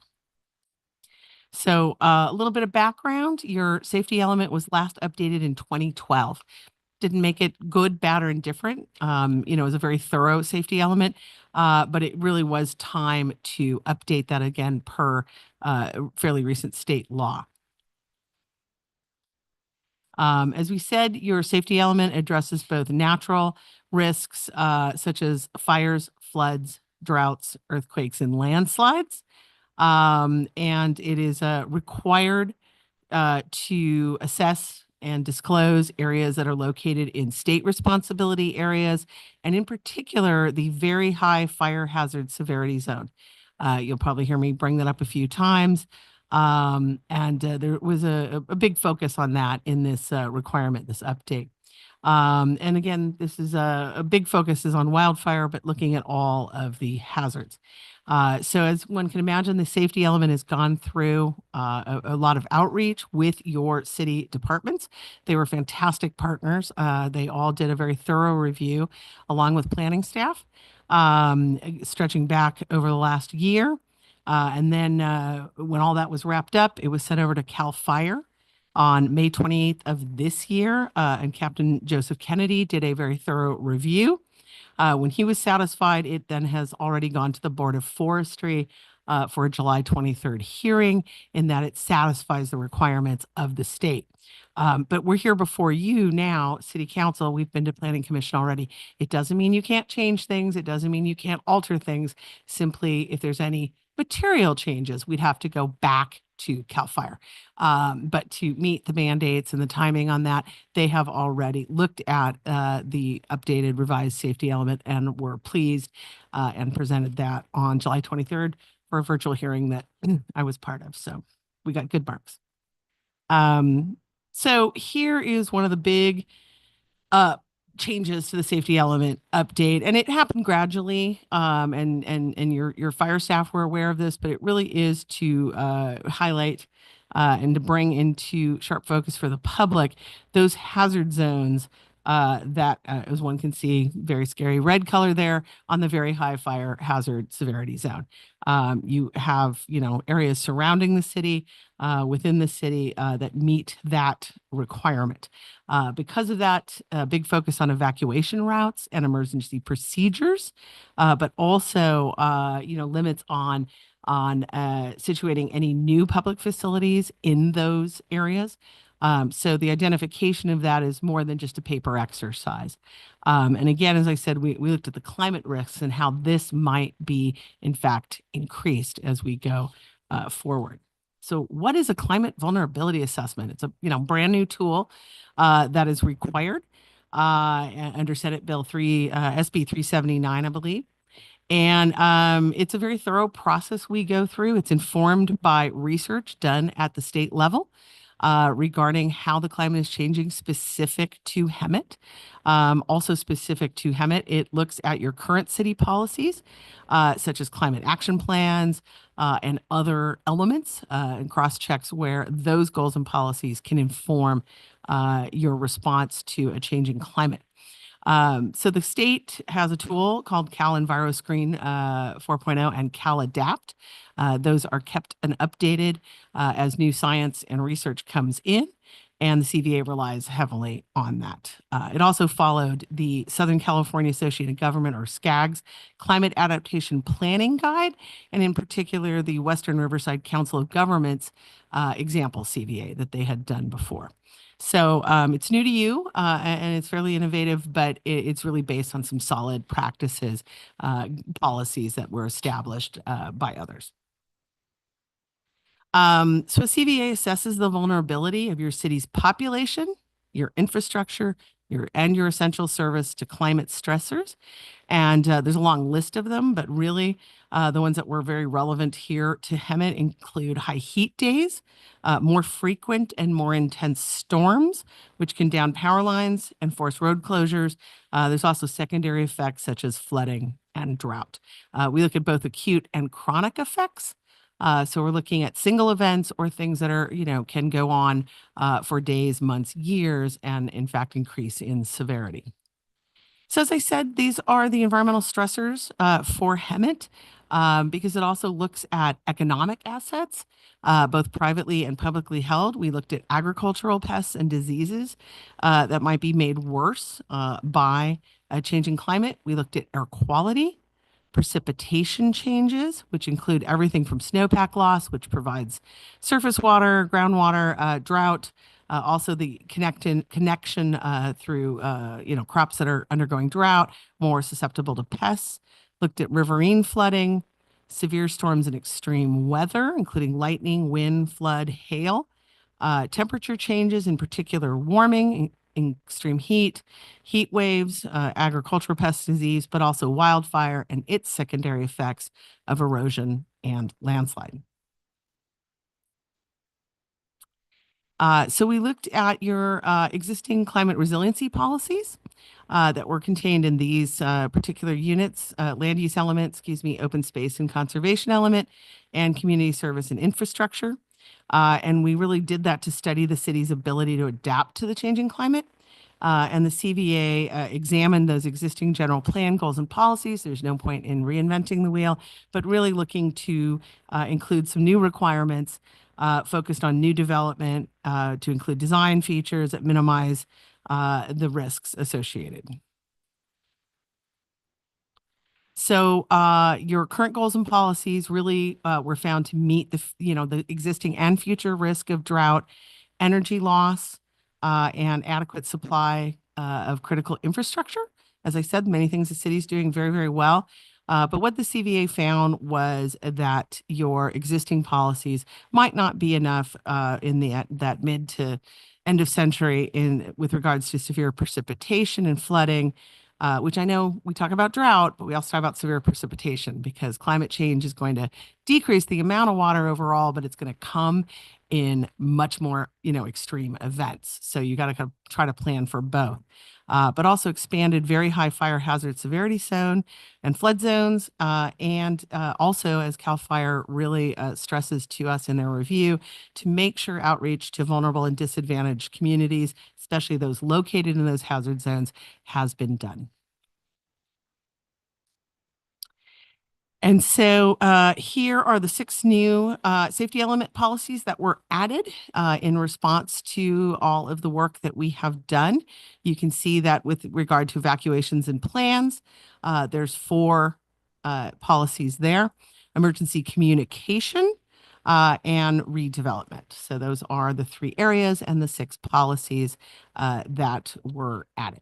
So a little bit of background, your safety element was last updated in 2012. Didn't make it good, bad, or indifferent. You know, it was a very thorough safety element, but it really was time to update that again per fairly recent state law. As we said, your safety element addresses both natural risks such as fires, floods, droughts, earthquakes, and landslides. And it is required to assess and disclose areas that are located in state responsibility areas, and in particular, the very high fire hazard severity zone. You'll probably hear me bring that up a few times. There was a big focus on that in this requirement, this update. And again, this is a big focus is on wildfire, but looking at all of the hazards. So as one can imagine, the safety element has gone through a lot of outreach with your city departments. They were fantastic partners. They all did a very thorough review along with planning staff, stretching back over the last year. And then when all that was wrapped up, it was sent over to CAL FIRE on May 28th of this year. And Captain Joseph Kennedy did a very thorough review. When he was satisfied, it then has already gone to the Board of Forestry for a July 23rd hearing in that it satisfies the requirements of the state. But we're here before you now, City Council. We've been to Planning Commission already. It doesn't mean you can't change things. It doesn't mean you can't alter things. Simply, if there's any material changes, we'd have to go back to CAL FIRE. But to meet the mandates and the timing on that, they have already looked at the updated revised safety element and were pleased and presented that on July 23rd for a virtual hearing that I was part of. So we got good marks. So here is one of the big changes to the safety element update, and it happened gradually. And your fire staff were aware of this, but it really is to highlight and to bring into sharp focus for the public those hazard zones that, as one can see, very scary red color there on the very high fire hazard severity zone. You have, you know, areas surrounding the city, within the city that meet that requirement. Because of that, big focus on evacuation routes and emergency procedures, but also, you know, limits on situating any new public facilities in those areas. So the identification of that is more than just a paper exercise. And again, as I said, we looked at the climate risks and how this might be, in fact, increased as we go forward. So what is a climate vulnerability assessment? It's a brand new tool that is required under Senate Bill SB 379, I believe. And it's a very thorough process we go through. It's informed by research done at the state level. regarding how the climate is changing specific to Hemet. Also specific to Hemet, it looks at your current city policies, such as climate action plans, and other elements, and cross-checks where those goals and policies can inform your response to a changing climate. So the state has a tool called Cal EnviroScreen 4.0 and Cal Adapt. Those are kept and updated as new science and research comes in, and the CVA relies heavily on that. It also followed the Southern California Associated Government, or SCAG's, Climate Adaptation Planning Guide, and in particular, the Western Riverside Council of Governments example CVA that they had done before. So it's new to you and it's fairly innovative, but it's really based on some solid practices, policies that were established by others. So CVA assesses the vulnerability of your city's population, your infrastructure, your essential service to climate stressors. And there's a long list of them, but really the ones that were very relevant here to Hemet include high heat days, more frequent and more intense storms, which can down power lines and force road closures. There's also secondary effects such as flooding and drought. We look at both acute and chronic effects. So we're looking at single events or things that are, can go on for days, months, years, and in fact increase in severity. So as I said, these are the environmental stressors for Hemet, because it also looks at economic assets, both privately and publicly held. We looked at agricultural pests and diseases that might be made worse by a changing climate. We looked at air quality, precipitation changes, which include everything from snowpack loss, which provides surface water, groundwater, drought, also the connection through crops that are undergoing drought, more susceptible to pests. Looked at riverine flooding, severe storms and extreme weather, including lightning, wind, flood, hail, temperature changes, in particular warming, extreme heat, heat waves, agricultural pest disease, but also wildfire and its secondary effects of erosion and landslide. So we looked at your existing climate resiliency policies that were contained in these particular units, land use element, open space and conservation element, and community service and infrastructure. And we really did that to study the city's ability to adapt to the changing climate. And the CVA examined those existing general plan goals and policies. There's no point in reinventing the wheel, but really looking to include some new requirements focused on new development to include design features that minimize the risks associated. So your current goals and policies really were found to meet the existing and future risk of drought, energy loss, and adequate supply of critical infrastructure. As I said, many things the city's doing very, very well. But what the CVA found was that your existing policies might not be enough in that mid to end of century with regards to severe precipitation and flooding, which I know we talk about drought, but we also talk about severe precipitation because climate change is going to decrease the amount of water overall, but it's going to come in much more, extreme events. So you got to kind of try to plan for both. But also expanded very high fire hazard severity zone and flood zones. And also, as CAL FIRE really stresses to us in their review, to make sure outreach to vulnerable and disadvantaged communities, especially those located in those hazard zones, has been done. And so here are the 6 new safety element policies that were added in response to all of the work that we have done. You can see that with regard to evacuations and plans, there's 4 policies there: emergency communication and redevelopment. So those are the 3 areas and the 6 policies that were added.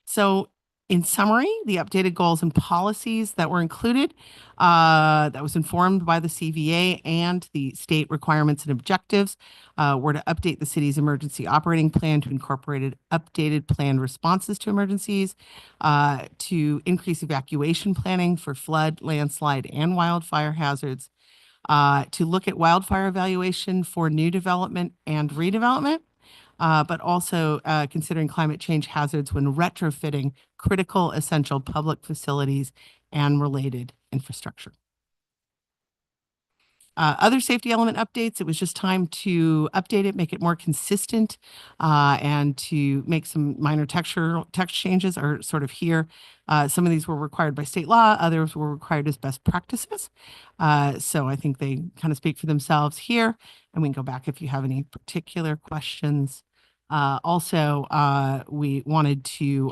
So in summary, the updated goals and policies that were included, that was informed by the CVA and the state requirements and objectives, were to update the city's emergency operating plan to incorporate updated planned responses to emergencies, to increase evacuation planning for flood, landslide, and wildfire hazards, to look at wildfire evaluation for new development and redevelopment, but also considering climate change hazards when retrofitting critical essential public facilities and related infrastructure. Other safety element updates, it was just time to update it, make it more consistent, and to make some minor text changes are sort of here. Some of these were required by state law, others were required as best practices. So I think they kind of speak for themselves here, and we can go back if you have any particular questions. Also, we wanted to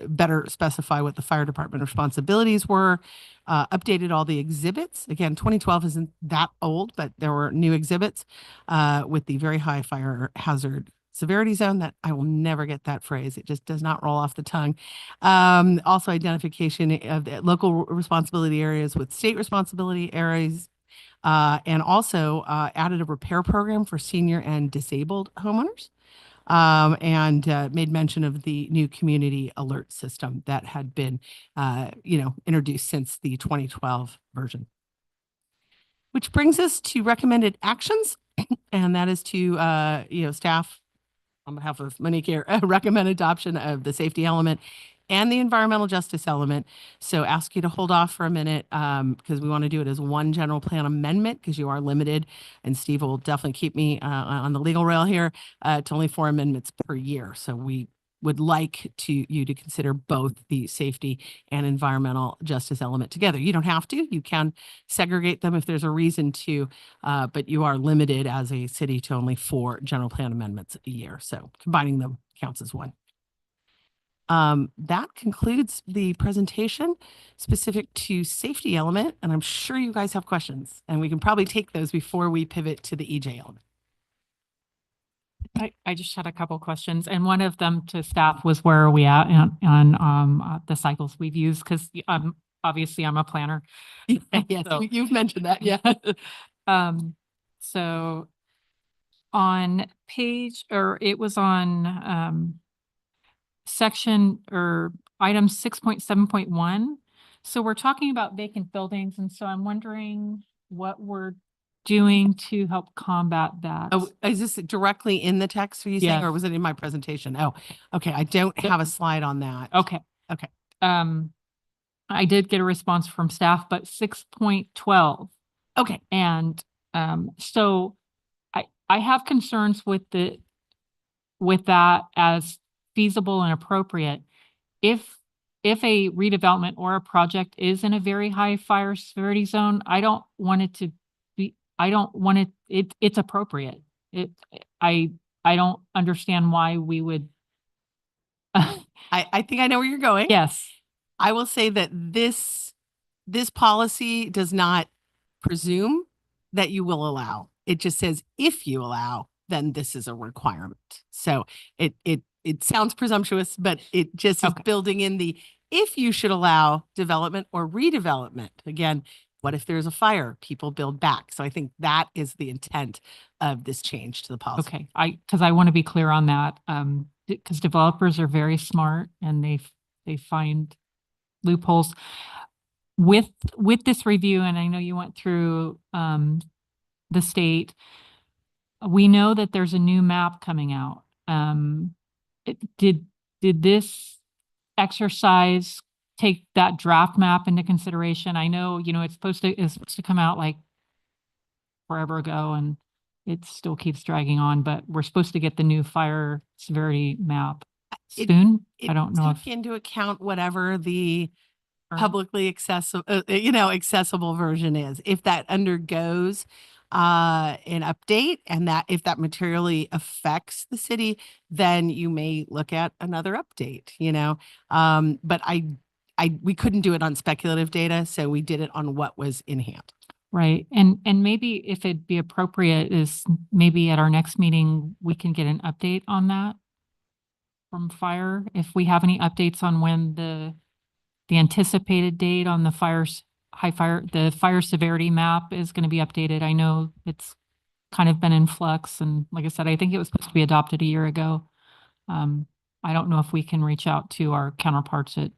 better specify what the fire department responsibilities were, updated all the exhibits. Again, 2012 isn't that old, but there were new exhibits with the very high fire hazard severity zone. That I will never get that phrase. It just does not roll off the tongue. Also, identification of the local responsibility areas with state responsibility areas. And also added a repair program for senior and disabled homeowners. And made mention of the new community alert system that had been, introduced since the 2012 version. Which brings us to recommended actions, and that is to, staff on behalf of Monique here, recommend adoption of the safety element and the environmental justice element. So ask you to hold off for a minute because we want to do it as one general plan amendment because you are limited, and Steve will definitely keep me on the legal rail here to only 4 amendments per year. So we would like you to consider both the safety and environmental justice element together. You don't have to. You can segregate them if there's a reason to, but you are limited as a city to only 4 general plan amendments a year. So combining them counts as one. That concludes the presentation specific to safety element, and I'm sure you guys have questions, and we can probably take those before we pivot to the EJ element. I just had a couple questions, and one of them to staff was where are we at on the cycles we've used? Because obviously I'm a planner. Yes, So- you've mentioned that. Yeah. So on page, or it was on section or item 6.7.1. So we're talking about vacant buildings, and so I'm wondering what we're doing to help combat that. Oh, is this directly in the text, are you saying, Yes. or was it in my presentation? Oh, okay. I don't have a slide on that. Okay. Okay. I did get a response from staff, but 6.12. Okay. And so I have concerns with that as feasible and appropriate. If a redevelopment or a project is in a very high fire severity zone, I don't want it to be, it's appropriate. I don't understand why we would. I think I know where you're going. Yes. I will say that this policy does not presume that you will allow. It just says if you allow, then this is a requirement. So it sounds presumptuous, but it just is building in the if you should allow development or redevelopment. Again, what if there's a fire? People build back. So I think that is the intent of this change to the policy. Okay, because I want to be clear on that, because developers are very smart and they find loopholes. With this review, and I know you went through the state, we know that there's a new map coming out. Did this exercise take that draft map into consideration? I know, it's supposed to come out like forever ago and it still keeps dragging on, but we're supposed to get the new fire severity map soon. I don't know Took into account whatever the publicly accessible, accessible version is. If that undergoes an update and that if that materially affects the city, then you may look at another update, but we couldn't do it on speculative data. So we did it on what was in hand. Right. And maybe if it'd be appropriate is maybe at our next meeting, we can get an update on that from fire. If we have any updates on when the anticipated date on the the fire severity map is going to be updated. I know it's kind of been in flux. And like I said, I think it was supposed to be adopted a year ago. I don't know if we can reach out to our counterparts at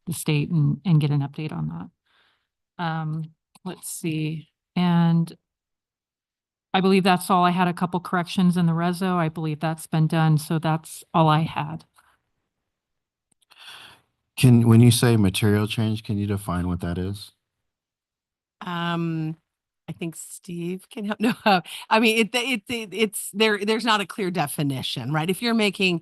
the state and get an update on that. Let's see. And I believe that's all. I had a couple corrections in the reso. I believe that's been done. So that's all I had. When you say material change, can you define what that is? I think Steve can help. No, I mean, it's there, there's not a clear definition, right? If you're making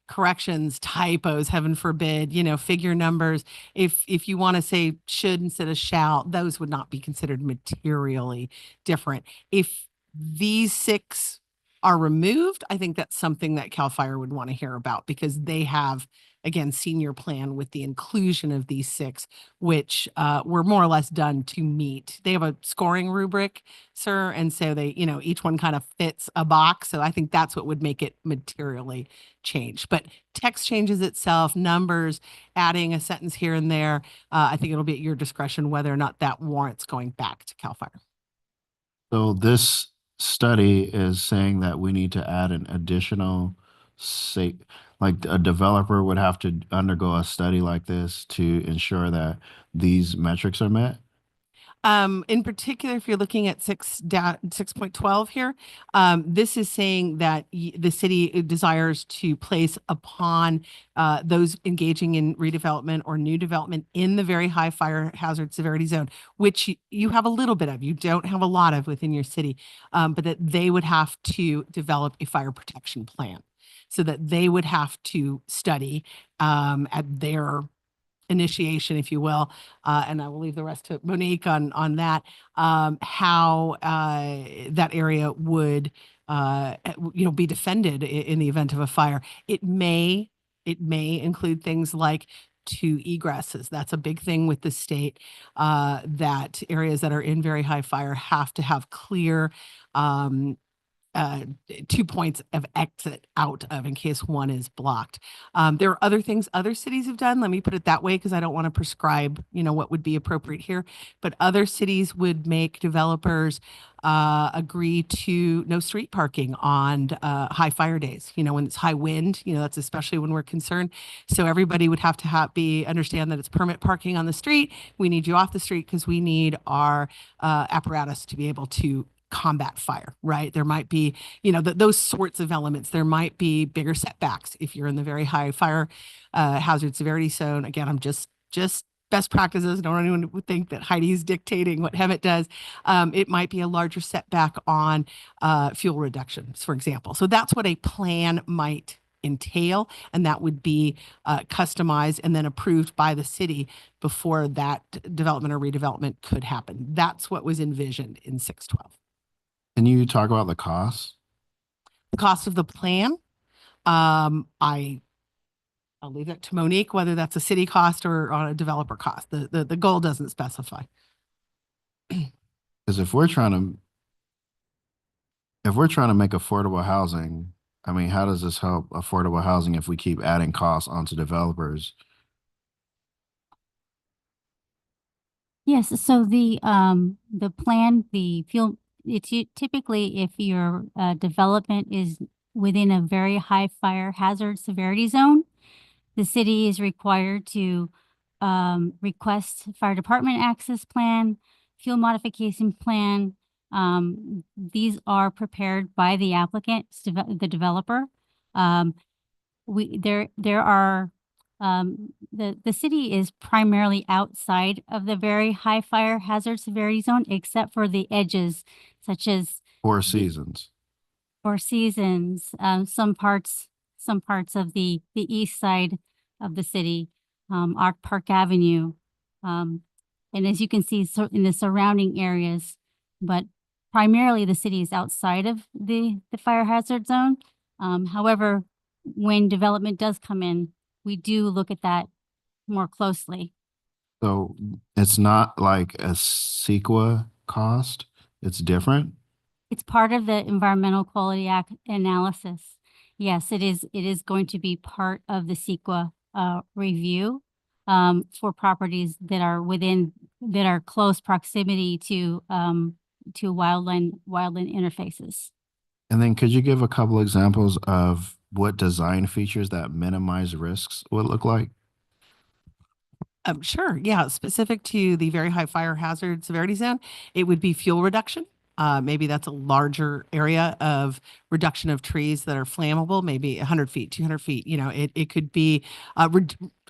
corrections, typos, heaven forbid, figure numbers, if you want to say should instead of shall, those would not be considered materially different. If these 6 are removed, I think that's something that CAL FIRE would want to hear about because they have, again, senior plan with the inclusion of these 6, which were more or less done to meet. They have a scoring rubric, sir, and so they, each one kind of fits a box. So I think that's what would make it materially change. But text changes itself, numbers, adding a sentence here and there. I think it'll be at your discretion whether or not that warrants going back to CAL FIRE. So this study is saying that we need to add an additional, say, like a developer would have to undergo a study like this to ensure that these metrics are met? In particular, if you're looking at 6.12 here, this is saying that the city desires to place upon those engaging in redevelopment or new development in the very high fire hazard severity zone, which you have a little bit of, you don't have a lot of within your city, but that they would have to develop a fire protection plan so that they would have to study at their initiation, if you will, and I will leave the rest to Monique on that, how that area would, be defended in the event of a fire. It may include things like 2 egresses. That's a big thing with the state, that areas that are in very high fire have to have clear 2 points of exit out of in case one is blocked. There are other things other cities have done. Let me put it that way because I don't want to prescribe, what would be appropriate here. But other cities would make developers agree to no street parking on high fire days. When it's high wind, that's especially when we're concerned. So everybody would have to understand that it's permit parking on the street. We need you off the street because we need our apparatus to be able to combat fire, right? There might be, those sorts of elements. There might be bigger setbacks if you're in the very high fire hazard severity zone. Again, I'm just best practices. Don't want anyone to think that Heidi's dictating what Hemet does. It might be a larger setback on fuel reductions, for example. So that's what a plan might entail, and that would be customized and then approved by the city before that development or redevelopment could happen. That's what was envisioned in 612. Can you talk about the cost? The cost of the plan, I'll leave that to Monique, whether that's a city cost or on a developer cost. The goal doesn't specify. Because if we're trying to make affordable housing, I mean, how does this help affordable housing if we keep adding costs onto developers? Yes, so the plan, the fuel, it's typically if your development is within a very high fire hazard severity zone, the city is required to request fire department access plan, fuel modification plan. These are prepared by the applicant, the developer. The city is primarily outside of the very high fire hazard severity zone, except for the edges, such as Four Seasons. Four Seasons, some parts of the east side of the city, Arc Park Avenue, and as you can see, in the surrounding areas, but primarily the city is outside of the fire hazard zone. However, when development does come in, we do look at that more closely. So it's not like a CEQA cost, it's different? It's part of the Environmental Quality Act analysis. Yes, it is going to be part of the CEQA review for properties that are close proximity to wildland interfaces. And then could you give a couple examples of what design features that minimize risks would look like? Sure. Yeah. Specific to the very high fire hazard severity zone, it would be fuel reduction. Maybe that's a larger area of reduction of trees that are flammable, maybe 100 feet, 200 feet. You know, it could be a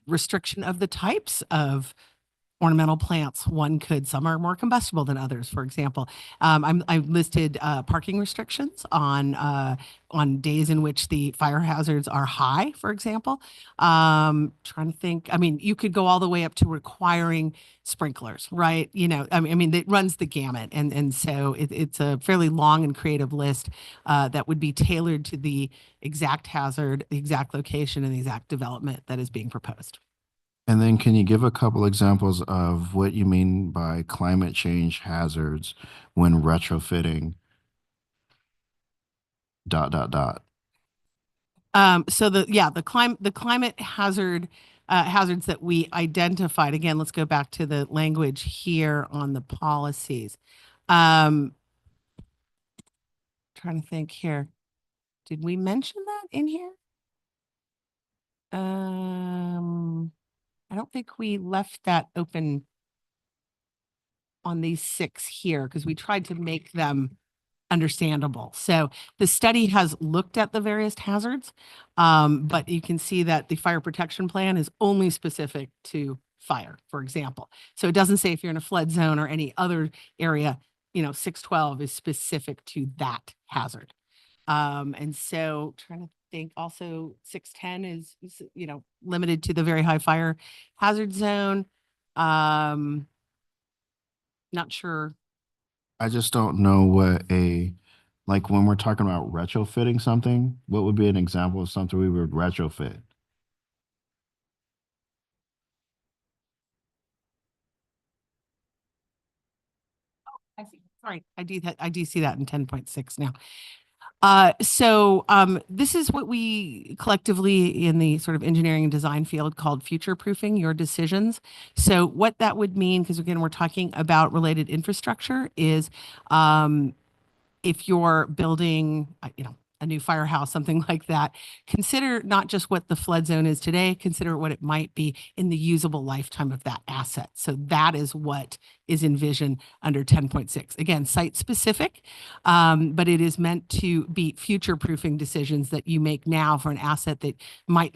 restriction of the types of ornamental plants. Some are more combustible than others, for example. I've listed parking restrictions on days in which the fire hazards are high, for example. Trying to think, I mean, you could go all the way up to requiring sprinklers, right? You know, I mean, it runs the gamut. And so it's a fairly long and creative list that would be tailored to the exact hazard, the exact location, and the exact development that is being proposed. And then can you give a couple examples of what you mean by climate change hazards when retrofitting ... So the climate hazards that we identified, again, let's go back to the language here on the policies. Trying to think here. Did we mention that in here? I don't think we left that open on these 6 here because we tried to make them understandable. So the study has looked at the various hazards, but you can see that the fire protection plan is only specific to fire, for example. So it doesn't say if you're in a flood zone or any other area, you know, 612 is specific to that hazard. And so trying to think also 610 is, you know, limited to the very high fire hazard zone. Not sure. I just don't know what like when we're talking about retrofitting something, what would be an example of something we would retrofit? I see. Sorry, I do see that in 10.6 now. This is what we collectively in the sort of engineering and design field called future proofing your decisions. So what that would mean, because again, we're talking about related infrastructure, is if you're building, you know, a new firehouse, something like that, consider not just what the flood zone is today, consider what it might be in the usable lifetime of that asset. So that is what is envisioned under 10.6. Again, site specific, but it is meant to be future proofing decisions that you make now for an asset that might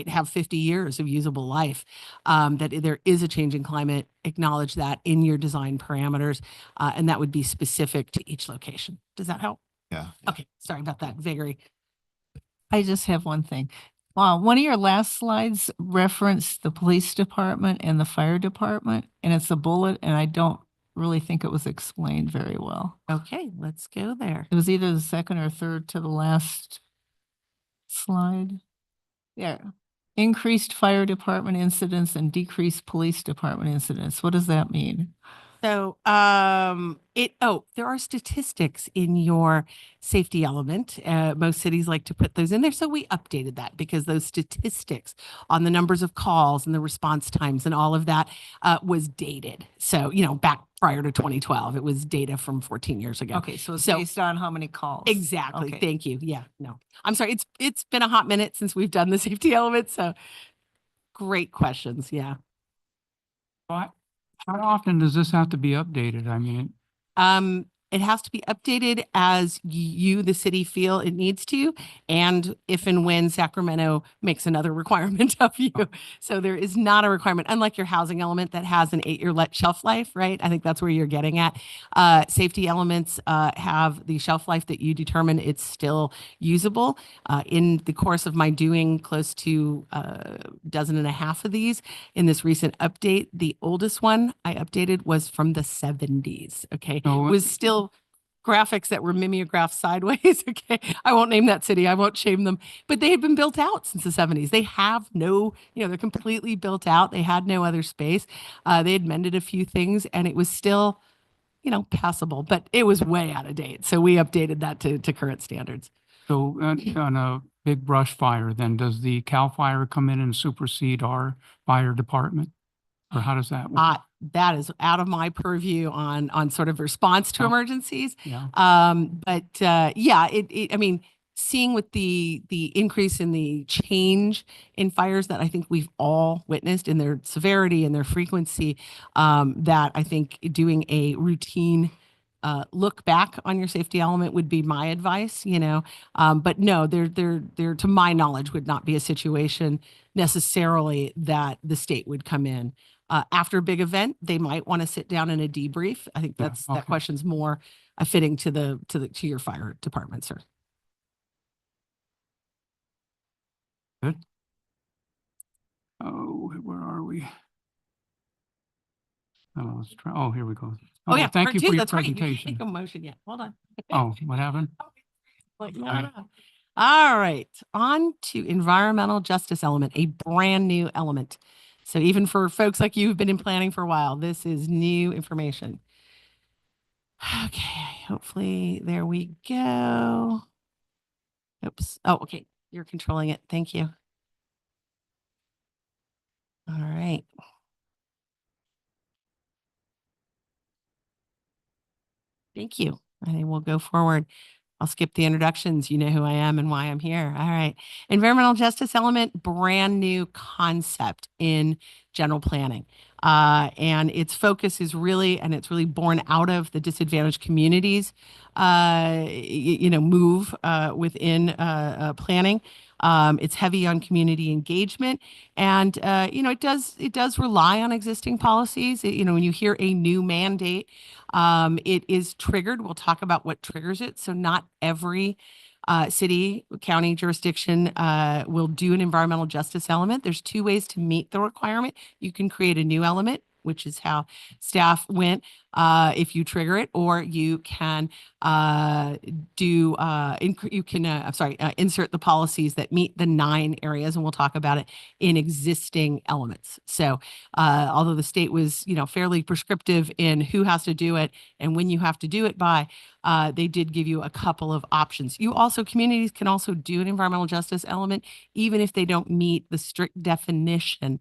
have 50 years of usable life, that there is a change in climate, acknowledge that in your design parameters, and that would be specific to each location. Does that help? Yeah. Okay, sorry about that, Vagary. I just have one thing. One of your last slides referenced the police department and the fire department, and it's a bullet, and I don't really think it was explained very well. Okay, let's go there. It was either the second or third to the last slide. Yeah. Increased fire department incidents and decreased police department incidents. What does that mean? So, there are statistics in your safety element. Most cities like to put those in there. So we updated that because those statistics on the numbers of calls and the response times and all of that was dated. So, you know, back prior to 2012, it was data from 14 years ago. Okay, so it's based on how many calls. Exactly. Okay. Thank you. Yeah, no, I'm sorry. It's been a hot minute since we've done the safety element. So great questions. Yeah. How often does this have to be updated? I mean, It has to be updated as you, the city, feel it needs to, and if and when Sacramento makes another requirement of you. So there is not a requirement, unlike your housing element that has an 8-year shelf life, right? I think that's where you're getting at. Safety elements have the shelf life that you determine it's still usable. In the course of my doing close to a dozen and a half of these in this recent update, the oldest one I updated was from the 70s. Okay, Oh, was still graphics that were mimeographed sideways. Okay, I won't name that city. I won't shame them, but they had been built out since the 70s. They have no, they're completely built out. They had no other space. They had mended a few things, and it was still, passable, but it was way out of date. So we updated that to current standards. so on a big brush fire, then does the CAL FIRE come in and supersede our fire department? Or how does that work? That is out of my purview on sort of response to emergencies. Yeah. I mean, seeing with the increase in the change in fires that I think we've all witnessed in their severity and their frequency, that I think doing a routine look back on your safety element would be my advice, you know. But no, there, to my knowledge, would not be a situation necessarily that the state would come in. After a big event, they might want to sit down in a debrief. I think Yeah, that okay. question's more fitting to your fire department, sir. Good. Oh, where are we? Oh, let's try. Oh, here we go. Oh, yeah, Thank part you two, for your that's right. You can't presentation. Make a motion yet. Hold on. Oh, what happened? Like, Okay. no. All right, on to environmental justice element, a brand new element. So even for folks like you who've been in planning for a while, this is new information. Okay, hopefully there we go. Oops. Oh, okay. You're controlling it. Thank you. All right. Thank you. I think we'll go forward. I'll skip the introductions. You know who I am and why I'm here. All right. Environmental justice element, brand new concept in general planning. And its focus is really, and it's really born out of the disadvantaged communities, move within planning. It's heavy on community engagement, and it does rely on existing policies. When you hear a new mandate, it is triggered. We'll talk about what triggers it. So not every city, county jurisdiction will do an environmental justice element. There's two ways to meet the requirement. You can create a new element, which is how staff went, if you trigger it, or you can insert the policies that meet the 9 areas, and we'll talk about it in existing elements. So although the state was, fairly prescriptive in who has to do it and when you have to do it by, they did give you a couple of options. Communities can also do an environmental justice element, even if they don't meet the strict definition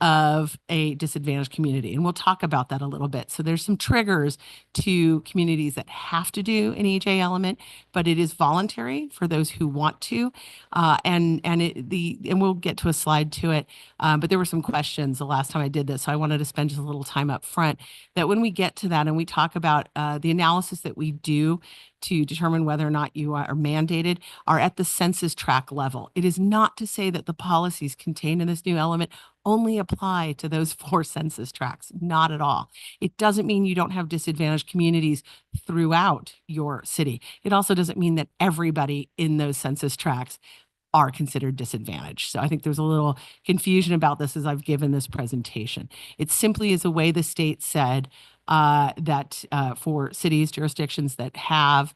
of a disadvantaged community. And we'll talk about that a little bit. So there's some triggers to communities that have to do an EJ element, but it is voluntary for those who want to. And we'll get to a slide to it. But there were some questions the last time I did this. So I wanted to spend just a little time up front that when we get to that and we talk about the analysis that we do to determine whether or not you are mandated are at the census tract level. It is not to say that the policies contained in this new element only apply to those 4 census tracts, not at all. It doesn't mean you don't have disadvantaged communities throughout your city. It also doesn't mean that everybody in those census tracts are considered disadvantaged. So I think there's a little confusion about this as I've given this presentation. It simply is a way the state said that for cities, jurisdictions that have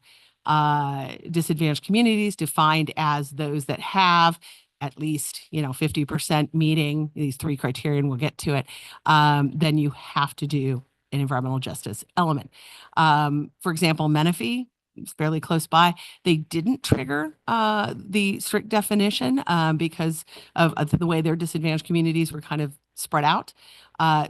disadvantaged communities defined as those that have at least 50% meeting these 3 criteria, and we'll get to it, then you have to do an environmental justice element. For example, Menifee, it's fairly close by. They didn't trigger the strict definition because of the way their disadvantaged communities were kind of spread out.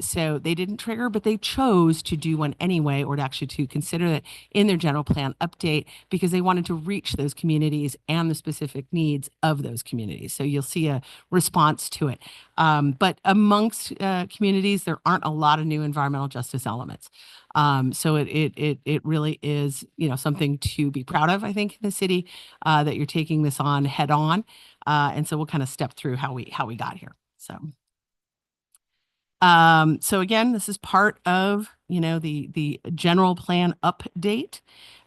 So they didn't trigger, but they chose to do one anyway, or to actually to consider it in their general plan update because they wanted to reach those communities and the specific needs of those communities. So you'll see a response to it. But amongst communities, there aren't a lot of new environmental justice elements. So it really is, something to be proud of, I think, in the city, that you're taking this on head on. And so we'll kind of step through how we got here. So again, this is part of, the general plan update.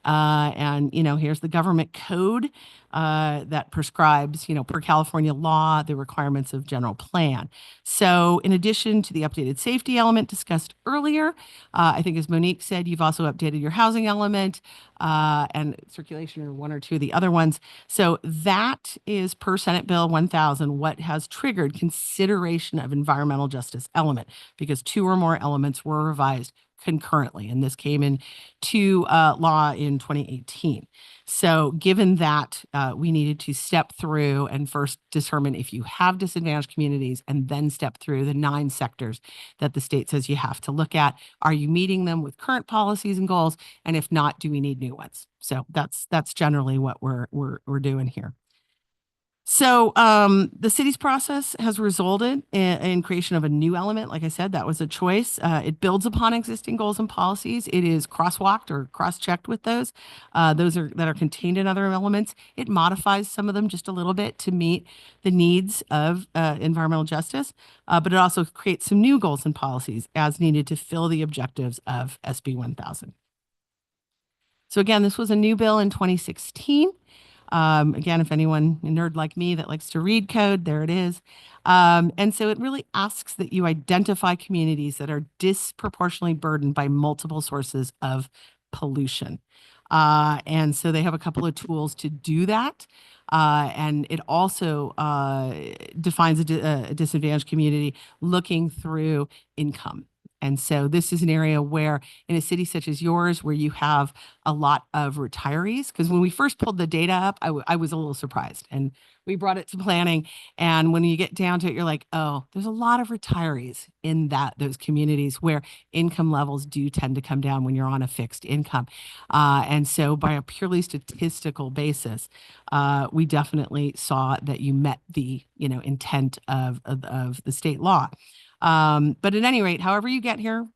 And here's the government code that prescribes, per California law, the requirements of general plan. So in addition to the updated safety element discussed earlier, I think as Monique said, you've also updated your housing element and circulation are 1 or 2 of the other ones. So that is per Senate Bill 1000, what has triggered consideration of environmental justice element, because 2 or more elements were revised concurrently, and this came into law in 2018. So given that, we needed to step through and first determine if you have disadvantaged communities and then step through the 9 sectors that the state says you have to look at. Are you meeting them with current policies and goals? And if not, do we need new ones? So that's generally what we're doing here. So the city's process has resulted in creation of a new element. Like I said, that was a choice. It builds upon existing goals and policies. It is crosswalked or cross-checked with those. Those that are contained in other elements. It modifies some of them just a little bit to meet the needs of environmental justice, but it also creates some new goals and policies as needed to fill the objectives of SB 1000. So again, this was a new bill in 2016. Again, if anyone, a nerd like me that likes to read code, there it is. And so it really asks that you identify communities that are disproportionately burdened by multiple sources of pollution. And so they have a couple of tools to do that. And it also defines a disadvantaged community looking through income. And so this is an area where in a city such as yours, where you have a lot of retirees, because when we first pulled the data up, I was a little surprised, and we brought it to planning. And when you get down to it, you're like, oh, there's a lot of retirees in those communities where income levels do tend to come down when you're on a fixed income. And so by a purely statistical basis, we definitely saw that you met the intent of the state law. But at any rate, however you get here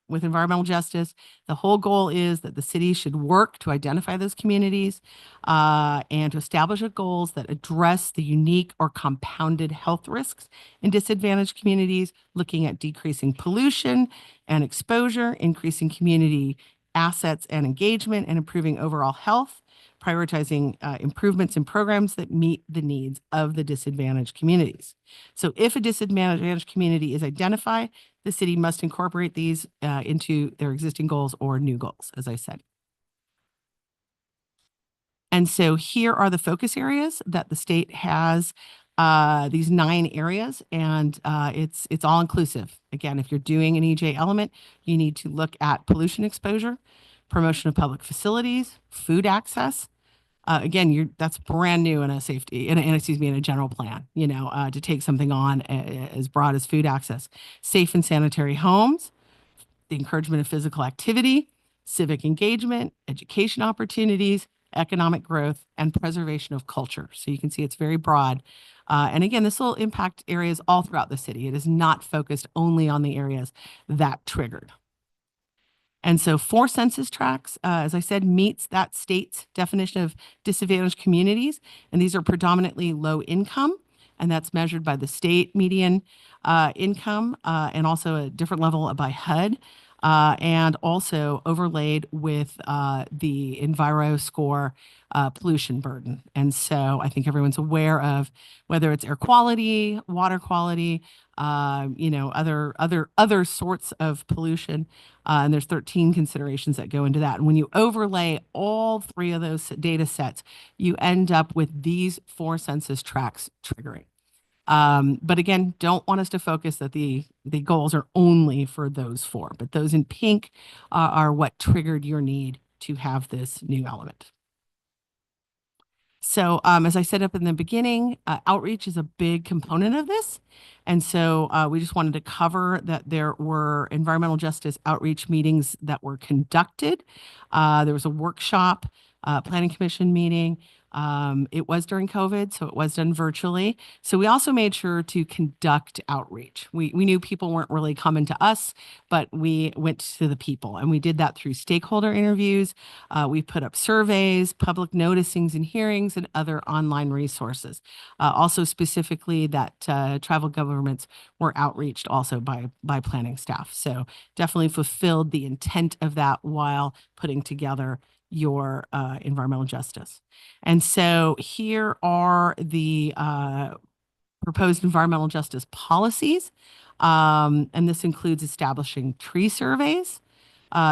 with environmental justice, the whole goal is that the city should work to identify those communities and to establish goals that address the unique or compounded health risks in disadvantaged communities, looking at decreasing pollution and exposure, increasing community assets and engagement, and improving overall health, prioritizing improvements in programs that meet the needs of the disadvantaged communities. So if a disadvantaged community is identified, the city must incorporate these into their existing goals or new goals, as I said. And so here are the focus areas that the state has, these 9 areas, and it's all inclusive. Again, if you're doing an EJ element, you need to look at pollution exposure, promotion of public facilities, food access. Again, that's brand new in a safety, in a general plan, to take something on as broad as food access. Safe and sanitary homes, the encouragement of physical activity, civic engagement, education opportunities, economic growth, and preservation of culture. So you can see it's very broad. And again, this will impact areas all throughout the city. It is not focused only on the areas that triggered. And so 4 census tracts, as I said, meets that state's definition of disadvantaged communities. And these are predominantly low income, and that's measured by the state median income and also a different level by HUD, and also overlaid with the EnviroScore pollution burden. And so I think everyone's aware of whether it's air quality, water quality, other sorts of pollution. And there's 13 considerations that go into that. And when you overlay all 3 of those data sets, you end up with these 4 census tracts triggering. But again, don't want us to focus that the goals are only for those 4, but those in pink are what triggered your need to have this new element. So as I said up in the beginning, outreach is a big component of this. And so we just wanted to cover that there were environmental justice outreach meetings that were conducted. There was a workshop, planning commission meeting. It was during COVID, so it was done virtually. So we also made sure to conduct outreach. We knew people weren't really coming to us, but we went to the people, and we did that through stakeholder interviews. We put up surveys, public noticings and hearings, and other online resources. Also specifically that tribal governments were outreached also by planning staff. So definitely fulfilled the intent of that while putting together your environmental justice. And so here are the proposed environmental justice policies. And this includes establishing tree surveys,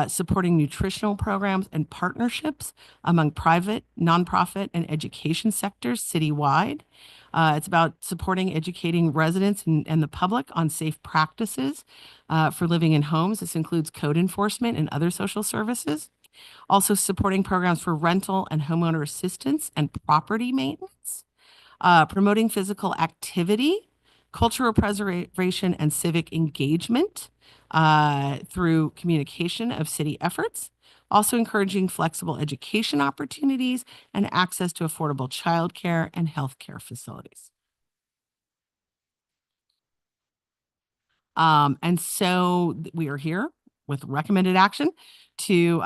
supporting nutritional programs and partnerships among private, nonprofit, and education sectors citywide. It's about supporting, educating residents and the public on safe practices for living in homes. This includes code enforcement and other social services. Also supporting programs for rental and homeowner assistance and property maintenance. Promoting physical activity, cultural preservation, and civic engagement through communication of city efforts. Also encouraging flexible education opportunities and access to affordable childcare and healthcare facilities. And so we are here with recommended action to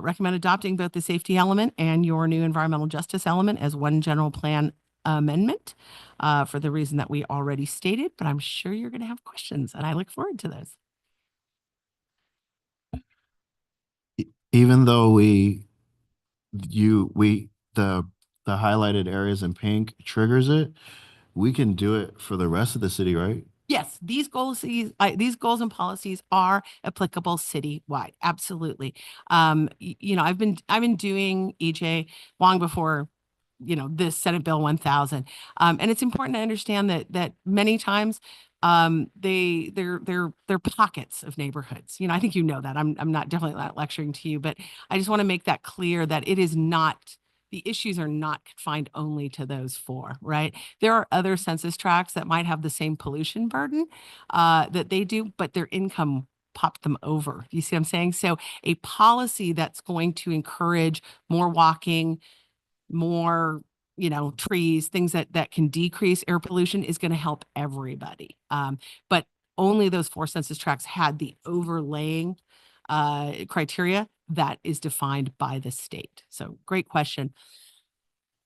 recommend adopting both the safety element and your new environmental justice element as one general plan amendment for the reason that we already stated, but I'm sure you're going to have questions and I look forward to those. Even though the highlighted areas in pink triggers it, we can do it for the rest of the city, right? Yes, these goals and policies are applicable citywide. Absolutely. I've been doing EJ long before, this Senate Bill 1000. And it's important to understand that many times they're pockets of neighborhoods. I think that. I'm not definitely not lecturing to you, but I just want to make that clear that it is not. The issues are not confined only to those four, right? There are other census tracts that might have the same pollution burden that they do, but their income popped them over. You see what I'm saying? So a policy that's going to encourage more walking, more, trees, things that can decrease air pollution is going to help everybody. But only those four census tracts had the overlaying criteria that is defined by the state. So great question.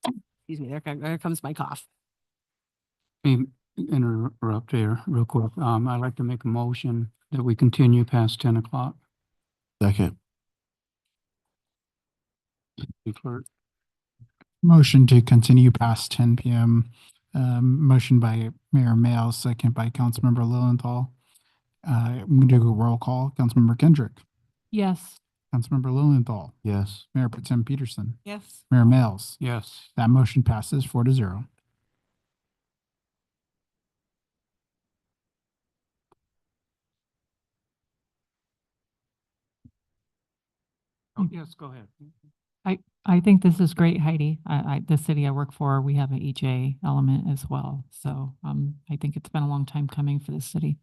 Excuse me, there comes my cough. Interrupt here real quick. I'd like to make a motion that we continue past 10 o'clock. Second. Clerk. Motion to continue past 10 p.m. Motion by Mayor Mail, second by Councilmember Lilienthal. I'm going to do a roll call. Councilmember Kendrick. Yes. Councilmember Lilienthal. Yes. Mayor Pro Tem Peterson. Yes. Mayor Mails. Yes. That motion passes 4-0. Oh, yes, go ahead. I think this is great, Heidi. The city I work for, we have an EJ element as well. So I think it's been a long time coming for the city.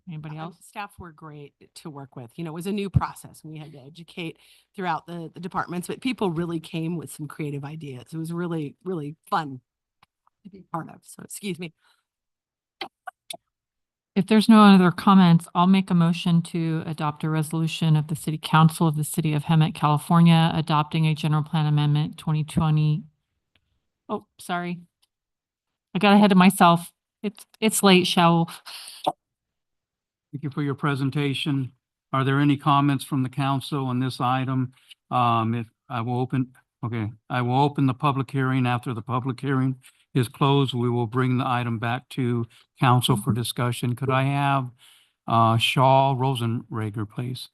Anybody else? Staff were great to work with. It was a new process. We had to educate throughout the departments, but people really came with some creative ideas. It was really, really fun to be part of. So excuse me. If there's no other comments, I'll make a motion to adopt a resolution of the City Council of the City of Hemet, California, adopting a general plan amendment 2020. Oh, sorry. I got ahead of myself. It's late, Shaul. Thank you for your presentation. Are there any comments from the council on this item? I will open the public hearing. After the public hearing is closed, we will bring the item back to council for discussion. Could I have Shaw Rosenrager, please?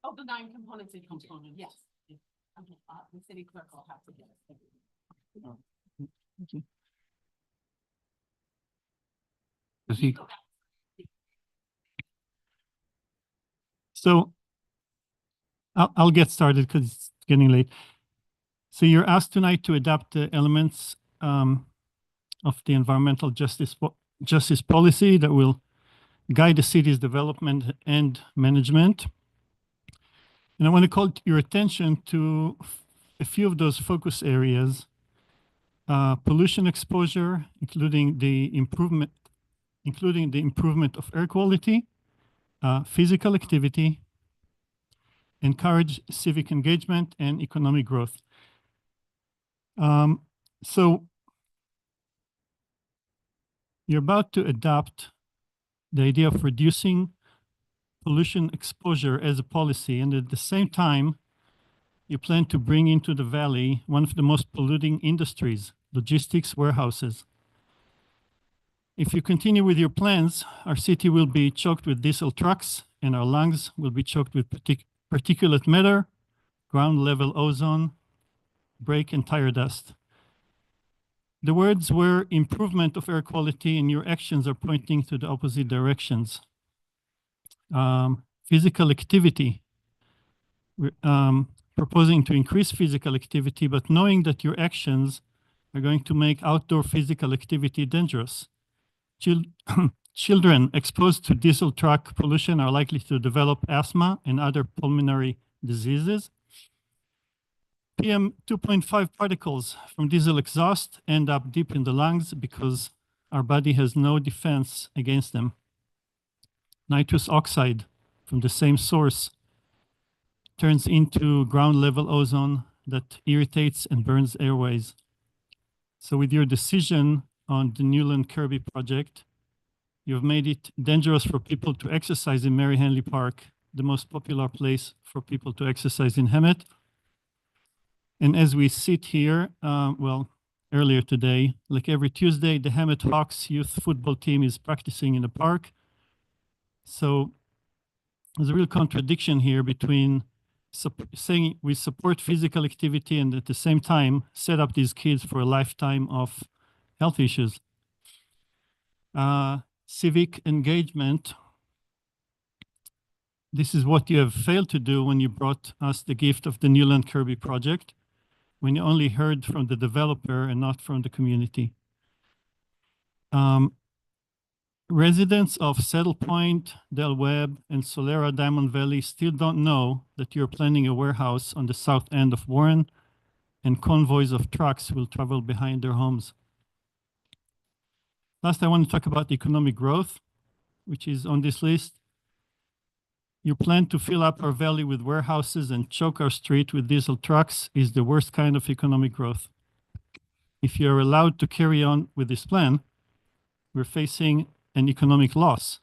Oh, the 9 components and components. Yes. Okay. The city clerk will have to get it. Thank you. Does he? So I'll get started because it's getting late. So you're asked tonight to adopt the elements of the environmental justice policy that will guide the city's development and management. And I want to call your attention to a few of those focus areas: pollution exposure, including the improvement of air quality, physical activity, encourage civic engagement, and economic growth. So you're about to adopt the idea of reducing pollution exposure as a policy, and at the same time, you plan to bring into the valley one of the most polluting industries, logistics warehouses. If you continue with your plans, our city will be choked with diesel trucks and our lungs will be choked with particulate matter, ground level ozone, brake and tire dust. The words were improvement of air quality, and your actions are pointing to the opposite directions. Physical activity. We're proposing to increase physical activity, but knowing that your actions are going to make outdoor physical activity dangerous. Children exposed to diesel truck pollution are likely to develop asthma and other pulmonary diseases. PM 2.5 particles from diesel exhaust end up deep in the lungs because our body has no defense against them. Nitrous oxide from the same source turns into ground level ozone that irritates and burns airways. So with your decision on the Newland Kirby project, you've made it dangerous for people to exercise in Mary Hanley Park, the most popular place for people to exercise in Hemet. And as we sit here, earlier today, like every Tuesday, the Hemet Hawks youth football team is practicing in the park. So there's a real contradiction here between saying we support physical activity and at the same time set up these kids for a lifetime of health issues. Civic engagement. This is what you have failed to do when you brought us the gift of the Newland Kirby project, when you only heard from the developer and not from the community. Residents of Settle Point, Del Webb, and Solera Diamond Valley still don't know that you're planning a warehouse on the south end of Warren, and convoys of trucks will travel behind their homes. Last, I want to talk about economic growth, which is on this list. Your plan to fill up our valley with warehouses and choke our street with diesel trucks is the worst kind of economic growth. If you're allowed to carry on with this plan, we're facing an economic loss.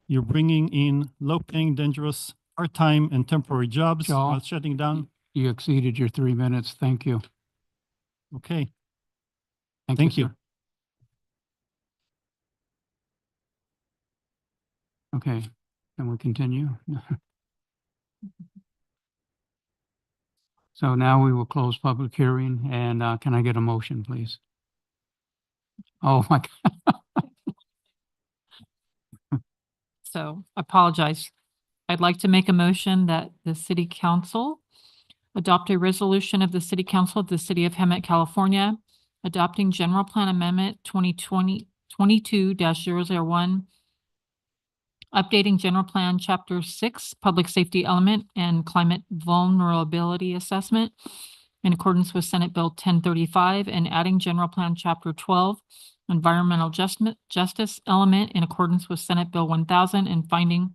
You're bringing in low-paying, dangerous, part-time and temporary jobs while shutting down. You exceeded your 3 minutes. Thank you. Okay. Thank you. sir. Okay, can we continue? So now we will close public hearing, and can I get a motion, please? Oh, my God. So I apologize. I'd like to make a motion that the city council adopt a resolution of the city council of the city of Hemet, California, adopting general plan amendment 2022-001, updating general plan chapter 6, public safety element and climate vulnerability assessment in accordance with Senate Bill 1035, and adding general plan chapter 12, environmental justice element in accordance with Senate Bill 1000, and finding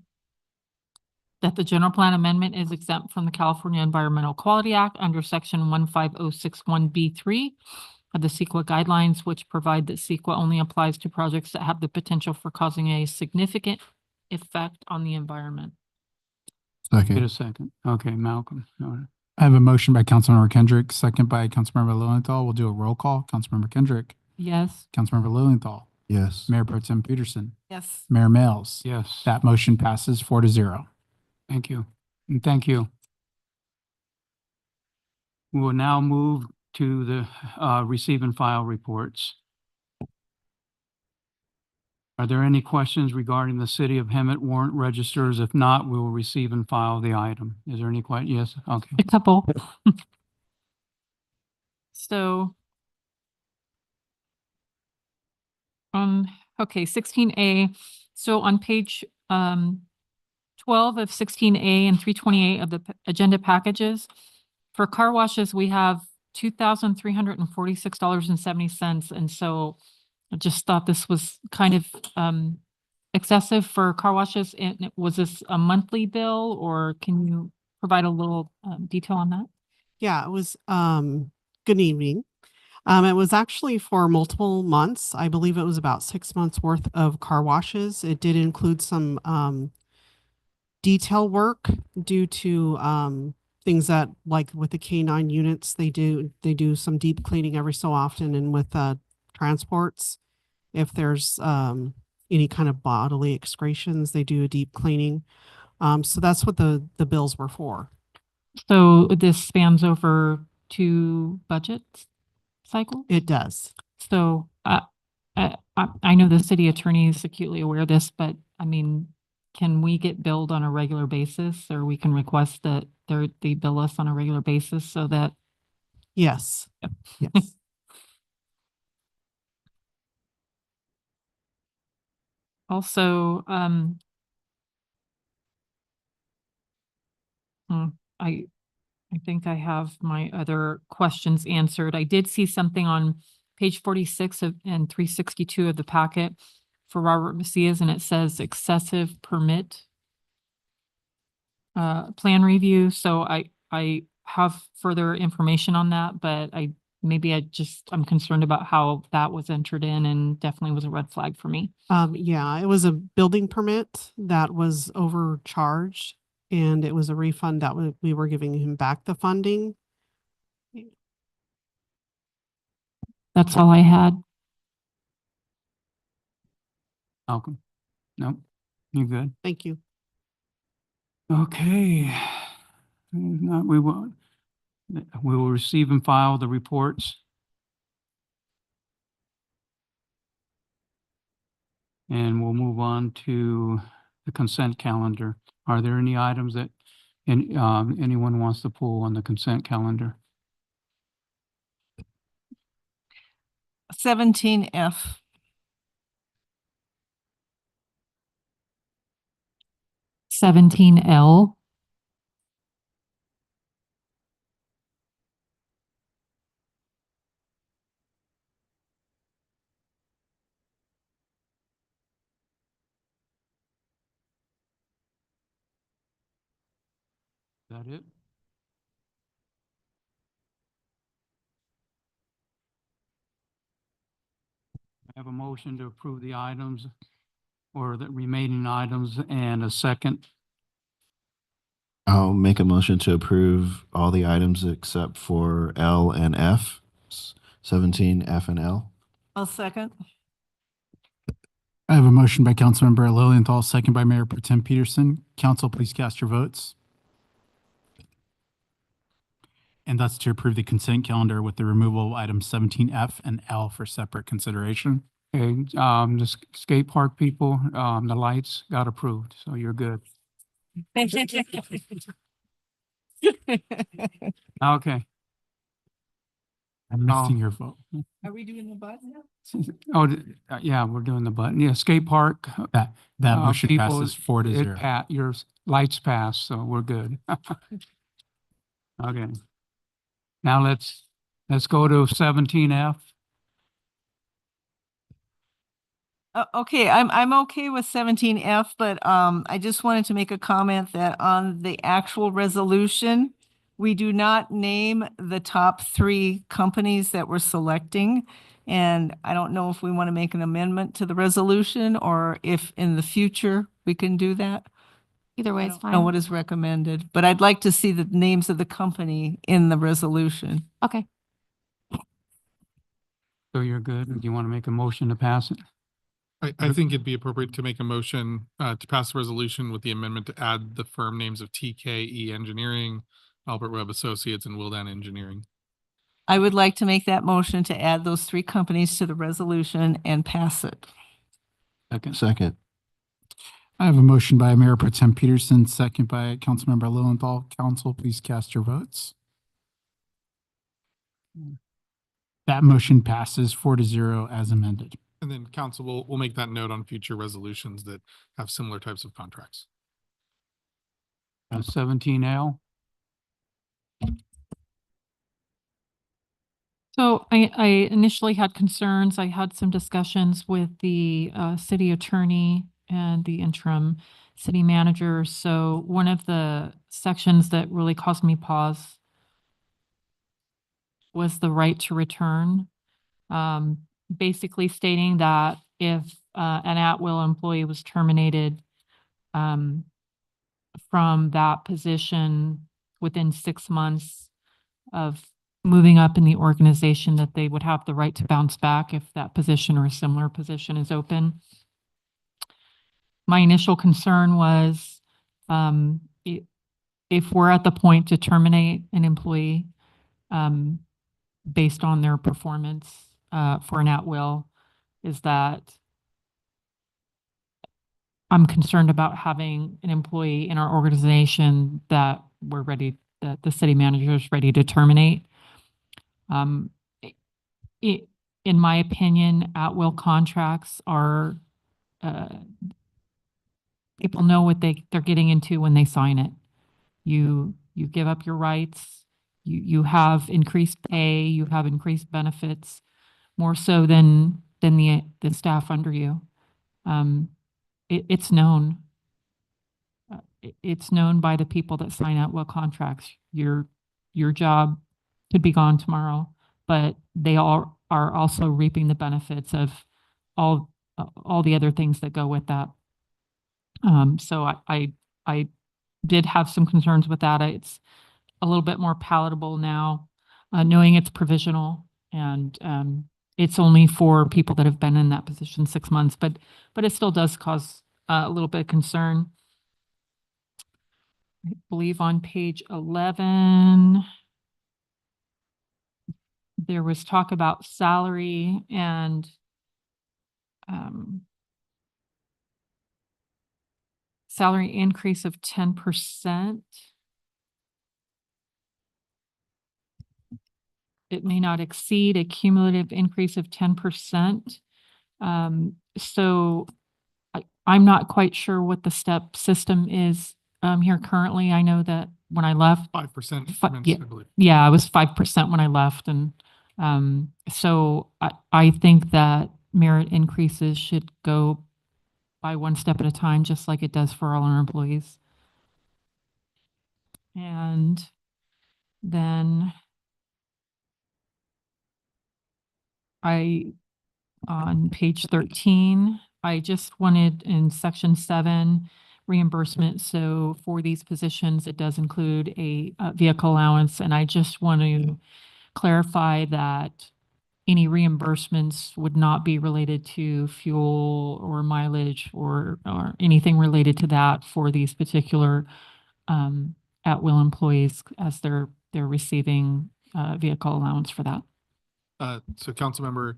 that the general plan amendment is exempt from the California Environmental Quality Act under section 15061B3 of the CEQA guidelines, which provide that CEQA only applies to projects that have the potential for causing a significant effect on the environment. Get Second. a second. Okay, Malcolm. All right. I have a motion by Councilmember Kendrick, second by Councilmember Lilienthal. We'll do a roll call. Councilmember Kendrick, Yes. Councilmember Lilienthal, Yes. Mayor Pro Tem Peterson, Yes. Mayor Males. Yes, That motion passes 4-0. thank you. And thank you. We will now move to the receive and file reports. Are there any questions regarding the City of Hemet warrant registers? If not, we will receive and file the item. Is there any question? Yes, okay. A couple. So okay, 16A. So on page 12 of 16A and 328 of the agenda packages, for car washes, we have $2,346.70. And so I just thought this was kind of excessive for car washes. And was this a monthly bill, or can you provide a little detail on that? Yeah, it was, good evening. It was actually for multiple months. I believe it was about 6 months worth of car washes. It did include some detail work due to things that, like with the K9 units, they do some deep cleaning every so often, and with transports, if there's any kind of bodily excretions, they do a deep cleaning. So that's what the bills were for. So this spans over 2 budget cycles? It does. So I know the city attorney is acutely aware of this, but I mean, can we get billed on a regular basis, or we can request that they bill us on a regular basis so that? Yes. Yep. Yes. Also, I think I have my other questions answered. I did see something on page 46 and 362 of the packet for Robert Macias, and it says excessive permit plan review. So I have further information on that, but I'm concerned about how that was entered in, and definitely was a red flag for me. Yeah, it was a building permit that was overcharged, and it was a refund that we were giving him back the funding. That's all I had. Malcolm? No? You good? Thank you. Okay. Not, we will receive and file the reports. And we'll move on to the consent calendar. Are there any items that anyone wants to pull on the consent calendar? 17F. $17L. Is that it? I have a motion to approve the items or the remaining items and a second. I'll make a motion to approve all the items except for L and F, 17 F and L. I'll second. I have a motion by Councilmember Lilienthal, second by Mayor Pro Tem Peterson. Council, please cast your votes. And that's to approve the consent calendar with the removal of items 17F and L for separate consideration. Okay, the skate park people, the lights got approved, so you're good. Okay. I'm missing your vote. Are we doing the button now? Oh, yeah, we're doing the button. Yeah, skate park. That motion people, passes 4-0. Your lights pass, so we're good. Okay. Now let's go to 17F. Okay, I'm okay with 17F, but I just wanted to make a comment that on the actual resolution, we do not name the top 3 companies that we're selecting. And I don't know if we want to make an amendment to the resolution or if in the future we can do that. Either way, it's I don't know fine. what is recommended, but I'd like to see the names of the company in the resolution. Okay. So you're good. Do you want to make a motion to pass it? I think it'd be appropriate to make a motion to pass the resolution with the amendment to add the firm names of TKE Engineering, Albert Webb Associates, and Wildan Engineering. I would like to make that motion to add those 3 companies to the resolution and pass it. Second. I have a motion by Mayor Pro Tem Peterson, second by Councilmember Lilienthal. Council, please cast your votes. That motion passes 4-0 as amended. And then council will make that note on future resolutions that have similar types of contracts. 17L. So I initially had concerns. I had some discussions with the city attorney and the interim city manager. So one of the sections that really caused me pause was the right to return. Basically stating that if an at-will employee was terminated from that position within 6 months of moving up in the organization, that they would have the right to bounce back if that position or a similar position is open. My initial concern was, if we're at the point to terminate an employee, based on their performance, for an at-will, is that I'm concerned about having an employee in our organization that that the city manager is ready to terminate. In my opinion, at-will contracts are, people know what they're getting into when they sign it. You give up your rights, you have increased pay, you have increased benefits, more so than the staff under you. It's known. It's known by the people that sign at-will contracts. Your job could be gone tomorrow, but they all are also reaping the benefits of all the other things that go with that. So I did have some concerns with that. It's a little bit more palatable now, knowing it's provisional, and it's only for people that have been in that position 6 months, but it still does cause a little bit of concern. I believe on page 11, there was talk about salary and salary increase of 10%. It may not exceed a cumulative increase of 10%. So I'm not quite sure what the step system is here currently. I know that when I left, 5%. yeah, I believe. yeah, I was 5% when I left. And so I think that merit increases should go by one step at a time, just like it does for all our employees. And then on page 13, I just wanted in section 7 reimbursement. So for these positions, it does include a vehicle allowance. And I just want to clarify that any reimbursements would not be related to fuel or mileage or anything related to that for these particular at-will employees, as they're receiving vehicle allowance for that. So Councilmember,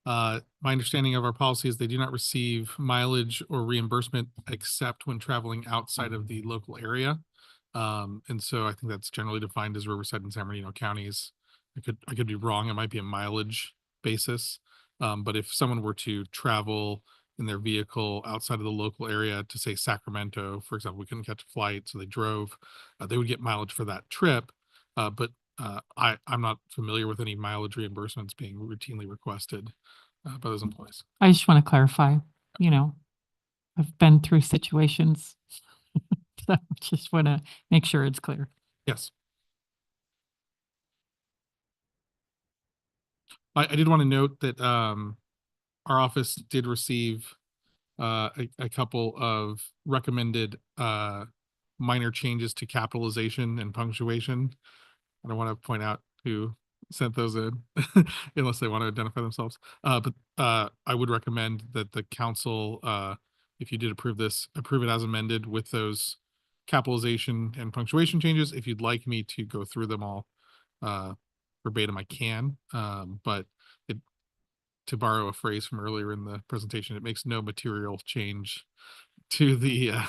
my understanding of our policy is they do not receive mileage or reimbursement except when traveling outside of the local area. And so I think that's generally defined as Riverside and San Bernardino counties. I could be wrong. It might be a mileage basis. But if someone were to travel in their vehicle outside of the local area to, say, Sacramento, for example, we couldn't catch a flight, so they drove, they would get mileage for that trip. But I'm not familiar with any mileage reimbursements being routinely requested by those employees. I just want to clarify, I've been through situations. So I just want to make sure it's clear. Yes. I did want to note that our office did receive a couple of recommended minor changes to capitalization and punctuation. I don't want to point out who sent those in unless they want to identify themselves. But I would recommend that the council, if you did approve this, approve it as amended with those capitalization and punctuation changes. If you'd like me to go through them all verbatim, I can. But to borrow a phrase from earlier in the presentation, it makes no material change to the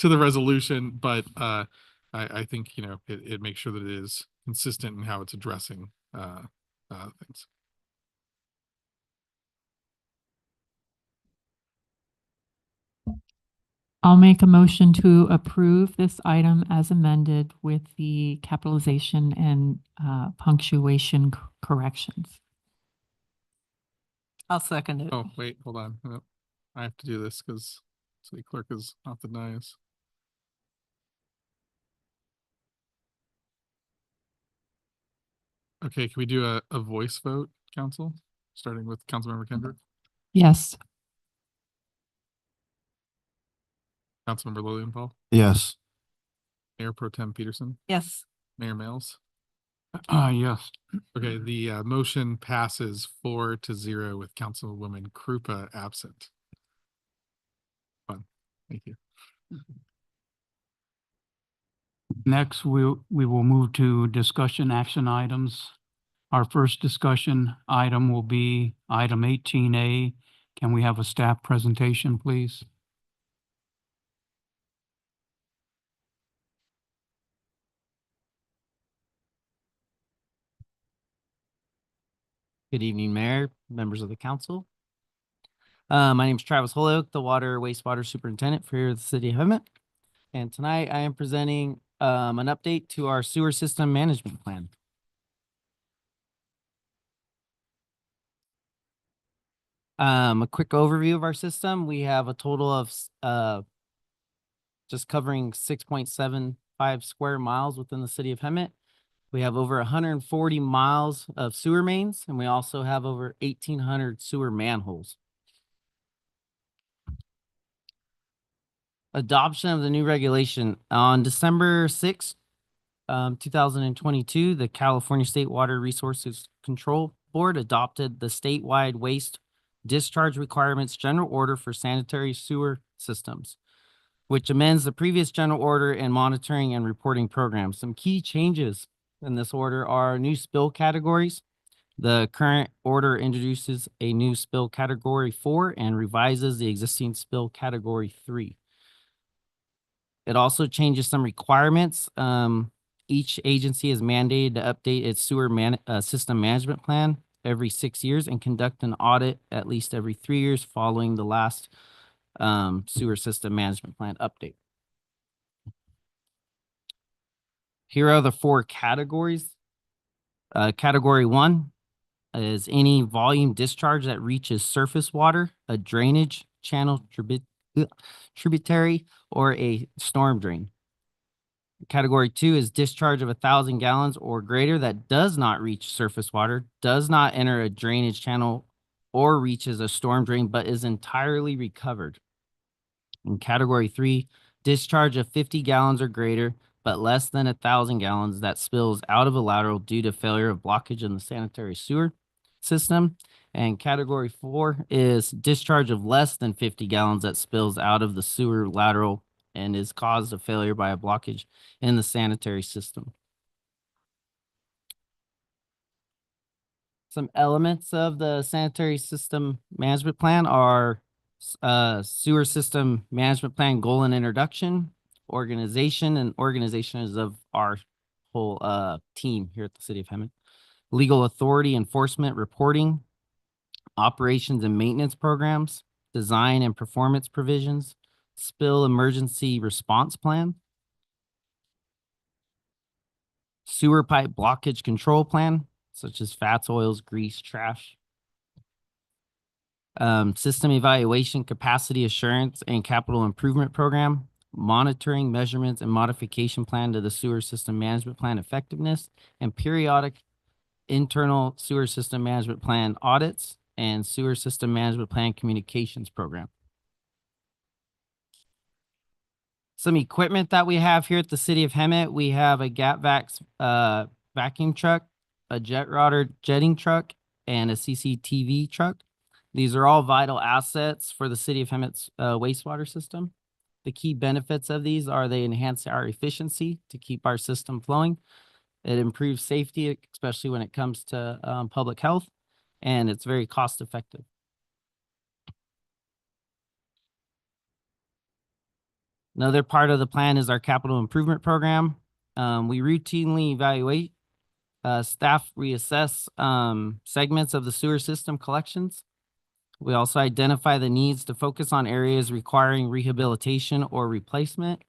resolution, but I think it makes sure that it is consistent in how it's addressing things. I'll make a motion to approve this item as amended with the capitalization and punctuation corrections. I'll second it. Oh, wait, hold on. No, I have to do this because city clerk is off the dais. Okay, can we do a voice vote, council, starting with Councilmember Kendrick? Yes. Councilmember Lilienthal? Yes. Mayor Pro Tem Peterson, Yes. Mayor Mills. Yes. Okay, the motion passes 4-0 with Councilwoman Krupa absent. Fun. Thank you. Next, we will move to discussion action items. Our first discussion item will be item 18A. Can we have a staff presentation, please? Good evening, Mayor, members of the council. My name is Travis Holyoke, the Water Wastewater Superintendent for the City of Hemet. And tonight I am presenting an update to our sewer system management plan. A quick overview of our system. We have a total of just covering 6.75 square miles within the City of Hemet. We have over 140 miles of sewer mains, and we also have over 1,800 sewer manholes. Adoption of the new regulation. On December 6th, 2022, the California State Water Resources Control Board adopted the statewide waste discharge requirements general order for sanitary sewer systems, which amends the previous general order and monitoring and reporting program. Some key changes in this order are new spill categories. The current order introduces a new spill category 4 and revises the existing spill category 3. It also changes some requirements. Each agency is mandated to update its sewer system management plan every 6 years and conduct an audit at least every 3 years following the last sewer system management plan update. Here are the 4 categories. Category 1 is any volume discharge that reaches surface water, a drainage channel tributary, or a storm drain. Category 2 is discharge of 1,000 gallons or greater that does not reach surface water, does not enter a drainage channel, or reaches a storm drain, but is entirely recovered. In category 3, discharge of 50 gallons or greater, but less than 1,000 gallons that spills out of a lateral due to failure of blockage in the sanitary sewer system. And category 4 is discharge of less than 50 gallons that spills out of the sewer lateral and is caused of failure by a blockage in the sanitary system. Some elements of the sanitary system management plan are sewer system management plan goal and introduction, organization, and organization is of our whole team here at the City of Hemet. Legal authority, enforcement, reporting, operations and maintenance programs, design and performance provisions, spill emergency response plan, sewer pipe blockage control plan, such as fats, oils, grease, trash, system evaluation, capacity assurance, and capital improvement program, monitoring, measurements, and modification plan to the sewer system management plan effectiveness, and periodic internal sewer system management plan audits, and sewer system management plan communications program. Some equipment that we have here at the City of Hemet, we have a GapVax vacuum truck, a jet rotor jetting truck, and a CCTV truck. These are all vital assets for the City of Hemet's wastewater system. The key benefits of these are they enhance our efficiency to keep our system flowing. It improves safety, especially when it comes to public health, and it's very cost effective. Another part of the plan is our capital improvement program. We routinely evaluate, staff reassess segments of the sewer system collections. We also identify the needs to focus on areas requiring rehabilitation or replacement.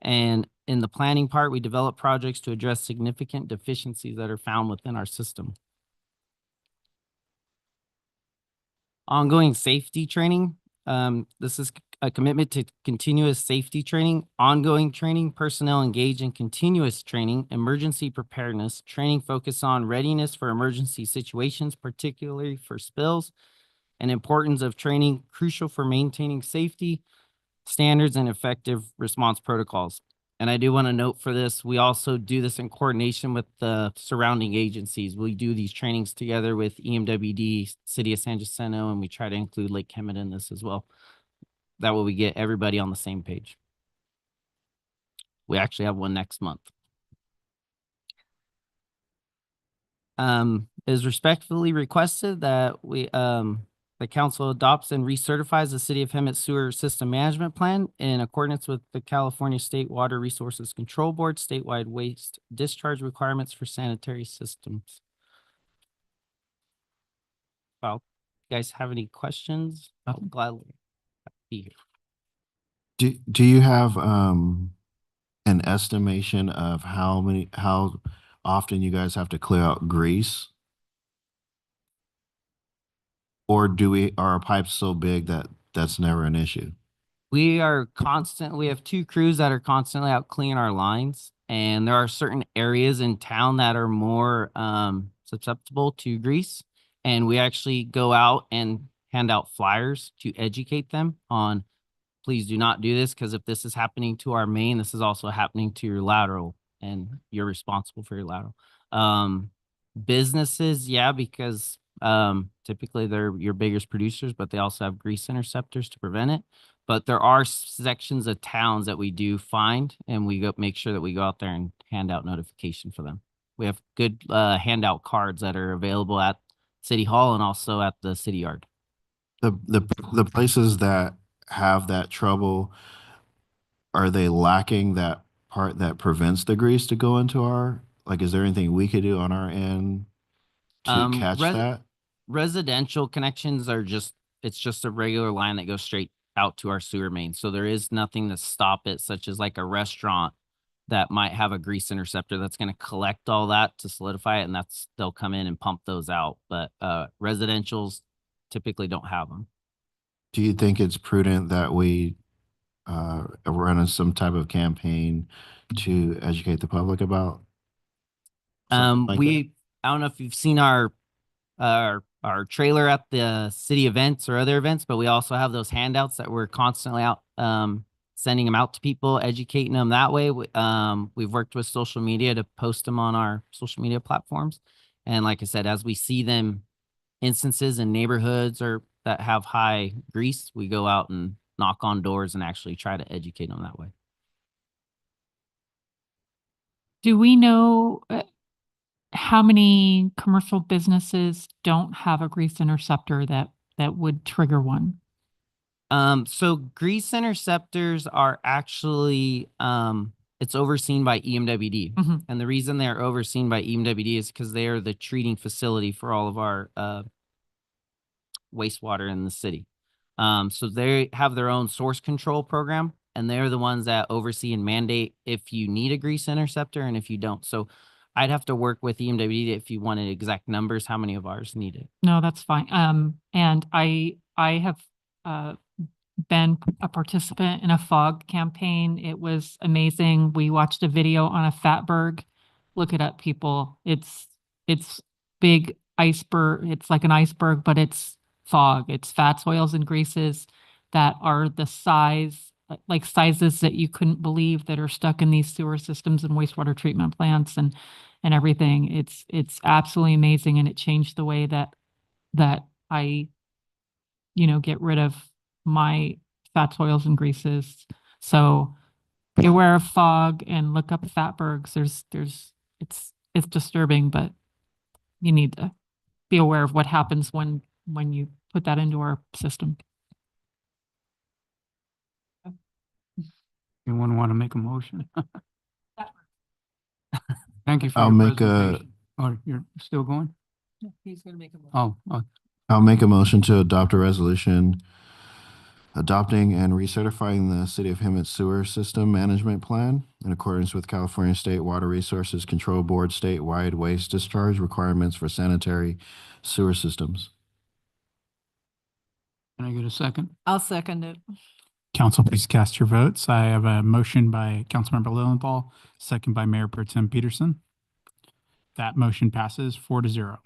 And in the planning part, we develop projects to address significant deficiencies that are found within our system. Ongoing safety training. This is a commitment to continuous safety training, ongoing training, personnel engaged in continuous training, emergency preparedness, training focused on readiness for emergency situations, particularly for spills, and importance of training crucial for maintaining safety standards and effective response protocols. And I do want to note for this, we also do this in coordination with the surrounding agencies. We do these trainings together with EMWD, City of San Jacinto, and we try to include Lake Hemet in this as well. That way we get everybody on the same page. We actually have one next month. It is respectfully requested that the council adopts and recertifies the City of Hemet Sewer System Management Plan in accordance with the California State Water Resources Control Board statewide waste discharge requirements for sanitary systems. Well, you guys have any questions? I'll gladly be here. Do you have an estimation of how often you guys have to clear out grease? Or are our pipes so big that that's never an issue? We have 2 crews that are constantly out cleaning our lines, and there are certain areas in town that are more susceptible to grease. And we actually go out and hand out flyers to educate them on, please do not do this, because if this is happening to our main, this is also happening to your lateral, and you're responsible for your lateral. Businesses, yeah, because typically they're your biggest producers, but they also have grease interceptors to prevent it. But there are sections of towns that we do find, and we make sure that we go out there and hand out notification for them. We have good handout cards that are available at City Hall and also at the city yard. The places that have that trouble, are they lacking that part that prevents the grease to go into is there anything we could do on our end to catch that? Residential connections are it's just a regular line that goes straight out to our sewer main. So there is nothing to stop it, such as like a restaurant that might have a grease interceptor that's going to collect all that to solidify it, and they'll come in and pump those out. But residentials typically don't have them. Do you think it's prudent that we run some type of campaign to educate the public about? I don't know if you've seen our trailer at the city events or other events, but we also have those handouts that we're constantly out sending them out to people, educating them that way. We've worked with social media to post them on our social media platforms. And like I said, as we see them instances in neighborhoods or that have high grease, we go out and knock on doors and actually try to educate them that way. Do we know how many commercial businesses don't have a grease interceptor that would trigger one? So grease interceptors are actually, it's overseen by EMWD. Mm-hmm. And the reason they're overseen by EMWD is because they are the treating facility for all of our wastewater in the city. So they have their own source control program, and they're the ones that oversee and mandate if you need a grease interceptor and if you don't. So I'd have to work with EMWD if you wanted exact numbers, how many of ours need it. No, that's fine. And I have been a participant in a fog campaign. It was amazing. We watched a video on a fatberg. Look it up, people. It's big iceberg. It's like an iceberg, but it's fog. It's fats, oils, and greases that are the size, like sizes that you couldn't believe, that are stuck in these sewer systems and wastewater treatment plants and everything. It's absolutely amazing, and it changed the way that I, get rid of my fats, oils, and greases. So be aware of fog and look up fatbergs. It's disturbing, but you need to be aware of what happens when you put that into our system. Anyone want to make a motion? Thank you for I'll your make presentation. Oh, you're still going? He's going to make a motion. Oh, I'll make a motion to adopt a resolution adopting and recertifying the City of Hemet Sewer System Management Plan in accordance with California State Water Resources Control Board statewide waste discharge requirements for sanitary sewer systems. can I get a second? I'll second it. Council, please cast your votes. I have a motion by Councilmember Lilienthal, second by Mayor Pro Tem Peterson. That motion passes 4-0.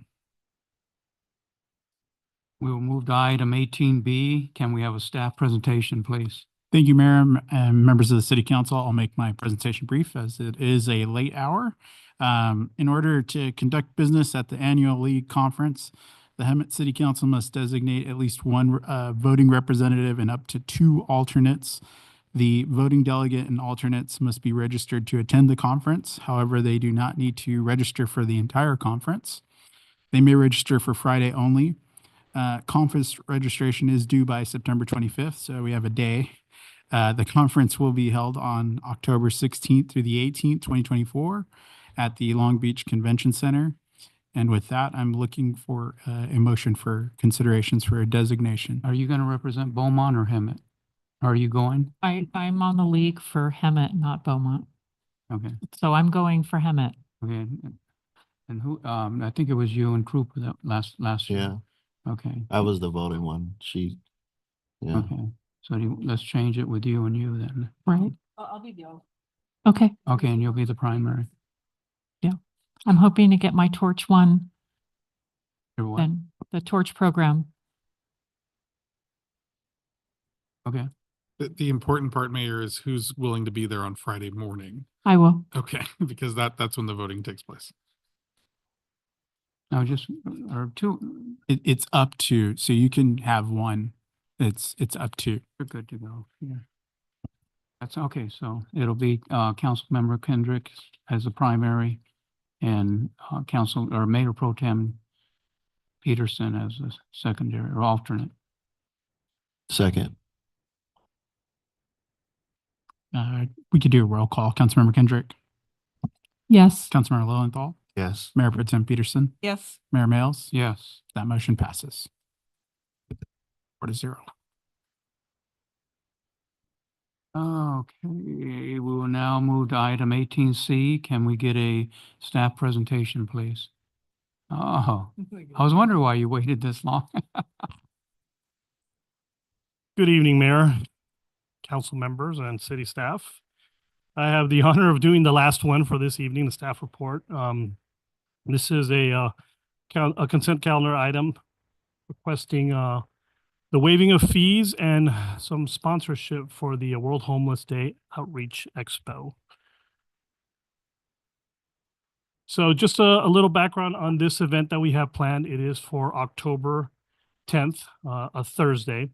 We will move to item 18B. Can we have a staff presentation, please? Thank you, Mayor and members of the City Council. I'll make my presentation brief as it is a late hour. In order to conduct business at the annual league conference, the Hemet City Council must designate at least one voting representative and up to 2 alternates. The voting delegate and alternates must be registered to attend the conference. However, they do not need to register for the entire conference. They may register for Friday only. Conference registration is due by September 25th, so we have a day. The conference will be held on October 16th through the 18th, 2024 at the Long Beach Convention Center. And with that, I'm looking for a motion for considerations for a designation. Are you going to represent Beaumont or Hemet? Are you going? I'm on the league for Hemet, not Beaumont. Okay. So I'm going for Hemet. Okay. And who, I think it was you and Krupa that last year. Yeah. Okay. I was the voting one. Yeah. Okay. So let's change it with you and you then. Right. I'll be the alternate. Okay. Okay, and you'll be the primary. Yeah. I'm hoping to get my torch one, Your what? then the torch program. Okay. The important part, Mayor, is who's willing to be there on Friday morning. I will. Okay, because that's when the voting takes place. Now or 2, It's up to, so you can have one. It's up to. you're good to go. Yeah. That's okay. So it'll be Councilmember Kendrick as the primary and Mayor Pro Tem Peterson as the secondary or alternate. Second. We could do a roll call. Councilmember Kendrick, Yes. Councilmember Lowenthal, Yes. Mayor Pro Tem Peterson, Yes. Mayor Males. Yes. That motion passes 4-0. Okay, we will now move to item 18C. Can we get a staff presentation, please? Oh, I was wondering why you waited this long. Good evening, Mayor, council members, and city staff. I have the honor of doing the last one for this evening, the staff report. This is a consent calendar item requesting the waiving of fees and some sponsorship for the World Homeless Day Outreach Expo. So just a little background on this event that we have planned. It is for October 10th, a Thursday.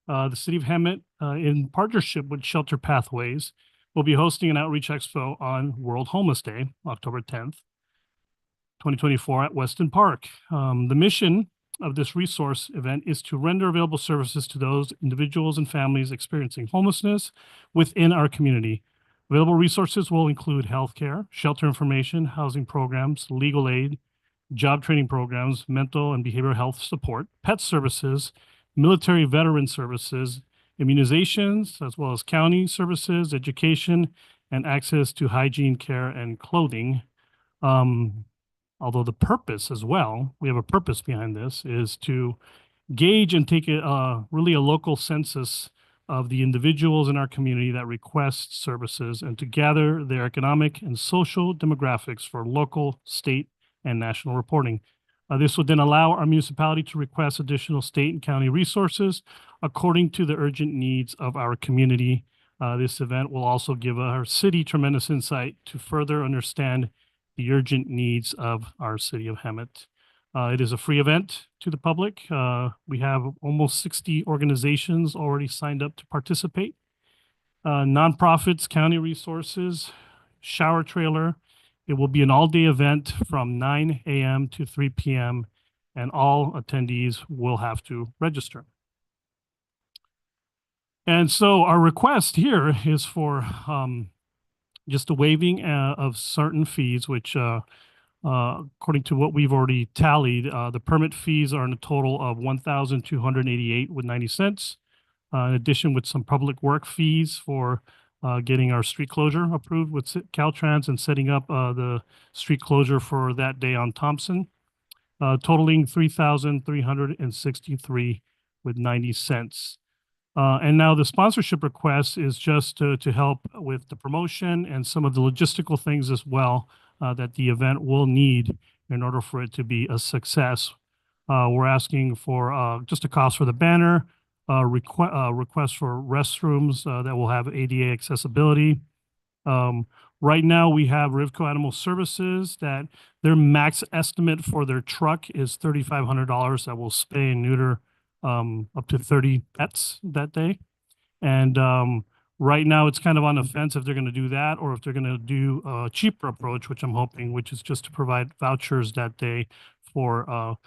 The City of Hemet, in partnership with Shelter Pathways, will be hosting an outreach expo on World Homeless Day, October 10th, 2024 at Weston Park. The mission of this resource event is to render available services to those individuals and families experiencing homelessness within our community. Available resources will include healthcare, shelter information, housing programs, legal aid, job training programs, mental and behavioral health support, pet services, military veteran services, immunizations, as well as county services, education, and access to hygiene care and clothing. Although the purpose as well, we have a purpose behind this, is to gauge and take really a local census of the individuals in our community that request services and to gather their economic and social demographics for local, state, and national reporting. This would then allow our municipality to request additional state and county resources according to the urgent needs of our community. This event will also give our city tremendous insight to further understand the urgent needs of our city of Hemet. It is a free event to the public. We have almost 60 organizations already signed up to participate. Nonprofits, county resources, shower trailer. It will be an all-day event from 9 a.m. to 3 p.m. and all attendees will have to register. And so our request here is for just a waiving of certain fees, which according to what we've already tallied, the permit fees are in a total of $1,288.90. In addition, with some public work fees for getting our street closure approved with Caltrans and setting up the street closure for that day on Thompson, totaling $3,363.90. And now the sponsorship request is just to help with the promotion and some of the logistical things as well that the event will need in order for it to be a success. We're asking for just a cost for the banner, request for restrooms that will have ADA accessibility. Right now, we have Rivco Animal Services that their max estimate for their truck is $3,500 that will spay and neuter up to 30 pets that day. And right now, it's kind of on the fence if they're going to do that or if they're going to do a cheaper approach, which I'm hoping, which is just to provide vouchers that day for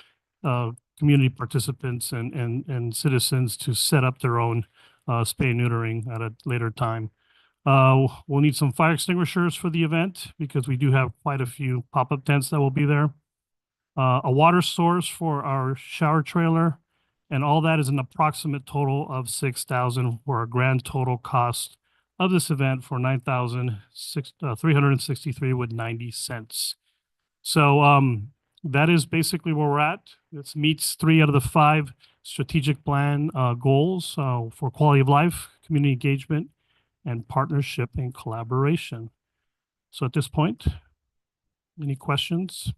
community participants and citizens to set up their own spay and neutering at a later time. We'll need some fire extinguishers for the event because we do have quite a few pop-up tents that will be there. A water source for our shower trailer, and all that is an approximate total of $6,000 for a grand total cost of this event for $9,363.90. So that is basically where we're at. This meets 3 out of the 5 strategic plan goals for quality of life, community engagement, and partnership and collaboration. So at this point, any questions?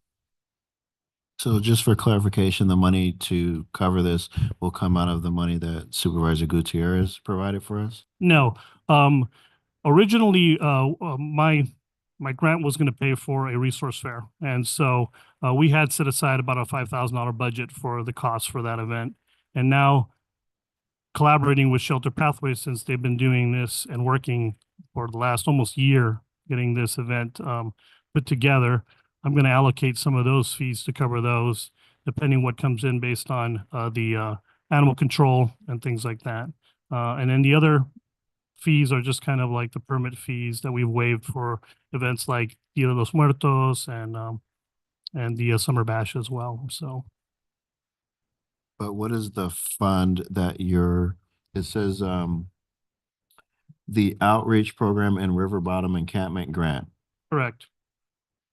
So just for clarification, the money to cover this will come out of the money that Supervisor Gutierrez provided for us? No. Originally, my grant was going to pay for a resource fair. And so we had set aside about a $5,000 budget for the cost for that event. And now collaborating with Shelter Pathways, since they've been doing this and working for the last almost year, getting this event put together, I'm going to allocate some of those fees to cover those, depending what comes in based on the animal control and things like that. And then the other fees are just kind of like the permit fees that we've waived for events like Dia de los Muertos and the Summer Bash as well. So. But what is the fund that it says, the outreach program and River Bottom encampment grant? Correct.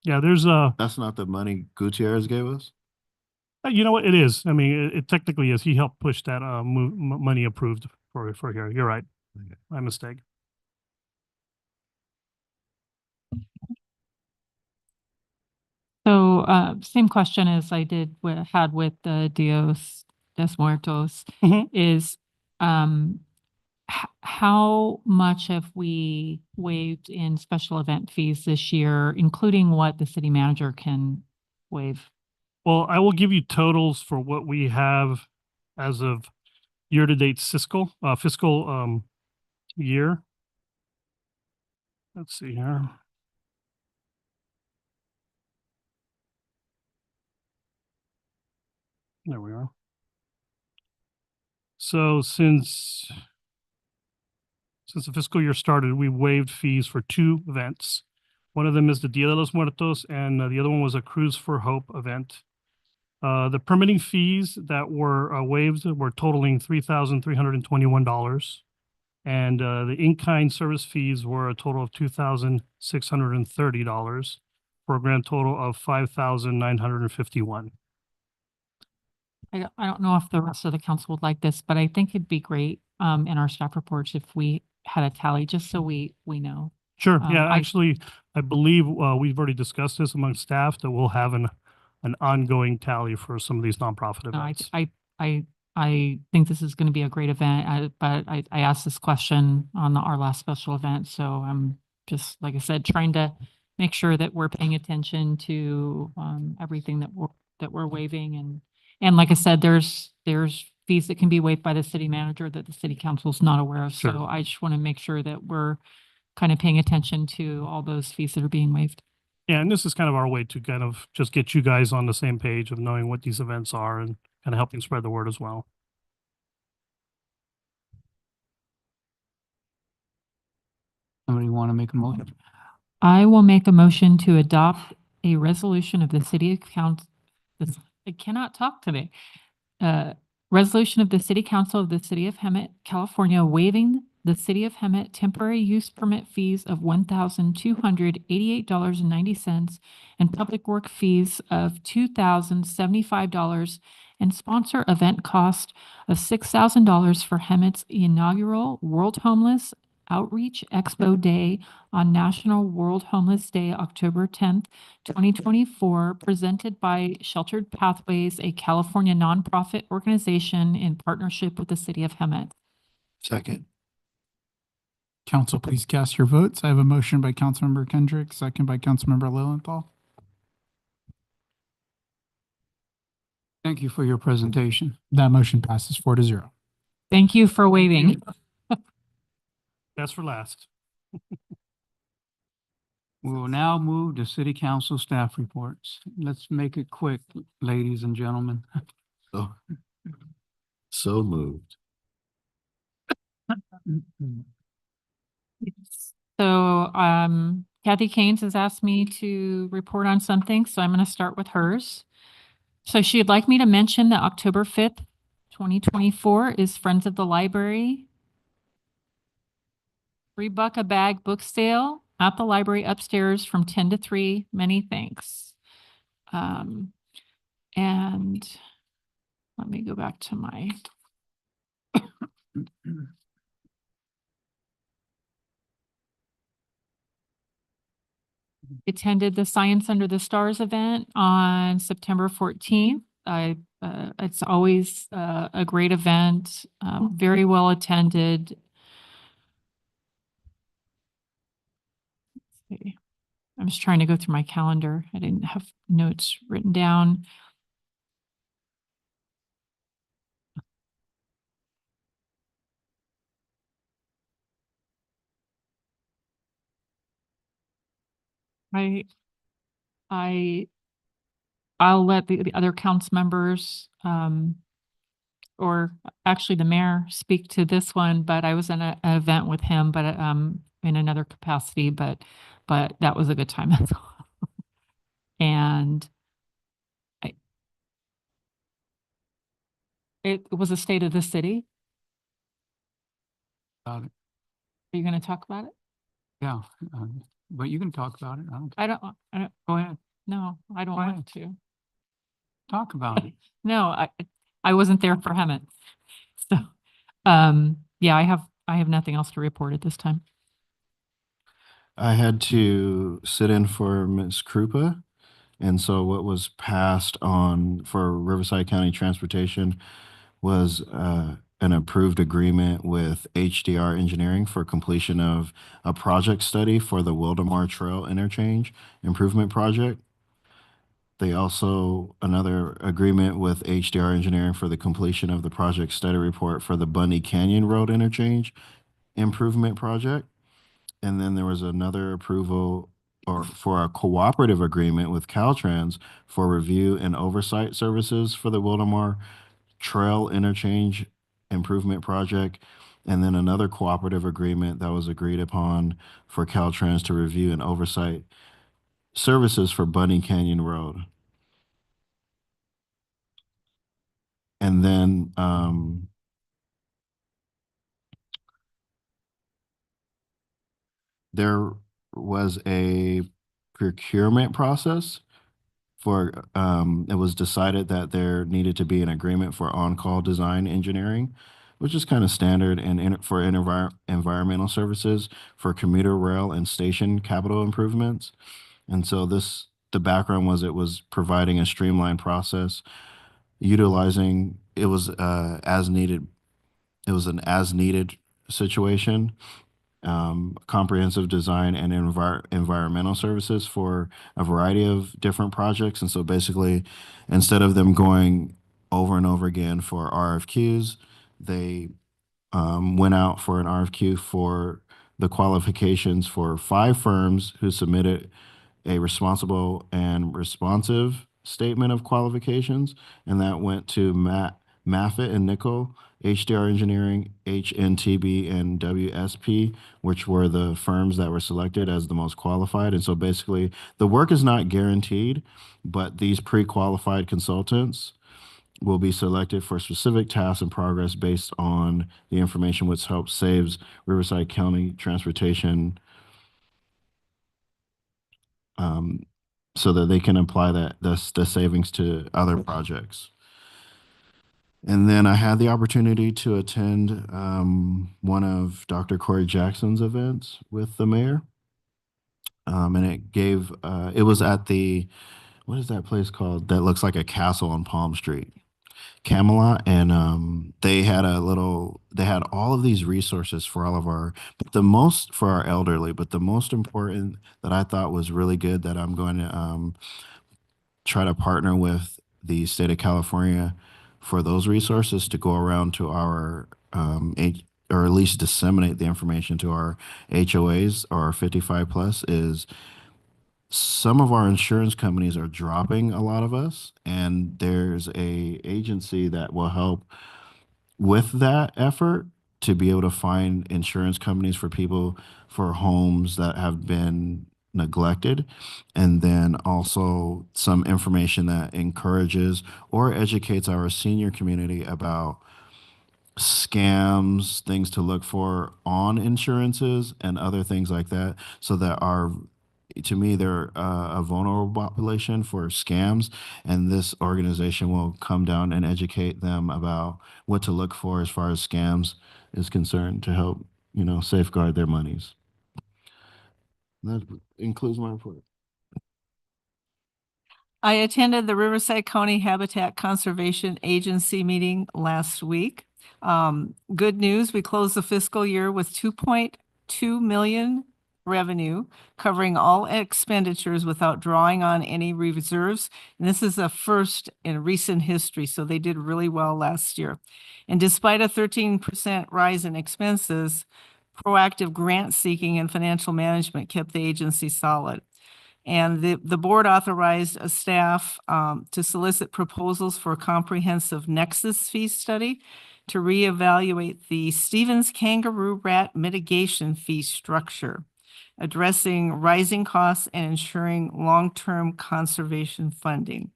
Yeah, that's not the money Gutierrez gave us? You know what, it is. I mean, it technically is. He helped push that money approved for here. You're right. Okay. My mistake. So same question as I had with the Dios de Muertos is how much have we waived in special event fees this year, including what the city manager can waive? Well, I will give you totals for what we have as of year-to-date fiscal year. Let's see here. There we are. So since the fiscal year started, we waived fees for 2 events. One of them is the Dia de los Muertos, and the other one was a Cruise for Hope event. The permitting fees that were waived were totaling $3,321. And the in-kind service fees were a total of $2,630 for a grand total of $5,951. I don't know if the rest of the council would like this, but I think it'd be great in our staff reports if we had a tally, just so we know. Sure. Yeah, actually, I believe we've already discussed this among staff that we'll have an ongoing tally for some of these nonprofit events. I think this is going to be a great event, but I asked this question on our last special event, so I'm just, like I said, trying to make sure that we're paying attention to everything that we're waiving, and like I said, there's fees that can be waived by the city manager that the city council is not aware of. Sure. So I just want to make sure that we're kind of paying attention to all those fees that are being waived. Yeah, and this is kind of our way to kind of just get you guys on the same page of knowing what these events are and kind of helping spread the word as well. Somebody want to make a motion? I will make a motion to adopt a resolution of the city council. I cannot talk today. Resolution of the city council of the city of Hemet, California, waiving the city of Hemet temporary use permit fees of $1,288.90 and public work fees of $2,075 and sponsor event cost of $6,000 for Hemet's inaugural World Homeless Outreach Expo Day on National World Homeless Day, October 10th, 2024, presented by Sheltered Pathways, a California nonprofit organization in partnership with the city of Hemet. Second. Council, please cast your votes. I have a motion by Councilmember Kendrick, second by Councilmember Lilienthal. Thank you for your presentation. That motion passes 4-0. Thank you for waiting. That's for last. We will now move to city council staff reports. Let's make it quick, ladies and gentlemen. So moved. So, Kathy Caines has asked me to report on something, so I'm going to start with hers. So she'd like me to mention that October 5th, 2024 is Friends of the Library $3 a bag book sale at the library upstairs from 10 to 3. Many thanks. And let me go back to my attended the Science Under the Stars event on September 14th. It's always a great event, very well attended. Let's see. I'm just trying to go through my calendar. I didn't have notes written down. I'll let the other council members, or actually the mayor speak to this one, but I was in an event with him, but in another capacity, but that was a good time as well. And it was a state of the city. About it. Are you going to talk about it? Yeah, but you can talk about it. I don't, Go ahead. no, I don't Go ahead. want to. Talk about it. No, I wasn't there for Hemet. So, yeah, I have nothing else to report at this time. I had to sit in for Ms. Krupa. And so what was passed on for Riverside County Transportation was an approved agreement with HDR Engineering for completion of a project study for the Wildemar Trail Interchange Improvement Project. They also, another agreement with HDR Engineering for the completion of the project study report for the Bundy Canyon Road Interchange Improvement Project. And then there was another approval or for a cooperative agreement with Caltrans for review and oversight services for the Wildemar Trail Interchange Improvement Project. And then another cooperative agreement that was agreed upon for Caltrans to review and oversight services for Bundy Canyon Road. And then there was a procurement process for it was decided that there needed to be an agreement for on-call design engineering, which is kind of standard and for environmental services for commuter rail and station capital improvements. And so the background was it was providing a streamlined process utilizing it was as needed. It was an as needed situation. Comprehensive design and environmental services for a variety of different projects. And so basically, instead of them going over and over again for RFQs, they went out for an RFQ for the qualifications for 5 firms who submitted a responsible and responsive statement of qualifications. And that went to Maffitt and Nickel, HDR Engineering, HNTB, and WSP, which were the firms that were selected as the most qualified. And so basically, the work is not guaranteed, but these pre-qualified consultants will be selected for specific tasks and progress based on the information which helps saves Riverside County Transportation so that they can apply the savings to other projects. And then I had the opportunity to attend one of Dr. Corey Jackson's events with the mayor. And it was at what is that place called that looks like a castle on Palm Street? Camelot. And they had all of these resources for for our elderly, but the most important that I thought was really good that I'm going to try to partner with the state of California for those resources to go around to our or at least disseminate the information to our HOAs or our 55 plus is some of our insurance companies are dropping a lot of us, and there's a agency that will help with that effort to be able to find insurance companies for people for homes that have been neglected, and then also some information that encourages or educates our senior community about scams, things to look for on insurances and other things like that, so that to me, they're a vulnerable population for scams, and this organization will come down and educate them about what to look for as far as scams is concerned to help, safeguard their monies. That includes my report. I attended the Riverside County Habitat Conservation Agency meeting last week. Good news, we closed the fiscal year with 2.2 million revenue, covering all expenditures without drawing on any reserves. And this is a first in recent history, so they did really well last year. And despite a 13% rise in expenses, proactive grant seeking and financial management kept the agency solid. And the board authorized a staff to solicit proposals for a comprehensive nexus fee study to reevaluate the Stevens kangaroo rat mitigation fee structure, addressing rising costs and ensuring long-term conservation funding.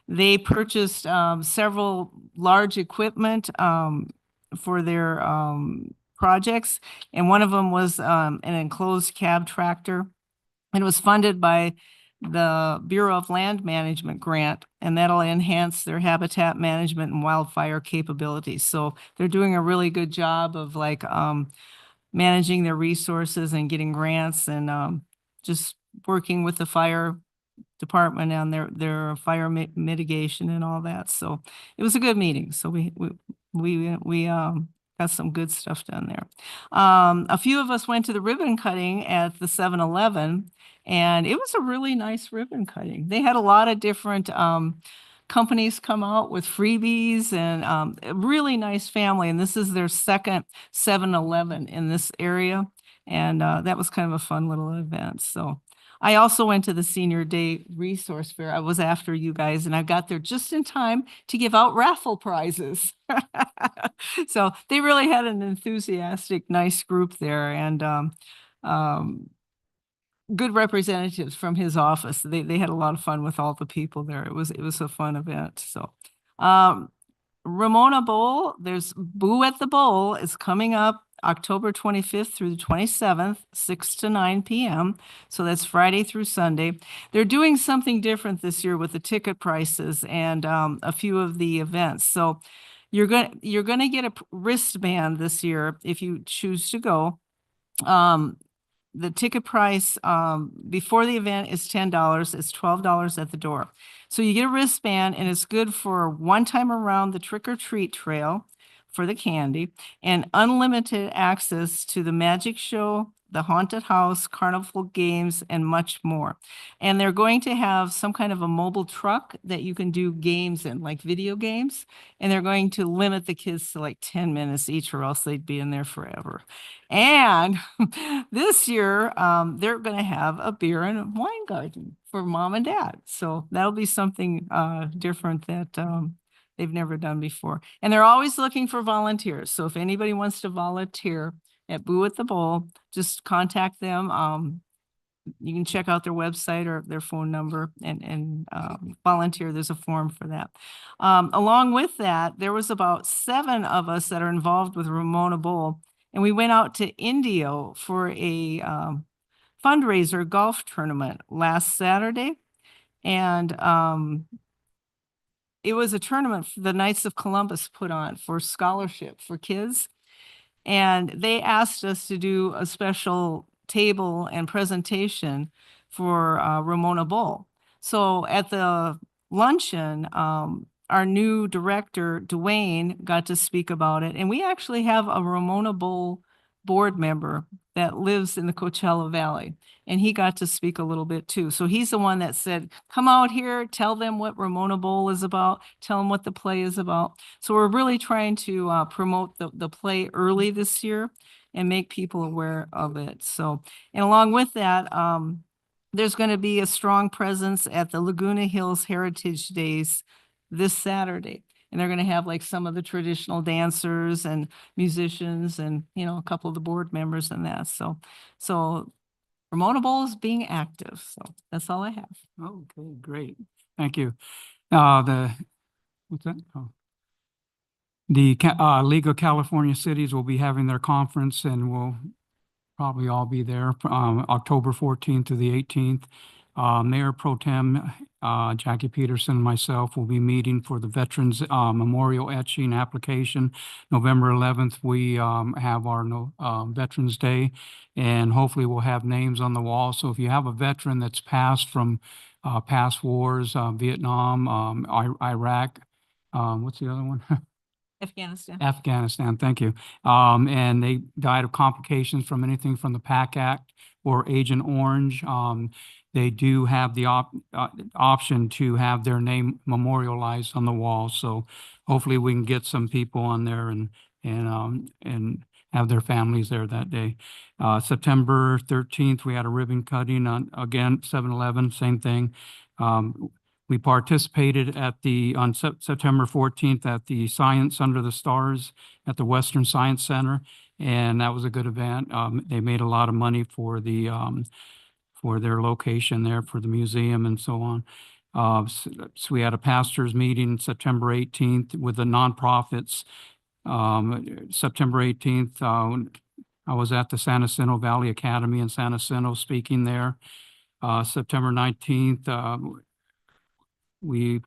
They purchased several large equipment for their projects, and one of them was an enclosed cab tractor. It was funded by the Bureau of Land Management grant, and that'll enhance their habitat management and wildfire capabilities. So they're doing a really good job of managing their resources and getting grants and just working with the fire department on their fire mitigation and all that. So it was a good meeting. So we got some good stuff done there. A few of us went to the ribbon cutting at the 7-Eleven, and it was a really nice ribbon cutting. They had a lot of different companies come out with freebies, and a really nice family. And this is their second 7-Eleven in this area. And that was kind of a fun little event. So I also went to the Senior Day Resource Fair. I was after you guys, and I got there just in time to give out raffle prizes. So they really had an enthusiastic, nice group there, and good representatives from his office. They had a lot of fun with all the people there. It was a fun event. So Ramona Bowl, there's Boo at the Bowl is coming up October 25th through the 27th, 6 to 9 p.m. So that's Friday through Sunday. They're doing something different this year with the ticket prices and a few of the events. So you're going to get a wristband this year if you choose to go. The ticket price before the event is $10. It's $12 at the door. So you get a wristband, and it's good for one time around the trick or treat trail for the candy, and unlimited access to the magic show, the haunted house, carnival games, and much more. And they're going to have some kind of a mobile truck that you can do games in, like video games. And they're going to limit the kids to like 10 minutes each, or else they'd be in there forever. And this year, they're going to have a beer and wine garden for mom and dad. So that'll be something different that they've never done before. And they're always looking for volunteers. So if anybody wants to volunteer at Boo at the Bowl, just contact them. You can check out their website or their phone number and volunteer. There's a form for that. Along with that, there was about 7 of us that are involved with Ramona Bowl, and we went out to Indio for a fundraiser golf tournament last Saturday. And it was a tournament the Knights of Columbus put on for scholarship for kids. And they asked us to do a special table and presentation for Ramona Bowl. So at the luncheon, our new director, Dwayne, got to speak about it. And we actually have a Ramona Bowl board member that lives in the Coachella Valley. And he got to speak a little bit too. So he's the one that said, come out here, tell them what Ramona Bowl is about, tell them what the play is about. So we're really trying to promote the play early this year and make people aware of it. So, and along with that, there's going to be a strong presence at the Laguna Hills Heritage Days this Saturday. And they're going to have like some of the traditional dancers and musicians and, you know, a couple of the board members and that. So Ramona Bowl is being active. So that's all I have. Okay, great. Thank you. What's that? Oh. The League of California Cities will be having their conference, and we'll probably all be there October 14th to the 18th. Mayor Pro Tem Jackie Peterson and myself will be meeting for the Veterans Memorial Etching application. November 11th, we have our Veterans Day, and hopefully we'll have names on the wall. So if you have a veteran that's passed from past wars, Vietnam, Iraq, what's the other one? Afghanistan. Afghanistan, thank you. And they died of complications from anything from the PAC Act or Agent Orange. They do have the option to have their name memorialized on the wall. So hopefully we can get some people on there and have their families there that day. September 13th, we had a ribbon cutting on, again, 7-Eleven, same thing. We participated on September 14th at the Science Under the Stars at the Western Science Center, and that was a good event. They made a lot of money for their location there for the museum and so on. So we had a pastors meeting September 18th with the nonprofits. September 18th, I was at the San Jacinto Valley Academy in San Jacinto speaking there. September 19th, we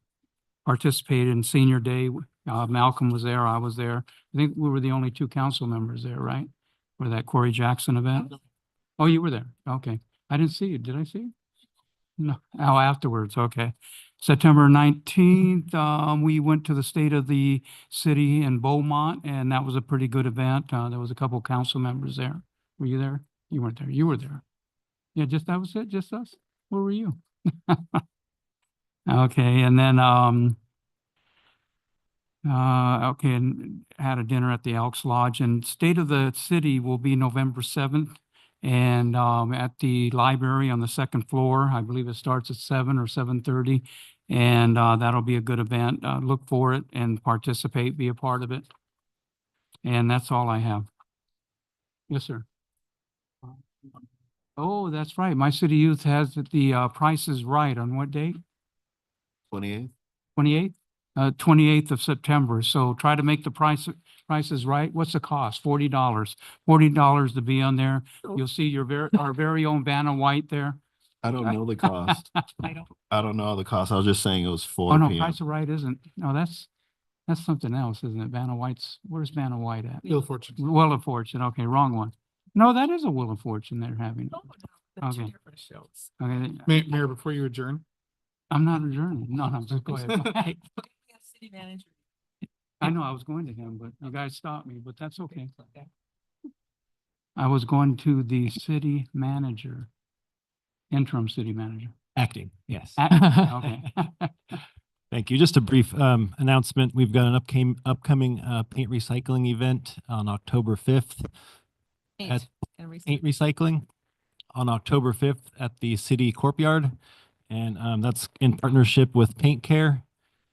participated in Senior Day. Malcolm was there, I was there. I think we were the only two council members there, right? For that Corey Jackson event? Oh, you were there, okay. I didn't see you. Did I see you? No. Oh, afterwards. Okay. September 19th, we went to the State of the City in Beaumont, and that was a pretty good event. There was a couple council members there. Were you there? You weren't there. You were there. Yeah, that was it? Just us? Where were you? Okay. And then, okay, and had a dinner at the Elks Lodge, and State of the City will be November 7th. And at the library on the second floor, I believe it starts at 7 or 7:30. And that'll be a good event. Look for it and participate, be a part of it. And that's all I have. Yes, sir. Oh, that's right. My City Youth has the Price is Right on what date? 28th. 28th? 28th of September. So try to make the prices right. What's the cost? $40. $40 to be on there. You'll see our very own Vanna White there. I don't know the cost. I don't know the cost. I was just saying it was 4 Oh, no, p.m. Price of Right isn't. No, that's something else, isn't it? Vanna White's, where's Vanna White at? Wheel of Fortune. Wheel of Fortune. Okay, wrong one. No, that is a Wheel of Fortune they're having. Okay. Okay. Mayor, before you adjourn. I'm not adjourning. No, just go ahead. City manager. I know I was going to him, but you guys stopped me, but that's okay. I was going to the city manager, interim city manager. Acting, yes. Okay. Thank you. Just a brief announcement. We've got an upcoming paint recycling event on October 5th. Paint recycling on October 5th at the city courtyard. And that's in partnership with Paint Care.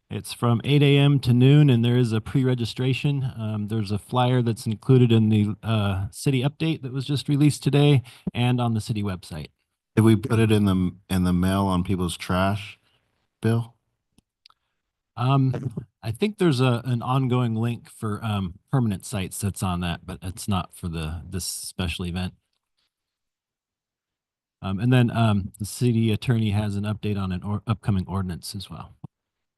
It's from 8 a.m. to noon, and there is a pre-registration. There's a flyer that's included in the city update that was just released today and on the city website. Did we put it in the mail on people's trash, Bill? I think there's an ongoing link for permanent sites that's on that, but it's not for this special event. And then the city attorney has an update on an upcoming ordinance as well.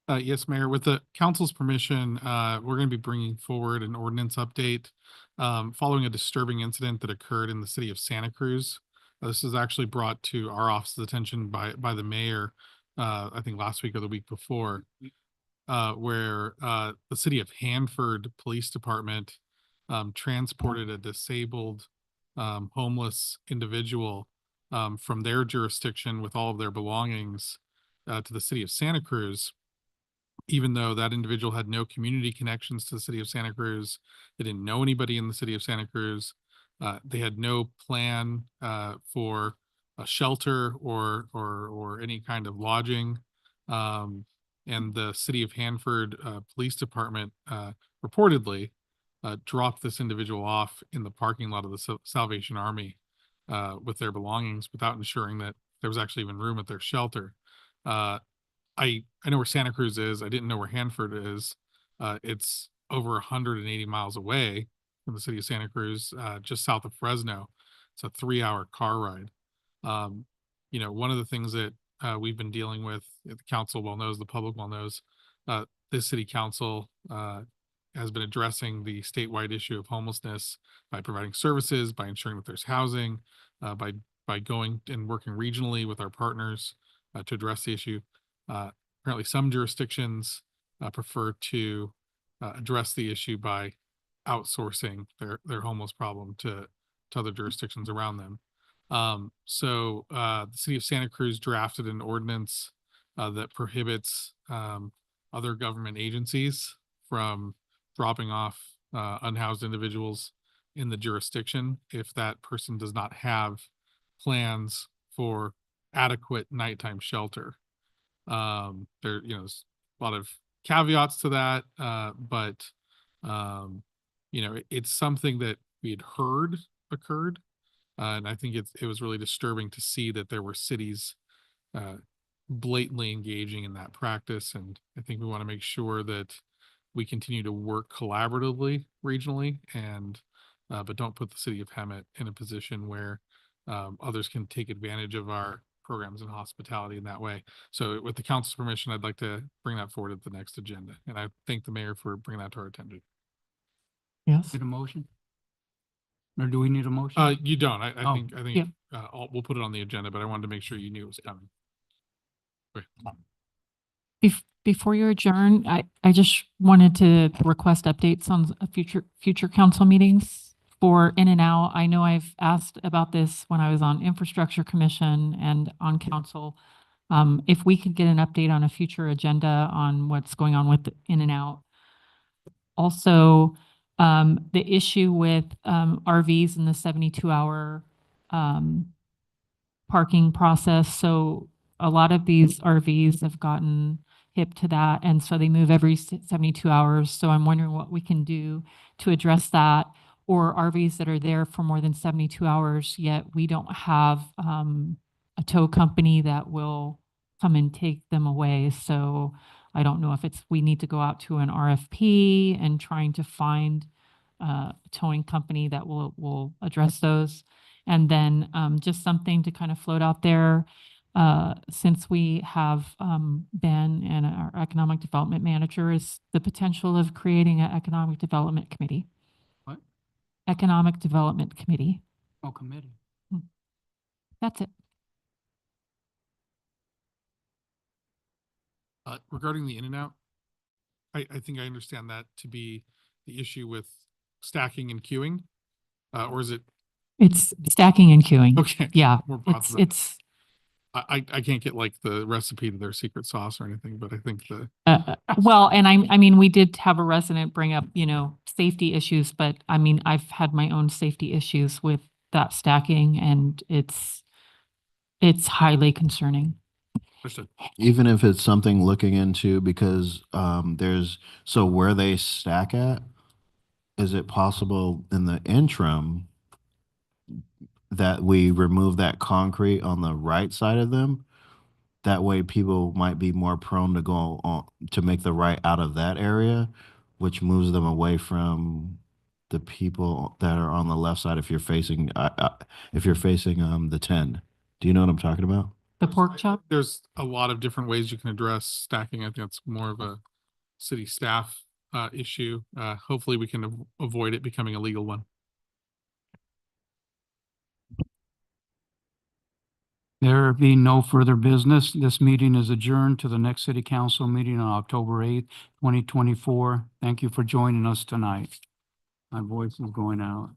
Yes, Mayor, with the council's permission, we're going to be bringing forward an ordinance update following a disturbing incident that occurred in the city of Santa Cruz. This is actually brought to our office's attention by the mayor, I think last week or the week before, where the city of Hanford Police Department transported a disabled homeless individual from their jurisdiction with all of their belongings to the city of Santa Cruz, even though that individual had no community connections to the city of Santa Cruz. They didn't know anybody in the city of Santa Cruz. They had no plan for a shelter or any kind of lodging. And the city of Hanford Police Department reportedly dropped this individual off in the parking lot of the Salvation Army with their belongings without ensuring that there was actually even room at their shelter. I know where Santa Cruz is. I didn't know where Hanford is. It's over 180 miles away from the city of Santa Cruz, just south of Fresno. It's a 3-hour car ride. One of the things that we've been dealing with, the council well knows, the public well knows, this city council has been addressing the statewide issue of homelessness by providing services, by ensuring that there's housing, by going and working regionally with our partners to address the issue. Apparently some jurisdictions prefer to address the issue by outsourcing their homeless problem to other jurisdictions around them. So the city of Santa Cruz drafted an ordinance that prohibits other government agencies from dropping off unhoused individuals in the jurisdiction if that person does not have plans for adequate nighttime shelter. There's a lot of caveats to that, but it's something that we had heard occurred. And I think it was really disturbing to see that there were cities blatantly engaging in that practice. And I think we want to make sure that we continue to work collaboratively regionally but don't put the city of Hemet in a position where others can take advantage of our programs and hospitality in that way. So with the council's permission, I'd like to bring that forward at the next agenda. And I thank the mayor for bringing that to our attention. Yes. Need a motion? Or do we need a motion? You don't. I Oh, think yeah. We'll put it on the agenda, but I wanted to make sure you knew it was coming. Okay. Before you adjourn, I just wanted to request updates on future council meetings for in and out. I know I've asked about this when I was on Infrastructure Commission and on council. If we could get an update on a future agenda on what's going on with the in and out. Also, the issue with RVs and the 72-hour parking process. So a lot of these RVs have gotten hip to that, and so they move every 72 hours. So I'm wondering what we can do to address that, or RVs that are there for more than 72 hours, yet we don't have a tow company that will come and take them away. So I don't know if we need to go out to an RFP and trying to find a towing company that will address those. And then just something to kind of float out there, since we have Ben and our economic development manager, is the potential of creating an economic development committee. What? Economic development committee. Oh, committee. That's it. Regarding the in and out, I think I understand that to be the issue with stacking and queuing, or is it? It's stacking and queuing. Okay. Yeah. More broad than that. It's I can't get like the recipe to their secret sauce or anything, but I think the well, and I mean, we did have a resident bring up, safety issues, but I mean, I've had my own safety issues with that stacking, and it's highly concerning. Even if it's something looking into, because so where they stack at, is it possible in the interim that we remove that concrete on the right side of them? That way people might be more prone to go on to make the right out of that area, which moves them away from the people that are on the left side if you're facing the 10. Do you know what I'm talking about? The pork chop? There's a lot of different ways you can address stacking. I think it's more of a city staff issue. Hopefully we can avoid it becoming a legal one. There being no further business, this meeting is adjourned to the next city council meeting on October 8th, 2024. Thank you for joining us tonight. My voice is going out.